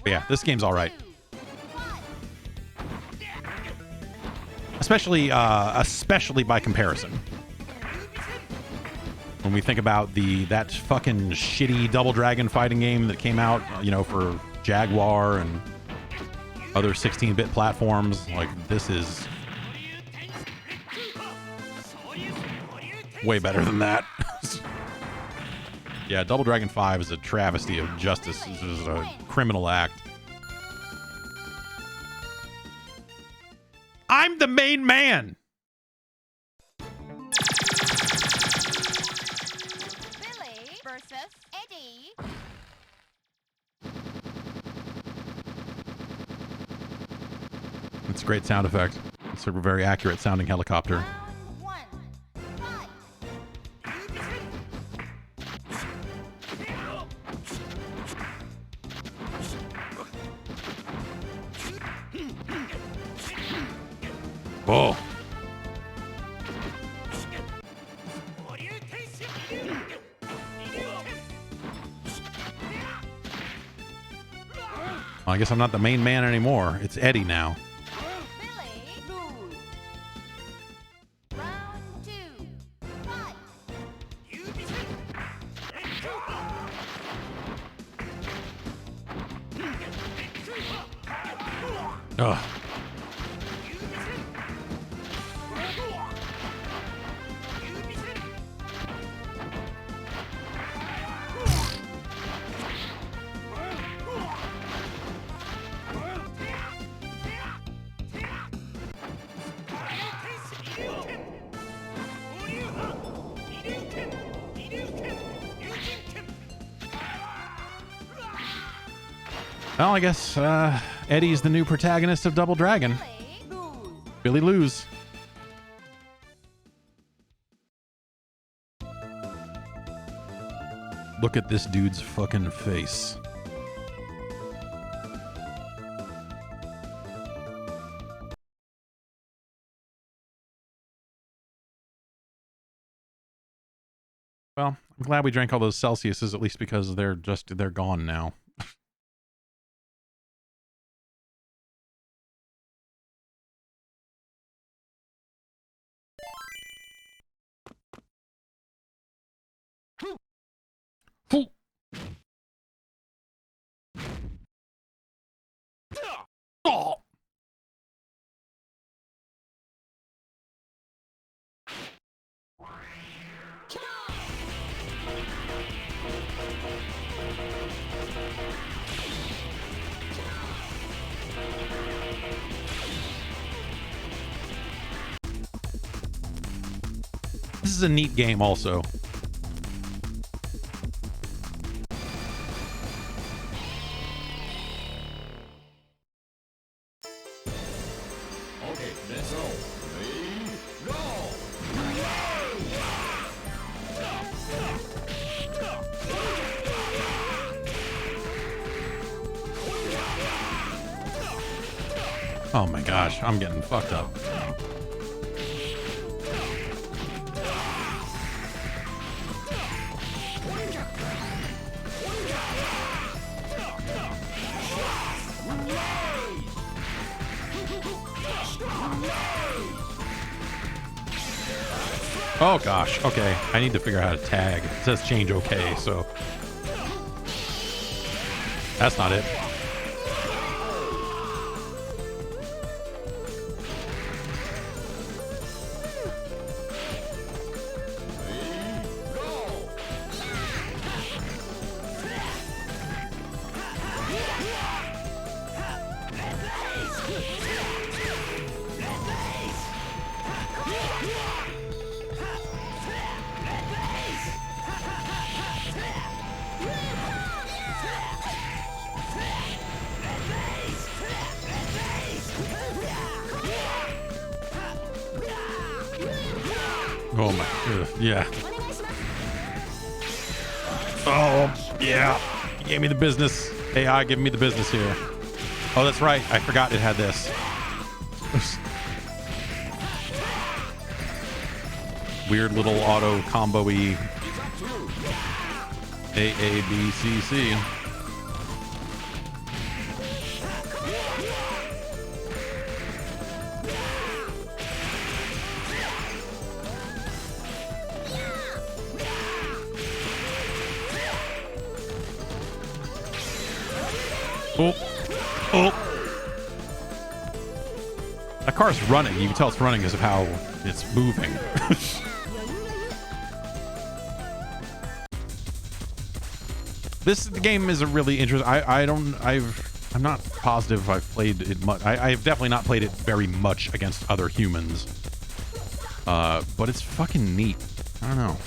Yeah, this game's all right. Especially by comparison. When we think about that fucking shitty Double Dragon fighting game that came out, you know, for Jaguar and other 16-bit platforms, like this is way better than that. Yeah, Double Dragon 5 is a travesty of justice. This is a criminal act. I'm the main man. Billy versus Eddie. It's a great sound effect. It's a very accurate sounding helicopter. Round one. Fight. Whoa. Well, I guess I'm not the main man anymore. It's Eddie now. Billy lose. Round two. Fight. Ugh. Well, I guess Eddie's the new protagonist of Double Dragon. Billy lose. Billy lose. Look at this dude's fucking face. Well, I'm glad we drank all those Celsiuses, at least because they're gone now. Oh. This is a neat game also. Okay, let's go. Ready, go! Oh my gosh, I'm getting fucked up. Oh gosh, okay. I need to figure out how to tag. It says change okay, so that's not it. Oh my, yeah. Oh, yeah. He gave me the business. AI giving me the business here. Oh, that's right. I forgot it had this. Weird little auto combo-y. A, B, C, C. Oh. Oh. That car's running. You can tell it's running because of how it's moving. This game is a really interesting. I'm not positive if I've played it much. I've definitely not played it very much against other humans. But it's fucking neat. I don't know.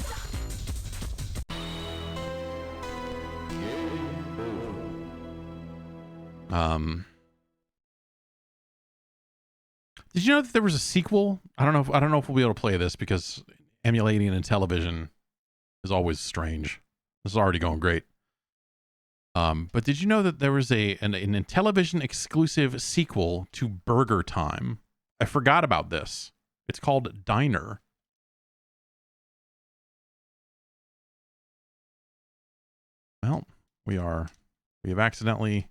Did you know that there was a sequel? I don't know if we'll be able to play this because emulating in television is always strange. This is already going great. But did you know that there was an television exclusive sequel to Burger Time? I forgot about this. It's called Diner. Well, we have accidentally.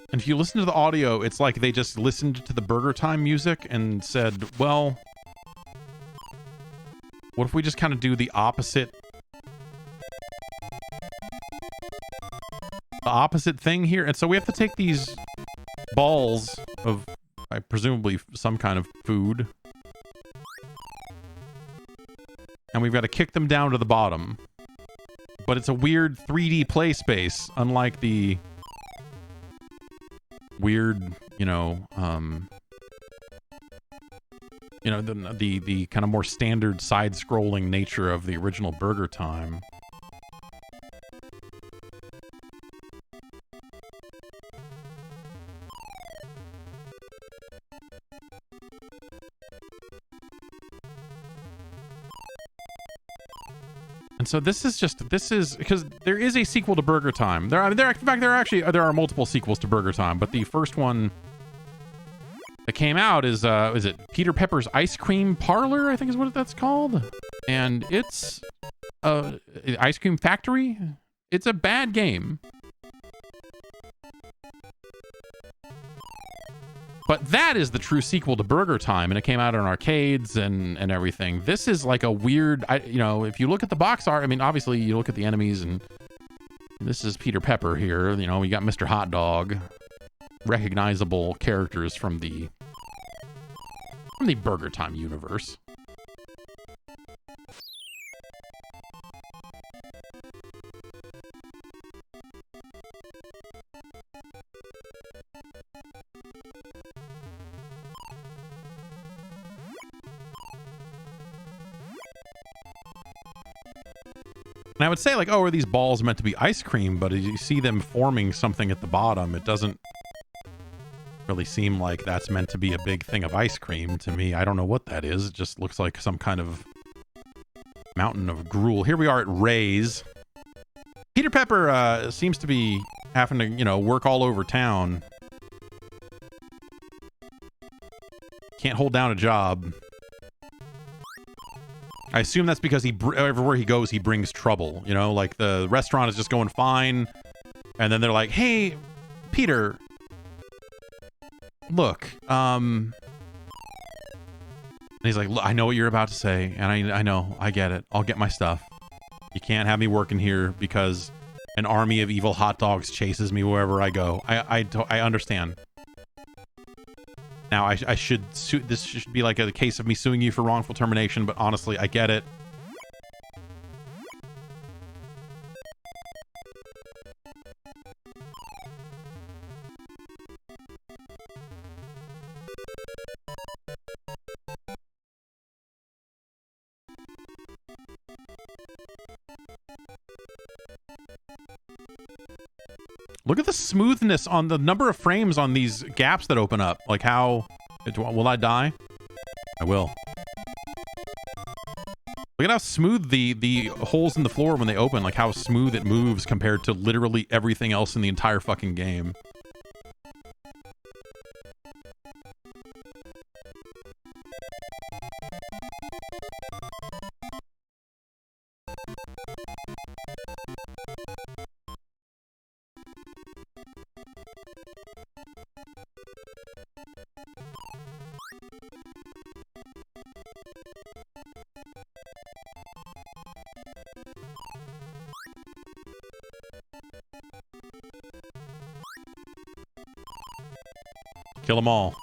And if you listen to the audio, it's like they just listened to the Burger Time music and said, well, what if we just kind of do the opposite thing here? And so we have to take these balls of presumably some kind of food, and we've got to kick them down to the bottom. But it's a weird 3D play space, unlike the weird, the kind of more standard side-scrolling nature of the original Burger Time. And so this is because there is a sequel to Burger Time. There are multiple sequels to Burger Time, but the first one that came out is it Peter Pepper's Ice Cream Parlor, I think is what that's called. And it's Ice Cream Factory. It's a bad game. But that is the true sequel to Burger Time, and it came out in arcades and everything. This is like a weird, if you look at the box art, I mean, obviously you look at the enemies, and this is Peter Pepper here. You know, we got Mr. Hot Dog, recognizable characters from the Burger Time universe. And I would say, like, oh, are these balls meant to be ice cream? But as you see them forming something at the bottom, it doesn't really seem like that's meant to be a big thing of ice cream to me. I don't know what that is. It just looks like some kind of mountain of gruel. Here we are at Ray's. Peter Pepper seems to be having to, work all over town. Can't hold down a job. I assume that's because everywhere he goes, he brings trouble. Like the restaurant is just going fine, and then they're like, "Hey, Peter, look." And he's like, "Look, I know what you're about to say, and I know, I get it. I'll get my stuff. You can't have me working here because an army of evil hot dogs chases me wherever I go. I understand." Now, I should sue. This should be like a case of me suing you for wrongful termination, but honestly, I get it. Look at the smoothness on the number of frames on these gaps that open up. Like how... Will I die? I will. Look at how smooth the holes in the floor when they open. Like how smooth it moves compared to literally everything else in the entire fucking game. Kill them all.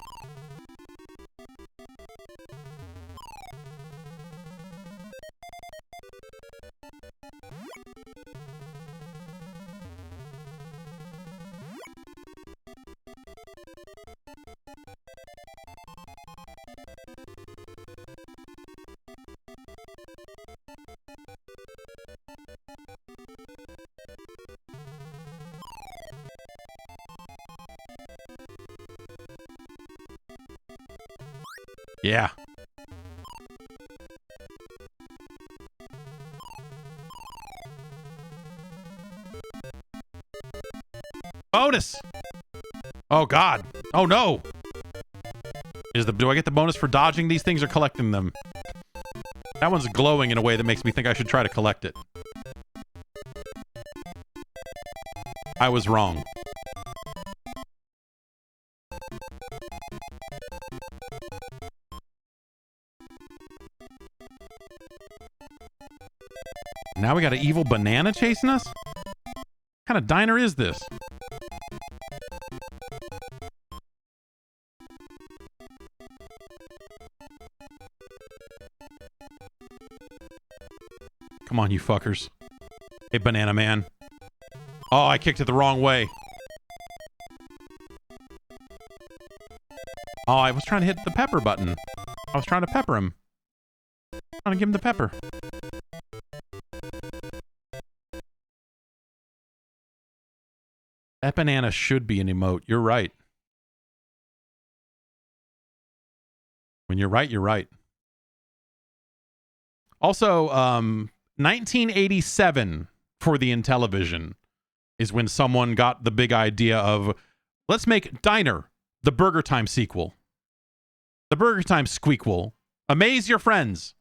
Yeah. Bonus. Oh God. Oh no. Do I get the bonus for dodging these things or collecting them? That one's glowing in a way that makes me think I should try to collect it. I was wrong. Now we got an evil banana chasing us? What kind of diner is this? Come on, you fuckers. Hey, Banana Man. Oh, I kicked it the wrong way. Oh, I was trying to hit the pepper button. I was trying to pepper him. Trying to give him the pepper. That banana should be an emote. You're right. When you're right, you're right. Also, 1987 for the Intellivision is when someone got the big idea of, let's make Diner the Burger Time sequel. The Burger Time squeakquel. Amaze your friends.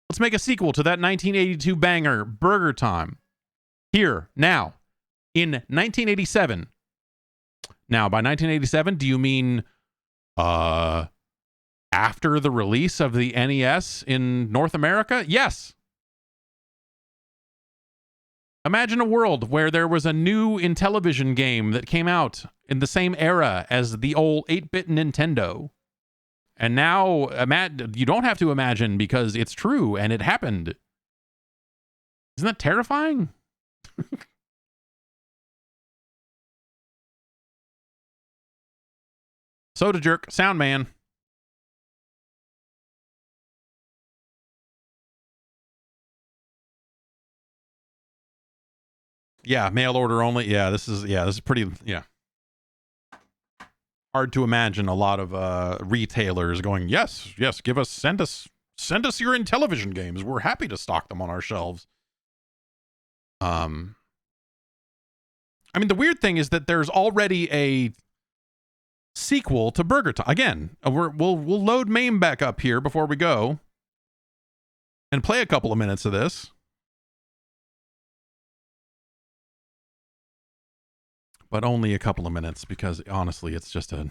Let's make a sequel to that 1982 banger, Burger Time. Here, now, in 1987. Now, by 1987, do you mean after the release of the NES in North America? Yes. Imagine a world where there was a new Intellivision game that came out in the same era as the old 8-bit Nintendo. And now, you don't have to imagine because it's true and it happened. Isn't that terrifying? Soda Jerk, Sound Man. Yeah, mail order only. Yeah, this is pretty, yeah. Hard to imagine a lot of retailers going, yes, send us your Intellivision games. We're happy to stock them on our shelves. I mean, the weird thing is that there's already a sequel to Burger Time. Again, we'll load MAME back up here before we go and play a couple of minutes of this. But only a couple of minutes because honestly, it's just a...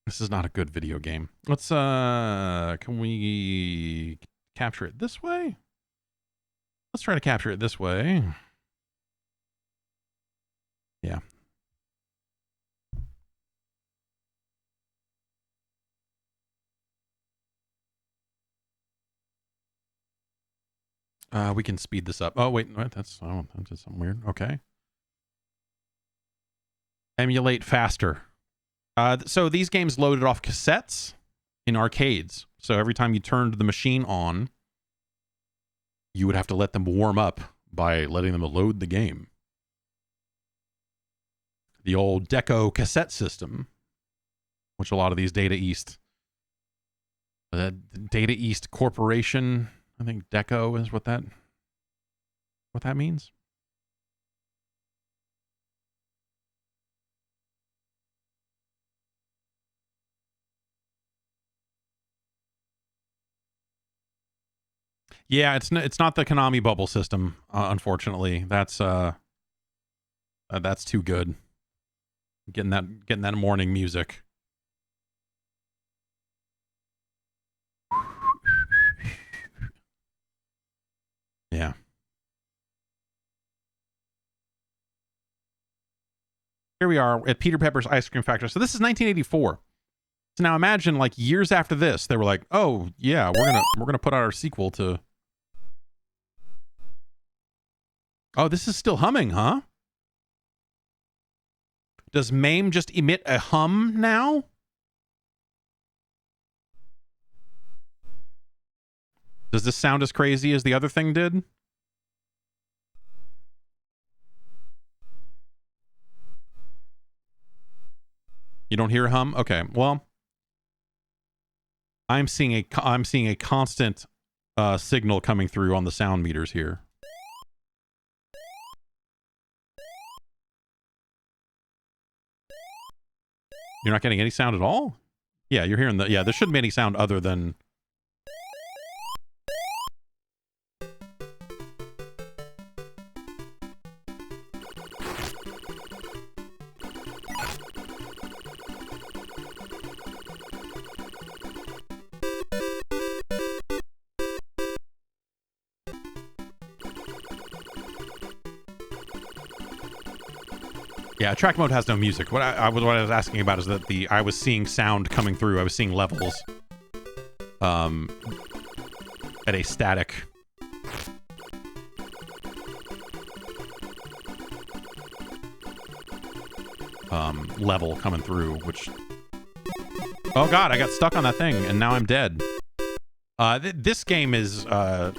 This is not a good video game. Let's, can we capture it this way? Let's try to capture it this way. Yeah. We can speed this up. Oh, wait, that's just something weird. Okay. Emulate faster. So these games loaded off cassettes in arcades. So every time you turned the machine on, you would have to let them warm up by letting them load the game. The old Deco cassette system, which a lot of these Data East Corporation, I think Deco is what that means. Yeah, it's not the Konami bubble system, unfortunately. That's That's too good. Getting that morning music. Yeah. Here we are at Peter Pepper's Ice Cream Factory. So this is 1984. So now imagine, like, years after this, they were like, "Oh yeah, we're gonna put out our sequel to." Oh, this is still humming, huh? Does MAME just emit a hum now? Does this sound as crazy as the other thing did? You don't hear a hum? Okay, well, I'm seeing a constant signal coming through on the sound meters here. You're not getting any sound at all? Yeah, you're hearing yeah, there shouldn't be any sound other than... Yeah, track mode has no music. What I was asking about is that I was seeing sound coming through. I was seeing levels at a static level coming through, which... Oh god, I got stuck on that thing and now I'm dead. This game is bad.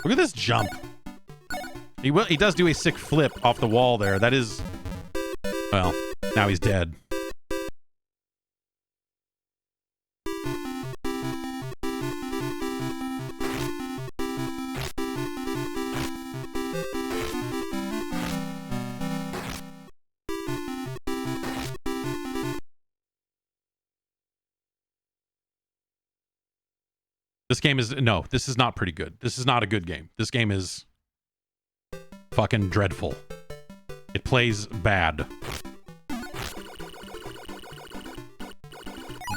Look at this jump. He does do a sick flip off the wall there. That is... Well, now he's dead. This game is... No, this is not pretty good. This is not a good game. This game is fucking dreadful. It plays bad.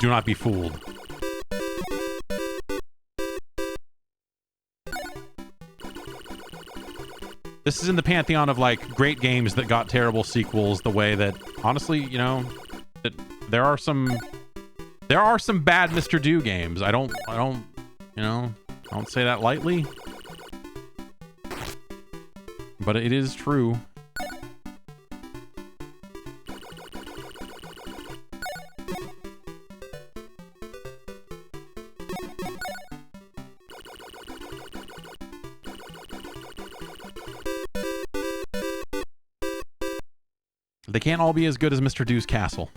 Do not be fooled. This is in the pantheon of, like, great games that got terrible sequels, the way that, honestly, you know, that there are some bad Mr. Do games. I don't, you know, I don't say that lightly. But it is true. They can't all be as good as Mr. Do's Castle.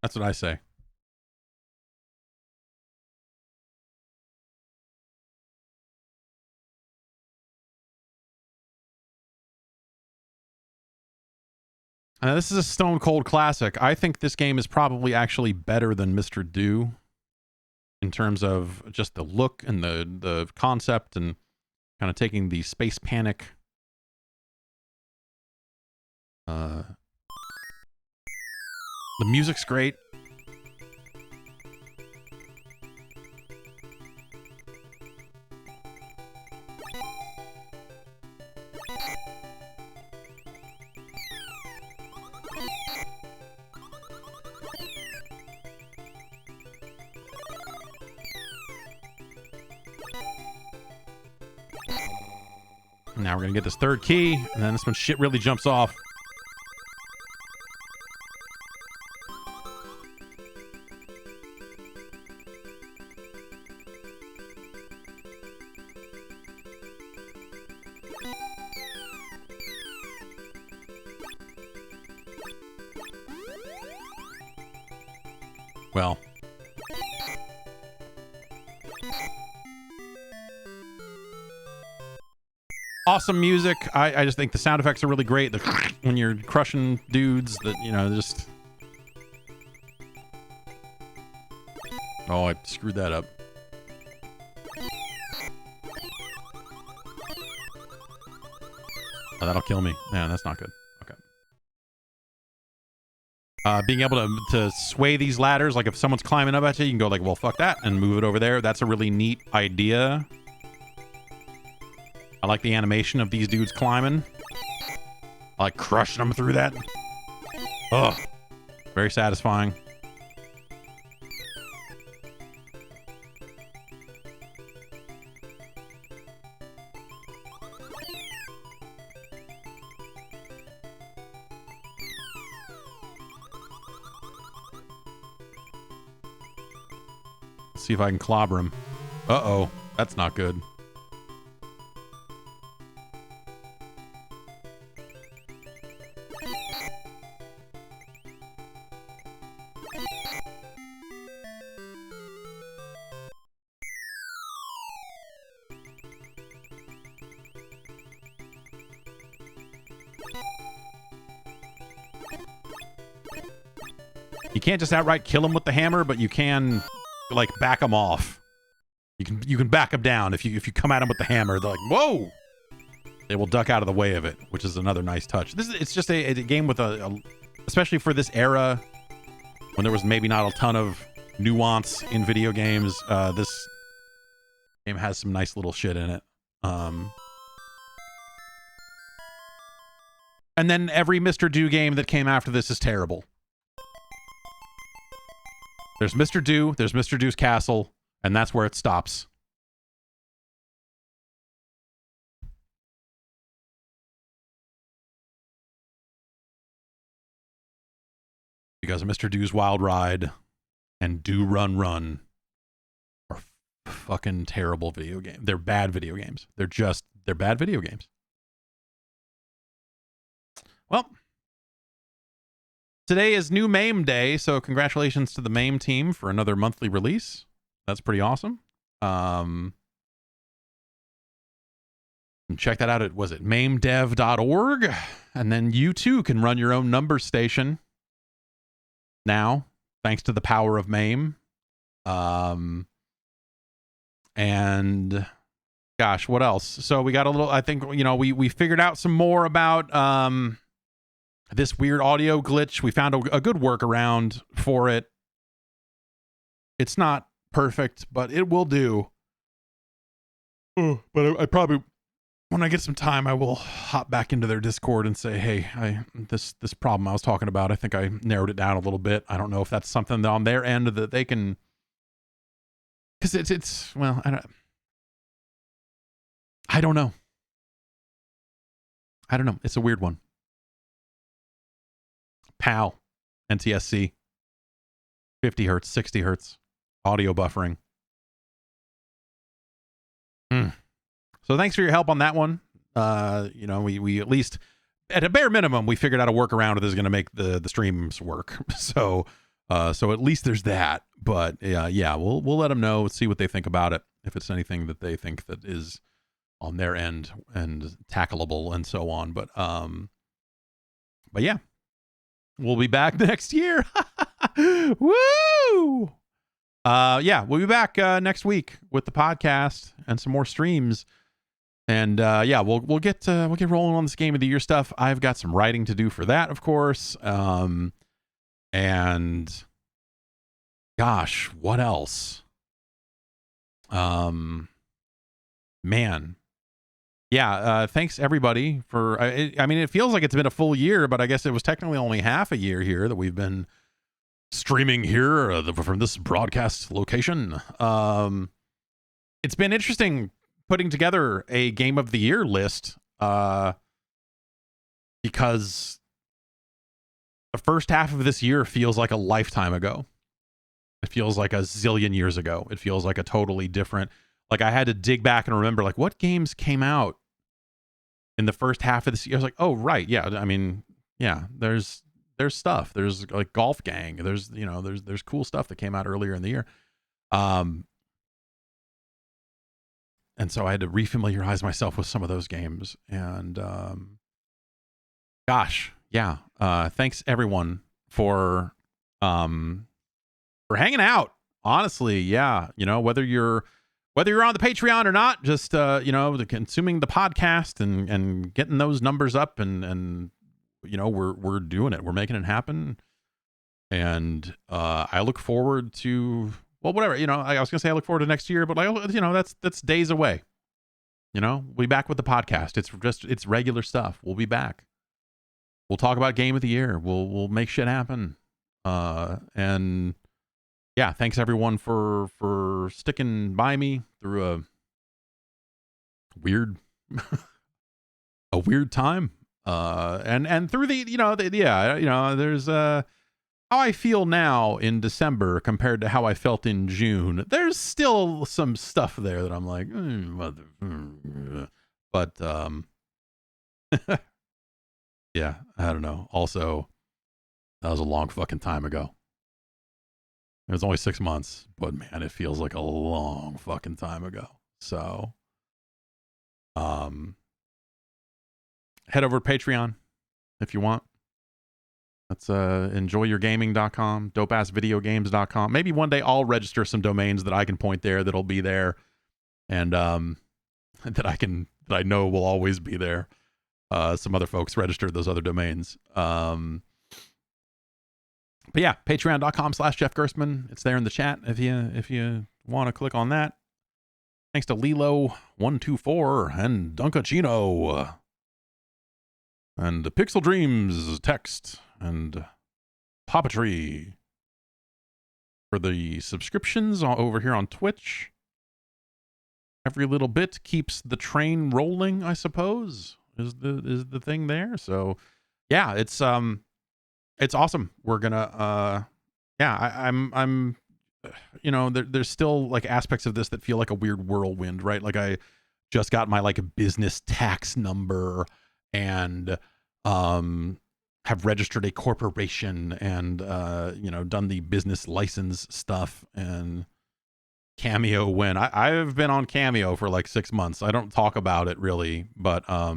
That's what I say. This is a stone cold classic. I think this game is probably actually better than Mr. Do in terms of just the look and the concept and kind of taking the space panic. The music's great. Now we're gonna get this third key, and then this one shit really jumps off. Well. awesome music. I just think the sound effects are really great. When you're crushing dudes, that just. Oh, I screwed that up. Oh, that'll kill me. Yeah, that's not good. Okay. Being able to sway these ladders, like if someone's climbing up at you, you can go like, well, fuck that, and move it over there. That's a really neat idea. I like the animation of these dudes climbing. I like crushing them through that. Ugh. Very satisfying. See if I can clobber him. Uh-oh. That's not good. You can't just outright kill him with the hammer, but you can like back them off. You can back them down if you come at them with the hammer. They're like, whoa! They will duck out of the way of it, which is another nice touch. It's just a game with especially for this era when there was maybe not a ton of nuance in video games. This game has some nice little shit in it. And then every Mr. Do game that came after this is terrible. There's Mr. Do, there's Mr. Do's Castle, and that's where it stops. Because Mr. Do's Wild Ride and Do Run Run are fucking terrible video games. They're bad video games. They're bad video games. Well, today is new MAME day, so congratulations to the MAME team for another monthly release. That's pretty awesome. And check that out at, was it mamedev.org? And then you too can run your own number station now, thanks to the power of MAME. And gosh, what else? So we got a little, I think, we figured out some more about this weird audio glitch. We found a good workaround for it. It's not perfect, but it will do. But I probably, when I get some time, I will hop back into their Discord and say, hey, this problem I was talking about, I think I narrowed it down a little bit. I don't know if that's something that on their end that they can, because it's well, I don't know. It's a weird one. PAL, NTSC, 50 hertz, 60 hertz, audio buffering. So thanks for your help on that one. We at least, at a bare minimum, we figured out a workaround that is going to make the streams work. So at least there's that. But yeah, we'll let them know, see what they think about it. If it's anything that they think that is on their end and tackleable and so on. But yeah. We'll be back next year. Woo! Yeah, we'll be back next week with the podcast and some more streams. And yeah, we'll get rolling on this Game of the Year stuff. I've got some writing to do for that, of course. And gosh, what else? Man. Yeah, thanks everybody for, I mean, it feels like it's been a full year, but I guess it was technically only half a year here that we've been streaming here from this broadcast location. It's been interesting putting together a Game of the Year list, because the first half of this year feels like a lifetime ago. It feels like a zillion years ago. It feels like a totally different, like I had to dig back and remember, like, what games came out in the first half of this year. I was like, oh, right. Yeah. I mean, yeah, there's stuff. There's like Golf Gang. There's cool stuff that came out earlier in the year. so I had to refamiliarize myself with some of those games. And gosh, yeah. Thanks everyone for hanging out. Honestly, yeah. You know, whether you're on the Patreon or not, just you know, consuming the podcast and getting those numbers up, and you know, we're doing it. We're making it happen. And I look forward to, well, whatever, you know, I was gonna say I look forward to next year, but like, you know, that's days away. You know, we'll be back with the podcast. It's regular stuff. We'll be back. We'll talk about game of the year. We'll make shit happen. And yeah, thanks everyone for sticking by me through a weird time. And through the, you know, yeah, you know, there's how I feel now in December compared to how I felt in June. There's still some stuff there that I'm like, but yeah, I don't know. Also, that was a long fucking time ago. It was only 6 months, but man, it feels like a long fucking time ago. So, head over to Patreon if you want. That's enjoyyourgaming.com, dopeassvideogames.com. Maybe one day I'll register some domains that I can point there that'll be there, and that I know will always be there. Some other folks registered those other domains. But yeah, patreon.com/Jeff Gerstmann. It's there in the chat if you want to click on that. Thanks to Lilo124 and Dunkachino and Pixel Dreams Text and Poppetry for the subscriptions over here on Twitch. Every little bit keeps the train rolling, I suppose, is the thing there. So yeah, it's awesome. We're gonna I'm you know, there's still like aspects of this that feel like a weird whirlwind, right? Like I just got my like business tax number and have registered a corporation and you know, done the business license stuff. And Cameo, when I've been on Cameo for like 6 months. I don't talk about it really, but I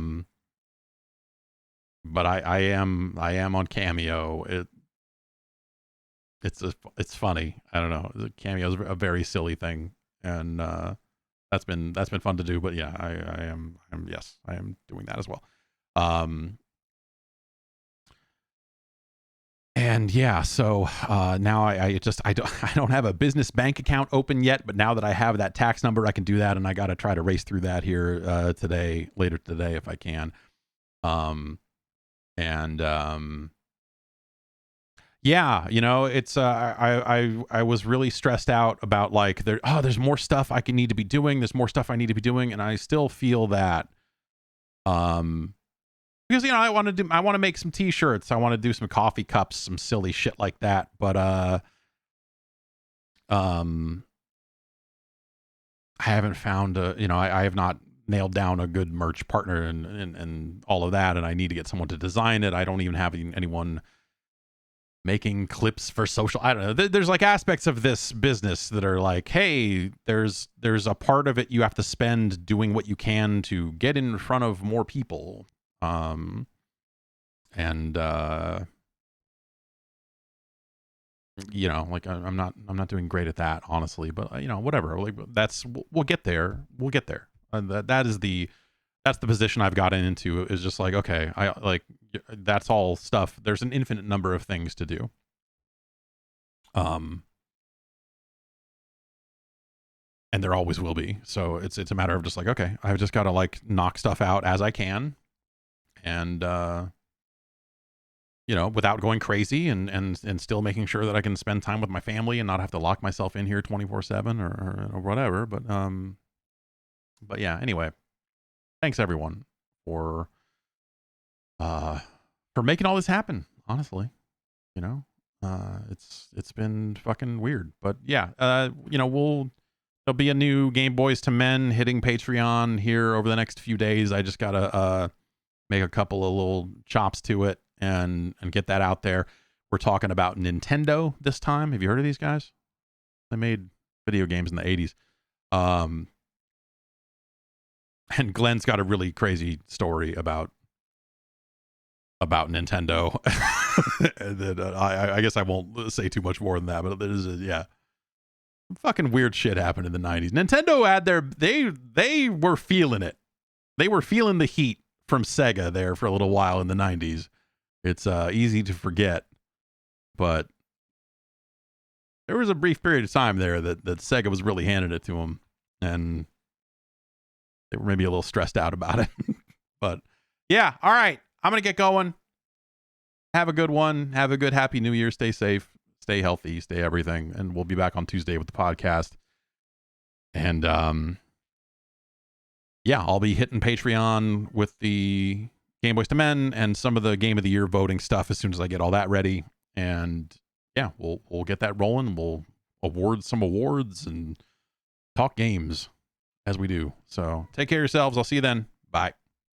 am on Cameo. It's funny. I don't know. Cameo is a very silly thing, and that's been fun to do. But yeah, I am doing that as well. And yeah, so now I don't have a business bank account open yet, but now that I have that tax number, I can do that, and I got to try to race through that here later today if I can. Yeah, you know, it's I was really stressed out about like there's more stuff I need to be doing. There's more stuff I need to be doing, and I still feel that because, you know, I want to make some t-shirts. I want to do some coffee cups, some silly shit like that. But I haven't found I have not nailed down a good merch partner and all of that, and I need to get someone to design it. I don't even have anyone making clips for social. I don't know. There's like aspects of this business that are like, hey, there's a part of it you have to spend doing what you can to get in front of more people. You know, like I'm not doing great at that, honestly, but you know, whatever. Like we'll get there. We'll get there. That's the position I've gotten into, is just like, okay, that's all stuff. There's an infinite number of things to do. And there always will be. So it's a matter of just like, okay, I've just got to like knock stuff out as I can. And, you know, without going crazy and still making sure that I can spend time with my family and not have to lock myself in here 24/7 or whatever. But yeah, anyway, thanks everyone for making all this happen. Honestly, you know, it's been fucking weird, but yeah, you know, there'll be a new Game Boys to Men hitting Patreon here over the next few days. I just gotta, make a couple of little chops to it and get that out there. We're talking about Nintendo this time. Have you heard of these guys? They made video games in the 80s. And Glenn's got a really crazy story about Nintendo. And then, I guess I won't say too much more than that, but there's fucking weird shit happened in the 90s. Nintendo had they were feeling it. They were feeling the heat from Sega there for a little while in the 90s. It's easy to forget, but there was a brief period of time there that Sega was really handing it to them, and they were maybe a little stressed out about it. But yeah, all right. I'm going to get going. Have a good one. Have a good Happy New Year. Stay safe. Stay healthy. Stay everything. And we'll be back on Tuesday with the podcast. And yeah, I'll be hitting Patreon with the Game Boys to Men and some of the Game of the Year voting stuff as soon as I get all that ready. And yeah, we'll get that rolling. We'll award some awards and talk games as we do. So take care of yourselves. I'll see you then. Bye.